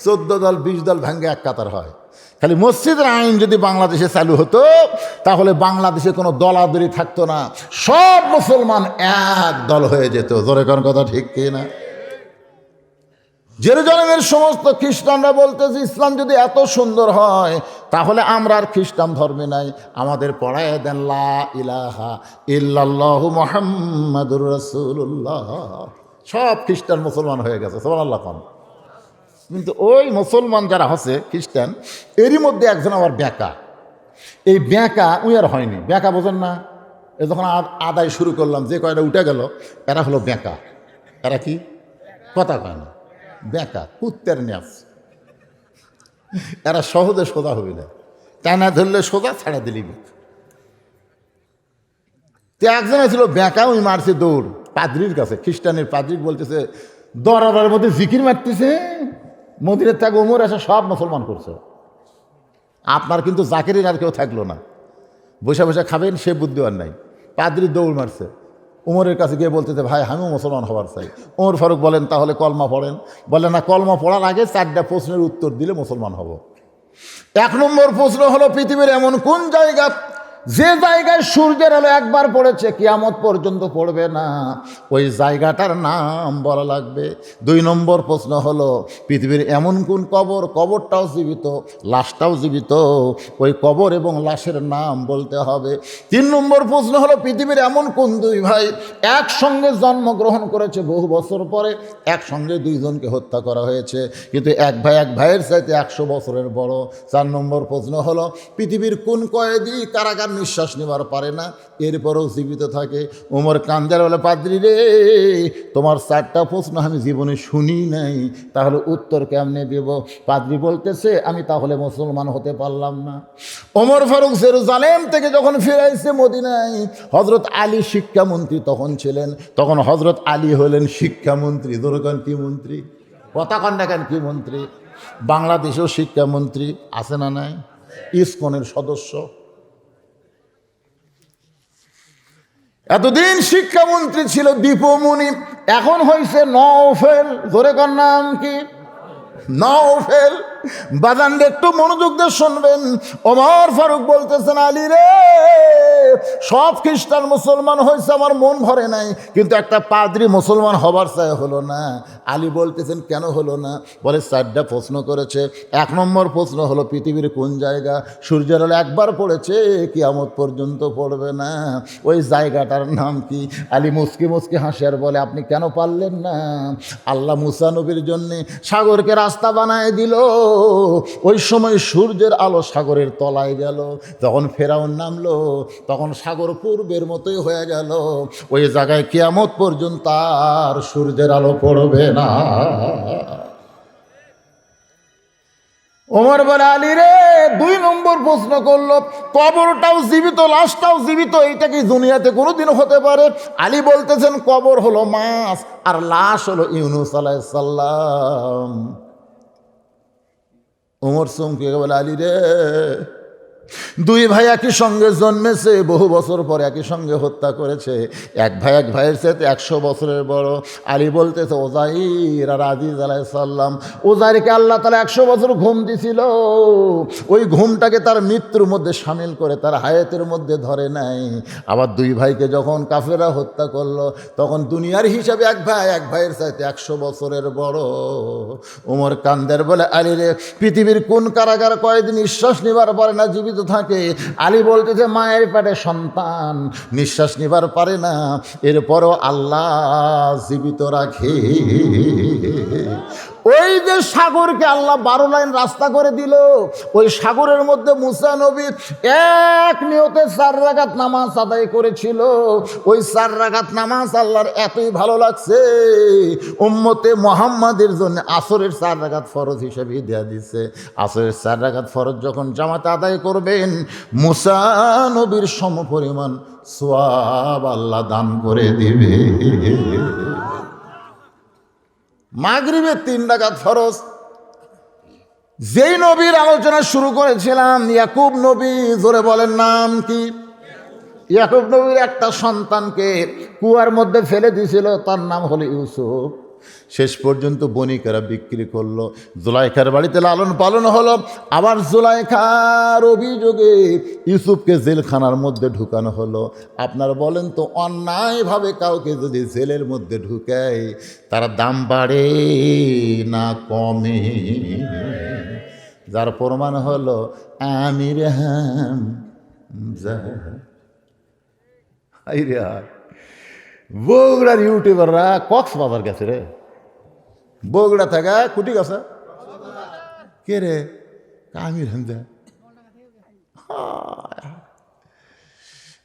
14 দল 20 দল ভেঙে এক কাতার হয়। খালি মসজিদের আইন যদি বাংলাদেশে চালু হতো তাহলে বাংলাদেশে কোনো দলাদলি থাকতো না, সব মুসলমান এক দল হয়ে যেত। জোরে কোন কথা ঠিক কি না? জেরুজালেমের সমস্ত খ্রিস্টানরা বলতেছে ইসলাম যদি এত সুন্দর হয় তাহলে আমরা আর খ্রিস্টান ধর্মে নাই, আমাদের পড়ায় দেন লা ইলাহা ইল্লাল্লাহু মুহাম্মাদুর রাসূলুল্লাহ। সব খ্রিস্টান মুসলমান হয়ে গেছে, সুবহানাল্লাহ। কিন্তু ওই মুসলমান যারা হচ্ছে খ্রিস্টান, এরই মধ্যে একজন আবার ব্যাকা। এই ব্যাকা উই আর হয়নি, ব্যাকা বোঝেন না? এ যখন আদায় শুরু করলাম যে কয়টা উঠে গেল এরা হলো ব্যাকা। এরা কি কথা কয় না, ব্যাকা, কুত্তের ন্যাস। এরা সহজে সোজা হবে না, টানা ধরলে সোজা, ছাড়া দিলি। তো একজন ছিল ব্যাকা, ওই মারছে দৌড় পাদ্রির কাছে, খ্রিস্টানের পাদ্রি বলতেছে দরারের মধ্যে জিকির মারতেছে, মদিনের থেকে ওমর এসে সব মুসলমান করছে। আপনার কিন্তু জাকিরের আর কেউ থাকলো না, বসে বসে খাবেন সে বুদ্ধিমান নাই। পাদ্রি দৌড় মারছে, উমরের কাছে গিয়ে বলতেছে ভাই আমিও মুসলমান হবার চাই। ওমর ফারুক বলেন তাহলে কলমা পড়েন। বলে না, কলমা পড়ার আগে 4টা প্রশ্নের উত্তর দিলে মুসলমান হব। 1 নম্বর প্রশ্ন হলো পৃথিবীর এমন কোন জায়গা যে জায়গায় সূর্যের আলো একবার পড়েছে কিয়ামত পর্যন্ত পড়বে না, ওই জায়গাটার নাম বলা লাগবে। 2 নম্বর প্রশ্ন হলো পৃথিবীর এমন কোন কবর, কবরটাও জীবিত লাশটাও জীবিত, ওই কবর এবং লাশের নাম বলতে হবে। 3 নম্বর প্রশ্ন হলো পৃথিবীর এমন কোন 2 ভাই একসঙ্গে জন্মগ্রহণ করেছে, বহু বছর পরে একসঙ্গে 2 জনকে হত্যা করা হয়েছে, কিন্তু এক ভাই এক ভাইয়ের চাইতে 100 বছরের বড়। 4 নম্বর প্রশ্ন হলো পৃথিবীর কোন কয়েদি কারাগার নিঃশ্বাস নেবার পারে না এরপরও জীবিত থাকে। ওমর কান্দার বলে পাদ্রি রে, তোমার 4টা প্রশ্ন আমি জীবনে শুনি নাই, তাহলে উত্তর কেমনে দেব? পাদ্রি বলতেছে আমি তাহলে মুসলমান হতে পারলাম না। ওমর ফারুক জেরুজালেম থেকে যখন ফিরাইছে মদিনায়, হজরত আলী শিক্ষামন্ত্রী তখন ছিলেন। তখন হজরত আলী হলেন শিক্ষামন্ত্রী। দরকার কি মন্ত্রী, কথা কন না কেন, কি মন্ত্রী? বাংলাদেশেও শিক্ষামন্ত্রী আছে না নাই? ইসকনের সদস্য। এতদিন শিক্ষামন্ত্রী ছিল দীপমণি, এখন হয়েছে নওফেল। জোরে কর নাম কি? নওফেল। বাজানরে একটু মনোযোগ দিয়ে শুনবেন। ওমর ফারুক বলতেছেন আলী রে, সব খ্রিস্টান মুসলমান হয়েছে, আমার মন ভরে নাই, কিন্তু একটা পাদ্রি মুসলমান হবার চাই হলো না। আলী বলতেছেন কেন হলো না? বলে 4টা প্রশ্ন করেছে। 1 নম্বর প্রশ্ন হলো পৃথিবীর কোন জায়গা সূর্যের আলো একবার পড়েছে কিয়ামত পর্যন্ত পড়বে না, ওই জায়গাটার নাম কি? আলী মুসকি মুসকি হাসি আর বলে আপনি কেন পারলেন না? আল্লাহ মুসা নবীর জন্যে সাগরকে রাস্তা বানায় দিল, ওই সময় সূর্যের আলো সাগরের তলায় গেল, যখন ফেরাউন নামলো তখন সাগর পূর্বের মতোই হয়ে গেল, ওই জায়গায় কিয়ামত পর্যন্ত আর সূর্যের আলো পড়বে না। ওমর বলে আলী রে, 2 নম্বর প্রশ্ন করলো কবরটাও জীবিত লাশটাও জীবিত, এইটা কি দুনিয়াতে কোনোদিন হতে পারে? আলী বলতেছেন কবর হলো মাছ আর লাশ হলো ইউনূস আলাইহিস সালাম। ওমর চমকে বলে আলী রে, 2 ভাই একই সঙ্গে জন্মেছে, বহু বছর পর একই সঙ্গে হত্যা করেছে, এক ভাই এক ভাইয়ের সাথে 100 বছরের বড়। আলী বলতেছে ওজাইর আর আজিজ আলাইহিস সালাম, ওজাইরকে আল্লাহ তাআলা 100 বছর ঘুম দিছিল, ওই ঘুমটাকে তার মৃত্যুর মধ্যে সামিল করে তার হায়াতের মধ্যে ধরে নাই। আবার 2 ভাইকে যখন কাফেররা হত্যা করলো তখন দুনিয়ার হিসাবে এক ভাই এক ভাইয়ের সাথে 100 বছরের বড়। ওমর কান্দের বলে আলী রে, পৃথিবীর কোন কারাগার কয়েকদিন নিঃশ্বাস নিবার পারে না, জীবিত থাকে? আলী বলতেছে মায়ের পেটে সন্তান নিঃশ্বাস নিবার পারে না, এরপরও আল্লাহ জীবিত রাখে। ওই যে সাগরকে আল্লাহ 12 লাইন রাস্তা করে দিল, ওই সাগরের মধ্যে মুসা নবী এক নিয়তে 4 রাকাত নামাজ আদায় করেছিল। ওই 4 রাকাত নামাজ আল্লাহর এতই ভালো লাগছে, উম্মতে মুহাম্মাদের জন্য আসরের 4 রাকাত ফরজ হিসেবে দেয়া দিচ্ছে। আসরের 4 রাকাত ফরজ যখন জামাতে আদায় করবেন, মুসা নবীর সমপরিমাণ সওয়াব আল্লাহ দান করে দিবে। মাগরিবে 3 রাকাত ফরজ। যেই নবীর আলোচনা শুরু করেছিলাম ইয়াকুব নবী, জোরে বলেন নাম কি? ইয়াকুব নবীর একটা সন্তানকে কুয়ার মধ্যে ফেলে দিয়েছিল, তার নাম হলো ইউসুফ। শেষ পর্যন্ত বণিকেরা বিক্রি করলো, জুলাইখার বাড়িতে লালন পালন হলো। আবার জুলাইখার অভিযোগে ইউসুফকে জেলখানার মধ্যে ঢুকানো হলো। আপনারা বলেন তো, অন্যায়ভাবে কাউকে যদি জেলের মধ্যে ঢুকায় তার দাম বাড়ে না কমে? যার প্রমাণ হলো আমির হামজা। বগুড়ার ইউটিউবাররা কক্সবাজার গেছে রে, বগুড়া থাকা কুটি গেছে। কে রে? আমির হামজা।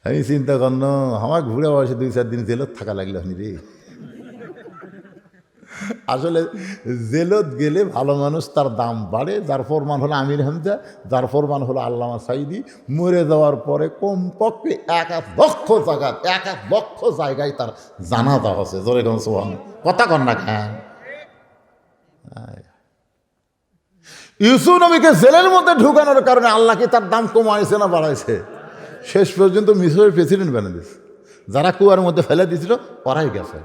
আমি চিন্তা করল, আমার ঘুরে বসে 2-4 দিন জেলত থাকা লাগলো রে। আসলে জেলত গেলে ভালো মানুষ, তার দাম বাড়ে। যার প্রমাণ হলো আমির হামজা, যার প্রমাণ হলো আল্লামা সাঈদী। মরে যাওয়ার পরে কমপক্ষে 1 লক্ষ জায়গায় তার জানাজা হচ্ছে। জোরে কোন সুবহান, কথা কন না কেন? ইউসুফ নবীকে জেলের মধ্যে ঢুকানোর কারণে আল্লাহ কি তার দাম কমাইছে না বাড়াইছে? শেষ পর্যন্ত মিশরের প্রেসিডেন্ট বানিয়ে দিয়েছে। যারা কুয়ার মধ্যে ফেলে দিয়েছিল ওরাই গেছে।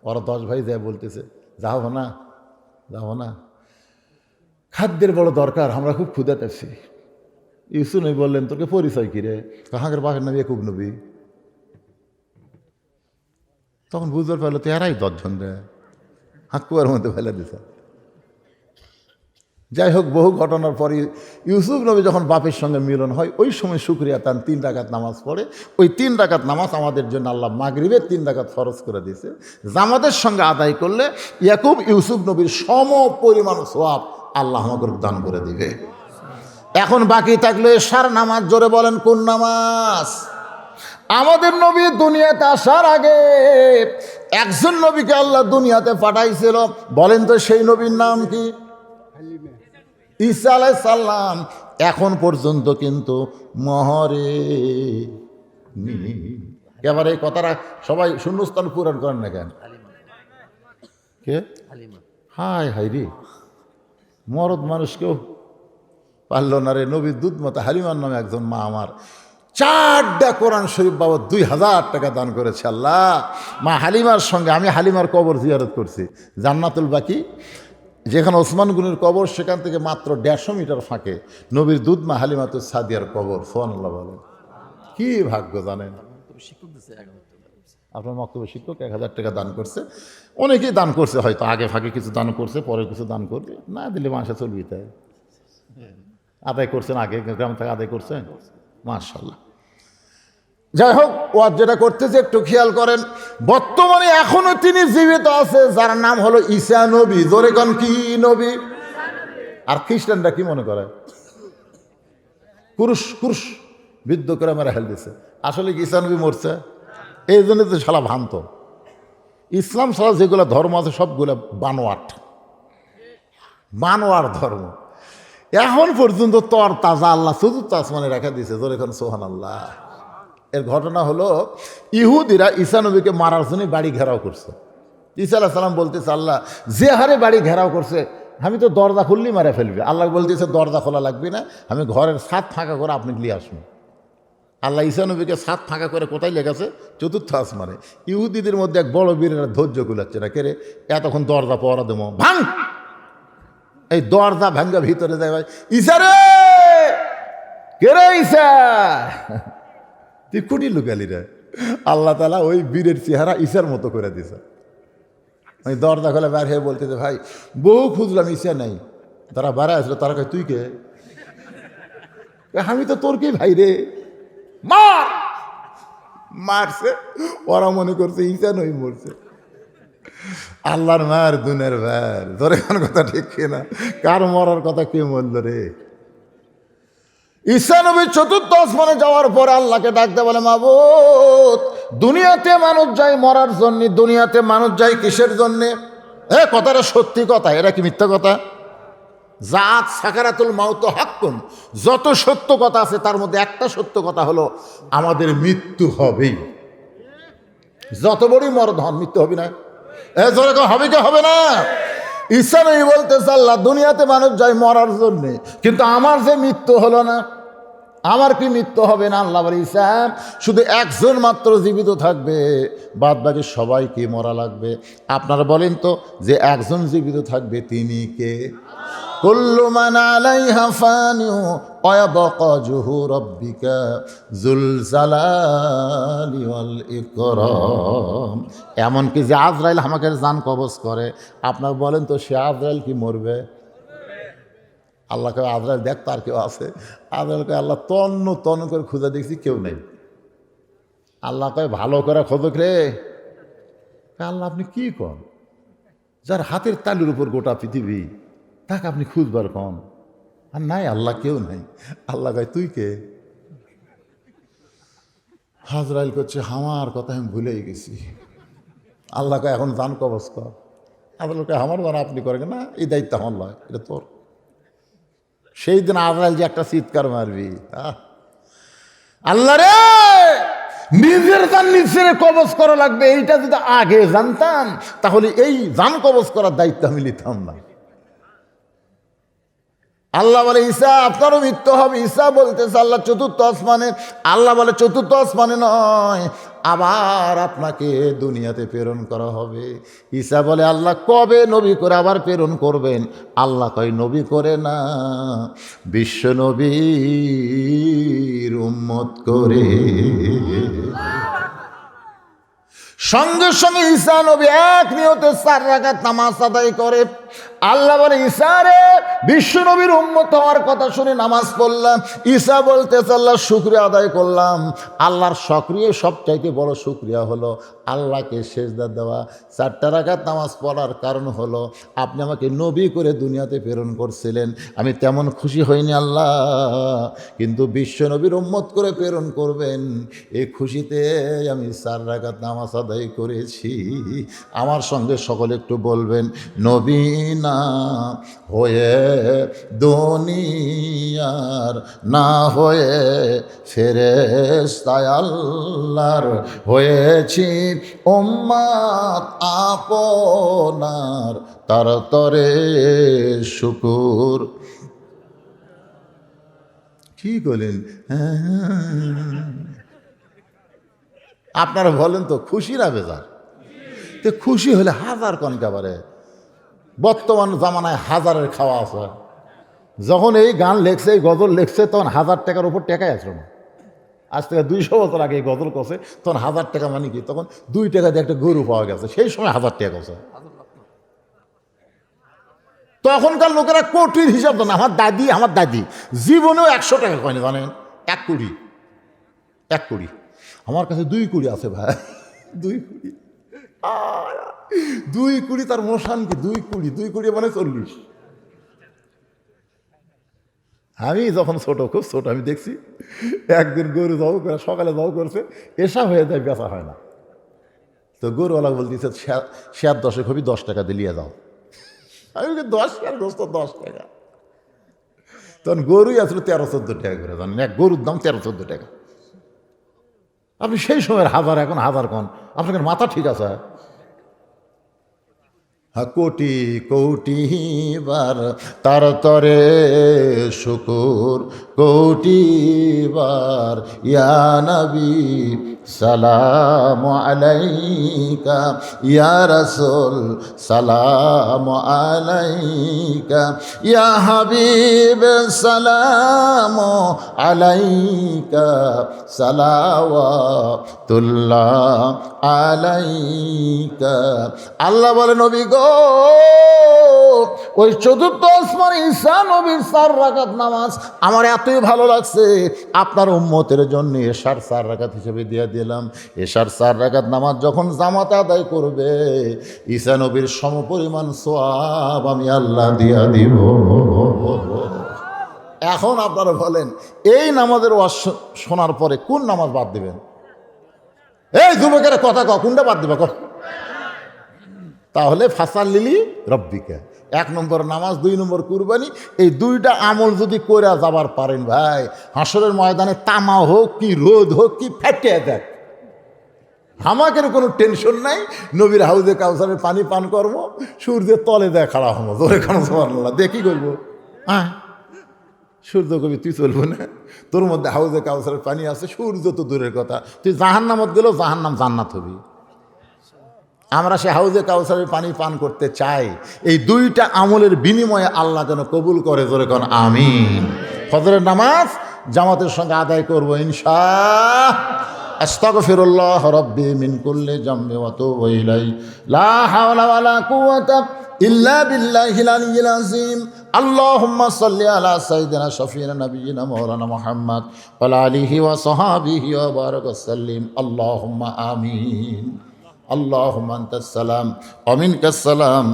ওরা 10 ভাই যায় বলতেছে, যাবো না, যাবো না, খাদ্যের বড় দরকার, আমরা খুব ক্ষুধাতেছি। ইউসুফ নবী বললেন, তোকে পরিচয় কি রে? কাহাগের বাপের নাম ইয়াকুব নবী। তখন বুঝতে পারলো তো এরাই 10 জন রে, কুয়ার মধ্যে ফেলে দিছে। যাই হোক, বহু ঘটনার পরে ইউসুফ নবী যখন বাপের সঙ্গে মিলন হয়, ওই সময় শুকরিয়া তান 3 রাকাত নামাজ পড়ে। ওই 3 রাকাত নামাজ আমাদের জন্য আল্লাহ মাগরিবের 3 রাকাত ফরজ করে দিয়েছে। জামাতের সঙ্গে আদায় করলে ইয়াকুব ইউসুফ নবীর সম পরিমাণ সওয়াব আল্লাহ আমাকে দান করে দিবে। এখন বাকি থাকলো এশার নামাজ। জোরে বলেন কোন নামাজ? আমাদের নবী দুনিয়াতে আসার আগে একজন নবীকে আল্লাহ দুনিয়াতে পাঠাইছিল। বলেন তো সেই নবীর নাম কি? ঈসা আলাইহিস সালাম। এখন পর্যন্ত কিন্তু মহরে এবার এই কথাটা সবাই শূন্যস্থান পূরণ করেন না কেন? কে? হায় হায় রে, মরদ মানুষকেও পারল না রে। নবীর দুধ মতো হালিমার নামে একজন মা আমার 4টা কোরআন শরীফ বাবদ 2000 টাকা দান করেছে আল্লাহ। মা হালিমার সঙ্গে আমি হালিমার কবর জিয়ারত করছি, জান্নাতুল বাকি যেখানে ওসমান গনির কবর, সেখান থেকে মাত্র 150 মিটার ফাঁকে নবীর দুধ মা হালিমাতুস সাদিয়ার কবর। সুবহানাল্লাহ বলেন, কি ভাগ্য জানেন। আপনার মক্তব্য শিক্ষক 1000 টাকা দান করছে। অনেকেই দান করছে, হয়তো আগে ফাঁকে কিছু দান করছে, পরে কিছু দান করবে, না দিলে মাসে চলবি। তাই আদায় করছেন, আগে গ্রাম থেকে আদায় করছেন, মাশাআল্লাহ। যাই হোক, ও যেটা করতেছে একটু খেয়াল করেন। বর্তমানে এখনো তিনি জীবিত আছে, যার নাম হলো ঈসা নবী। জোরে কোন কি নবী? আর খ্রিস্টানরা কি মনে করে? কুরুশ বিদ্ধ করে মেরে হেল দিছে। আসলে কি ঈসা নবী মরছে? এই জন্য তো শালা ভ্রান্ত। ইসলাম ছাড়া যেগুলো ধর্ম আছে সবগুলো বানোয়ার ধর্ম। এখন পর্যন্ত তর তাজা আল্লাহ চতুর্থ আসমানে রেখা দিয়েছে। জোরে কোন সুবহানাল্লাহ। এর ঘটনা হলো, ইহুদিরা ঈসা নবীকে মারার জন্য বাড়ি ঘেরাও করছে। ঈসা আলাইহিস সালাম বলতেছে, আল্লাহ যে হারে বাড়ি ঘেরাও করছে, আমি তো দরজা খুললেই মারা ফেলবে। আল্লাহ বলতেছে, দরজা খোলা লাগবে না, আমি ঘরের ছাদ ফাঁকা করে আপনি নিয়ে আসুন। আল্লাহ ঈসা নবীকে ছাদ ফাঁকা করে কোথায় লেগেছে? চতুর্থ আসমানে। ইহুদিদের মধ্যে এক বড় বীরের ধৈর্য কুলাচ্ছে না, কে রে এতক্ষণ দরজা পড়া দেবো, ভাঙ। এই দরজা ভাঙ্গা ভিতরে যায়, ভাই ঈসা রে, কে রে ঈসা, তুই কুটি লুকালি রে। আল্লাহ তাআলা ওই বীরের চেহারা ঈসার মতো করে দিছে। ওই দরজা খোলা বের হয়ে বলতেছে, ভাই বহু খুঁজলাম, ঈসা নাই। তারা বাড়া আসলো, তারা কয় তুই কে? আমি তো তোর কি ভাই রে, মারছে। ওরা মনে করছে ঈসা নই, মরছে। আল্লাহর মার দুনের ভার। ধরে কোন কথা ঠিক কিনা? কার মরার কথা কে বলল রে? ঈসা নবী চতুর্থ আসমানে যাওয়ার পরে আল্লাহকে ডাকতে বলে, মাবুদ, দুনিয়াতে মানুষ যায় মরার জন্য, দুনিয়াতে মানুষ যায় কিসের জন্যে? কথাটা সত্যি কথা, এটা কি মিথ্যা কথা? জাত সাকারাতুল মাউত হাক্কুন। যত সত্য কথা আছে তার মধ্যে একটা সত্য কথা হলো আমাদের মৃত্যু হবেই। যত বড়ই মরদ হন, মৃত্যু হবে না। হবে কি হবে না? ঈসা নবী বলতেছে, আল্লাহ দুনিয়াতে মানুষ যায় মরার জন্যে, কিন্তু আমার যে মৃত্যু হলো না, আমার কি মৃত্যু হবে না? আল্লাহ বলে ঈসা শুধু একজন মাত্র জীবিত থাকবে, বাদ বাকি সবাইকে মরা লাগবে। আপনারা বলেন তো, যে একজন জীবিত থাকবে তিনি কে? কুল্লু মান আলাইহা ফানিউ ওয়া ইয়াবকা ওয়াজহু রাব্বিকা যুল জালালি ওয়াল ইকরাম। এমনকি যে আজরাইল আমাকে জান কবজ করে, আপনারা বলেন তো সে আজরাইল কি মরবে? আল্লাহকে আজরাইল দেখ তার কেউ আছে? আজরাইলকে আল্লাহ তন্ন তন্ন করে খুঁজে দেখছি কেউ নেই। আল্লাহ কয় ভালো করে খোঁজক রে। আল্লাহ আপনি কি কন? যার হাতের তালুর উপর গোটা পৃথিবী, তাকে আপনি খুঁজবার কন? আর নাই, আল্লাহ কেউ নাই। আল্লাহ কয় তুই কে? আজরাইল করছে আমার কথা আমি ভুলেই গেছি। আল্লাহ কয় এখন জান কবজ কর। আজরাইল কয় আমার জান আপনি করেন না, এই দায়িত্ব আমার নয়, এটা তোর। সেই দিন আজরাইল যে একটা চিৎকার মারবি, আল্লাহ রে নিজের জান নিজের কবজ করা লাগবে, এইটা যদি আগে জানতাম তাহলে এই জান কবজ করার দায়িত্ব আমি নিতাম না। আল্লাহ বলে ঈসা আপনারও মৃত্যু হবে। ঈসা বলতেছে আল্লাহ চতুর্থ আসমানে। আল্লাহ বলে চতুর্থ আসমানে নয়, আবার আপনাকে দুনিয়াতে প্রেরণ করা হবে। ঈসা বলে আল্লাহ কবে নবী করে আবার প্রেরণ করবেন? আল্লাহ কয় নবী করে না, বিশ্ব নবীর উম্মত করে। সঙ্গে সঙ্গে ঈসা নবী এক নিয়তে 4 রাকাত নামাজ আদায় করে। আল্লাহ বলে ঈসা রে বিশ্ব নবীর উম্মত হওয়ার কথা শুনে নামাজ পড়লাম। ঈসা বলতেছে আল্লাহ শুকরিয়া আদায় করলাম। আল্লাহর সক্রিয় সবচাইতে বড় শুকরিয়া হলো আল্লাহকে সেজদা দেওয়া। 4 রাকাত নামাজ পড়ার কারণ হলো আপনি আমাকে নবী করে দুনিয়াতে প্রেরণ করছিলেন, আমি তেমন খুশি হইনি আল্লাহ, কিন্তু বিশ্ব নবীর উম্মত করে প্রেরণ করবেন এই খুশিতে আমি 4 রাকাত নামাজ আদায় করেছি। আমার সঙ্গে সকলে একটু বলবেন, নবী না হয়ে দুনিয়ার, না হয়ে ফেরেশতা আল্লাহর হয়েছি উম্মত আপনার, তার তরে শুকুর। কি বলেন? আপনারা বলেন তো খুশি না বেজার? তো খুশি হলে হাজার কনকাবারে। বর্তমান জামানায় হাজারের খাওয়া আছে। যখন এই গান লেখছে, এই গজল লেখছে, তখন 1000 টাকার উপর টাকাই আসলো না। আজ থেকে 200 বছর আগে এই গজল করছে, তখন 1000 টাকা মানে কি? তখন 2 টাকা দিয়ে একটা গরু পাওয়া গেছে, সেই সময় 1000 টাকা করছে। তখনকার লোকেরা কোটির হিসাব জানে। আমার দাদি জীবনেও 100 টাকা কয়নি, জানেন? 1 কোটি, 1 কোটি। আমার কাছে 2 কোটি আছে ভাই, 2 কোটি। 2 কোটি তার মোশান কি? 2 কোটি মানে 40। আমি যখন ছোট, খুব ছোট, আমি দেখছি একদিন গরু জব করে, সকালে জব করছে, এসা হয়ে যায়, বেচা হয় না। তো গরুওয়ালা বলতেছে 10 হবি, 10 টাকা দিলিয়ে যাও। আমি 10 শেয়ার গোস্ত 10 টাকা। তখন গরুই আসলে 13-14 টাকা করে, জানেন? এক গরুর দাম 13-14 টাকা। আপনি সেই সময়ের হাজার, এখন হাজার কন, আপনার মাথা ঠিক আছে? কোটি কোটি বার তার তরে শুকুর, কোটি বার ইয়া নবী সালাম আলাইকা, ইয়া রাসূল সালাম আলাইকা, ইয়া হাবিব সালাম আলাইকা, সালাওয়াতুল্লাহ আলাইকা। আল্লাহ বলে নবী গো, ওই চতুর্থ আসমানে ঈসা নবীর 4 রাকাত নামাজ আমার এতই ভালো লাগছে, আপনার উম্মতের জন্য এশার 4 রাকাত হিসেবে দিয়ে দিলাম। এশার 4 রাকাত নামাজ যখন জামাত আদায় করবে, ঈসা নবীর সমপরিমাণ সওয়াব আমি আল্লাহ দিয়া দিব। এখন আপনারা বলেন, এই নামাজের ওয়াজ শোনার পরে কোন নামাজ বাদ দিবেন? এই যুবকের কথা ক, কোনটা বাদ দিবা? তাহলে ফাসাল্লিলি রব্বিকা, 1 নম্বর নামাজ, 2 নম্বর কুরবানি। এই 2টা আমল যদি করে যাবার পারেন ভাই, হাসরের ময়দানে তামা হোক কি রোদ হোক কি ফেটে দেখ, আমাদের কোনো টেনশন নাই। নবীর হাউজে কাউসারের পানি পান করবো, সূর্যের তলে দেয় খাড়া হবো, জোরে খানো সুবহানাল্লাহ, দিয়ে কী করবো? হ্যাঁ, সূর্য কবি তুই চলবো না, তোর মধ্যে হাউজে কাউসারের পানি আছে, সূর্য তো দূরের কথা, তুই জাহান্নামত গেলেও জাহান্নাম জান্নাত হবি। আমরা সে হাউজে কাউসারের পানি পান করতে চাই। এই দুইটা আমলের বিনিময়ে আল্লাহ যেন কবুল করে, জোরে কোন আমিন। ফজরের নামাজ জামাতের সঙ্গে আদায় করবো ইনশাআল্লাহ। আস্তাগফিরুল্লাহ রাব্বি মিন কুল্লি যামবি ওয়া আতুবু ইলাইহি লা হাওলা ওয়ালা কুওয়াতা ইল্লা বিল্লাহিল আলিয়্যিল আযীম। আল্লাহুম্মা সাল্লি আলা সাইয়্যিদিনা শাফিঈনা নাবিয়িনা মাওলানা মুহাম্মদ ওয়া আলা আলিহি ওয়া সাহবিহি ওয়া বারাক সাল্লিম। আল্লাহুম্মা আমিন। আল্লাহুম্মা আনতাস সালাম ওয়া মিনকাস সালাম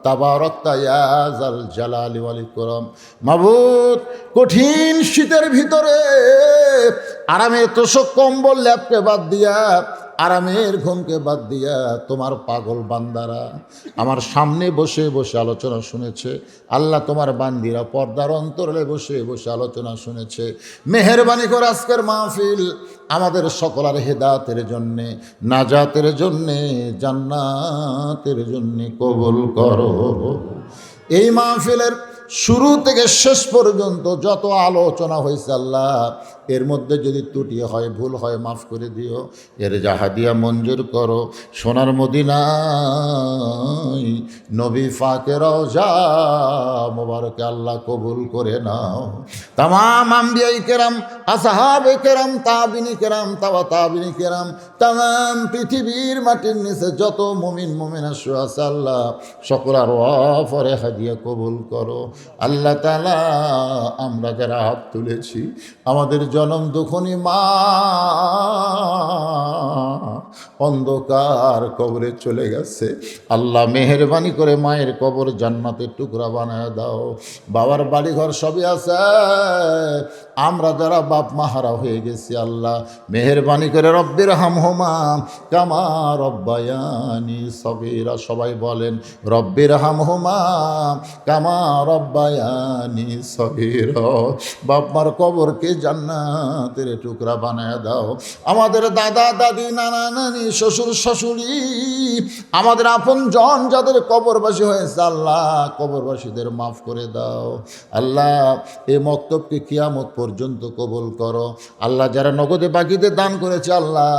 তাবারাকতা ইয়া যাল জালালি ওয়াল ইকরাম। মাবুদ, কঠিন শীতের ভিতরে আরামের তোষক কম্বল ল্যাপকে বাদ দিয়া, আরামের ঘুমকে বাদ দিয়া তোমার পাগল বান্দারা আমার সামনে বসে বসে আলোচনা শুনেছে। আল্লাহ, তোমার বান্দিরা পর্দার অন্তরালে বসে বসে আলোচনা শুনেছে। মেহেরবানি করে আজকের মাহফিল আমাদের সকলের হেদায়েতের জন্যে, নাজাতের জন্যে, জান্নাতের জন্যে কবুল করো। এই মাহফিলের শুরু থেকে শেষ পর্যন্ত যত আলোচনা হয়েছে আল্লাহ, এর মধ্যে যদি ত্রুটি হয়, ভুল হয়, মাফ করে দিও। এর জাহাদিয়া মঞ্জুর করো। সোনার মদিনায় নবী ফাকের রওজা মোবারকে আল্লাহ কবুল করে নাও। তামাম আম্বিয়াই কেরাম, আসহাবে কেরাম, তাবিনী কেরাম, তাবিনী কেরাম, তামাম পৃথিবীর মাটির নিচে যত মুমিন মুমিনা শুয়ে আছে আল্লাহ, সকলের ওয়াফরে হাদিয়া কবুল করো। আল্লাহ তাআলা, আমরা যারা হাত তুলেছি, আমাদের জনম দুখনি মা অন্ধকার কবরে চলে গেছে। আল্লাহ মেহেরবানি করে মায়ের কবর জান্নাতের টুকরা বানায় দাও। বাবার বাড়িঘর সবই আছে, আমরা যারা বাপ মা হারা হয়ে গেছি আল্লাহ মেহেরবানি করে রব্বির হামহুমা কামা রব্বায়ানি সগীরা। সবাই বলেন রব্বির হামহুমা কামা রব্বায়ানি সগীরা। বাপ মার কবরকে জান্নাতের টুকরা বানায় দাও। আমাদের দাদা দাদি, নানা নানি, শ্বশুর শাশুড়ি, আমাদের আপন জন যাদের কবরবাসী হয়েছে আল্লাহ, কবরবাসীদের মাফ করে দাও। আল্লাহ, এই মক্তবকে কিয়ামত পর্যন্ত কবুল করো। আল্লাহ, যারা নগদে বাকিতে দান করেছে আল্লাহ,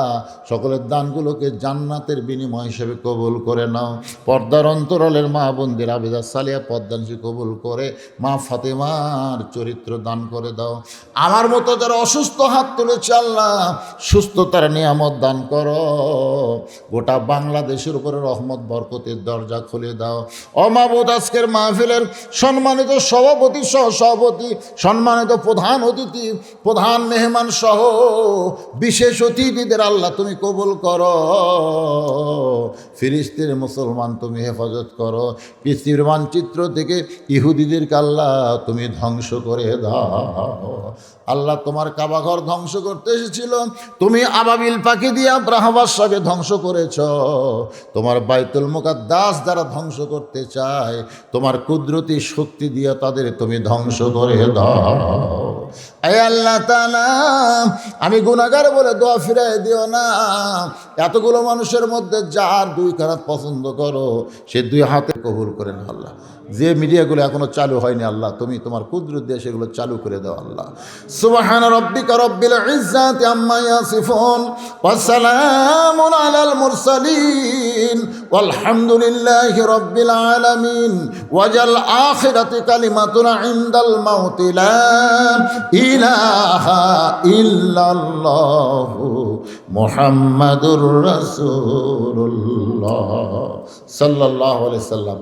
সকলের দানগুলোকে জান্নাতের বিনিময় হিসেবে কবুল করে নাও। পর্দার অন্তরালের মা বোনদের আবেদা সালিয়া পদ্মাংশী কবুল করে মা ফাতেমার চরিত্র দান করে দাও। আমার মতো যারা অসুস্থ হাত তুলেছে আল্লাহ, সুস্থতার নিয়ামত দান করো। গোটা বাংলাদেশের উপরে রহমত বরকতের দরজা খুলে দাও। মাবুদ, আজকের মাহফিলের সম্মানিত সভাপতি, সহসভাপতি, সম্মানিত প্রধান অতিথি, প্রধান মেহমান সহ বিশেষ অতিথিদের আল্লাহ তুমি কবুল করো। ফিলিস্তিনের মুসলমান তুমি হেফাজত করো। পৃথিবীর মানচিত্র থেকে ইহুদিদেরকে আল্লাহ তুমি ধ্বংস করে দাও। আল্লাহ, তোমার কাবাঘর ধ্বংস করতে এসেছিল, তুমি আবাবিল পাখি দিয়ে আব্রাহাবাসাকে ধ্বংস করেছ। তোমার বাইতুল মুকাদ্দাস দ্বারা ধ্বংস করতে চায়, তোমার কুদরতি শক্তি দিয়ে তাদের তুমি ধ্বংস করে দাও। আয় আল্লাহ তাআলা, আমি গুনাহগার বলে দোয়া ফিরাই দিও না। এতগুলো মানুষের মধ্যে যার দুই কারাত পছন্দ করো, সে দুই হাতে কবুল করেন আল্লাহ। যে মিডিয়াগুলো এখনো চালু হয়নি আল্লাহ, তুমি তোমার কুদরত দিয়ে সেগুলো চালু করে দাও আল্লাহ। সুবহানা রাব্বিকা রাব্বিল ইজ্জাতি আম্মা ইয়াসিফুন ওয়া সালামুন আলাল মুরসালিন ওয়ালহামদুলিল্লাহি রাব্বিল আলামিন। ওয়াজাল আখিরাতি কালিমাতুনা ইনদাল মাউতি লা ইলাহা ইল্লাল্লাহু মুহাম্মাদুর রাসূলুল্লাহ সাল্লাল্লাহু আলাইহি সাল্লাম।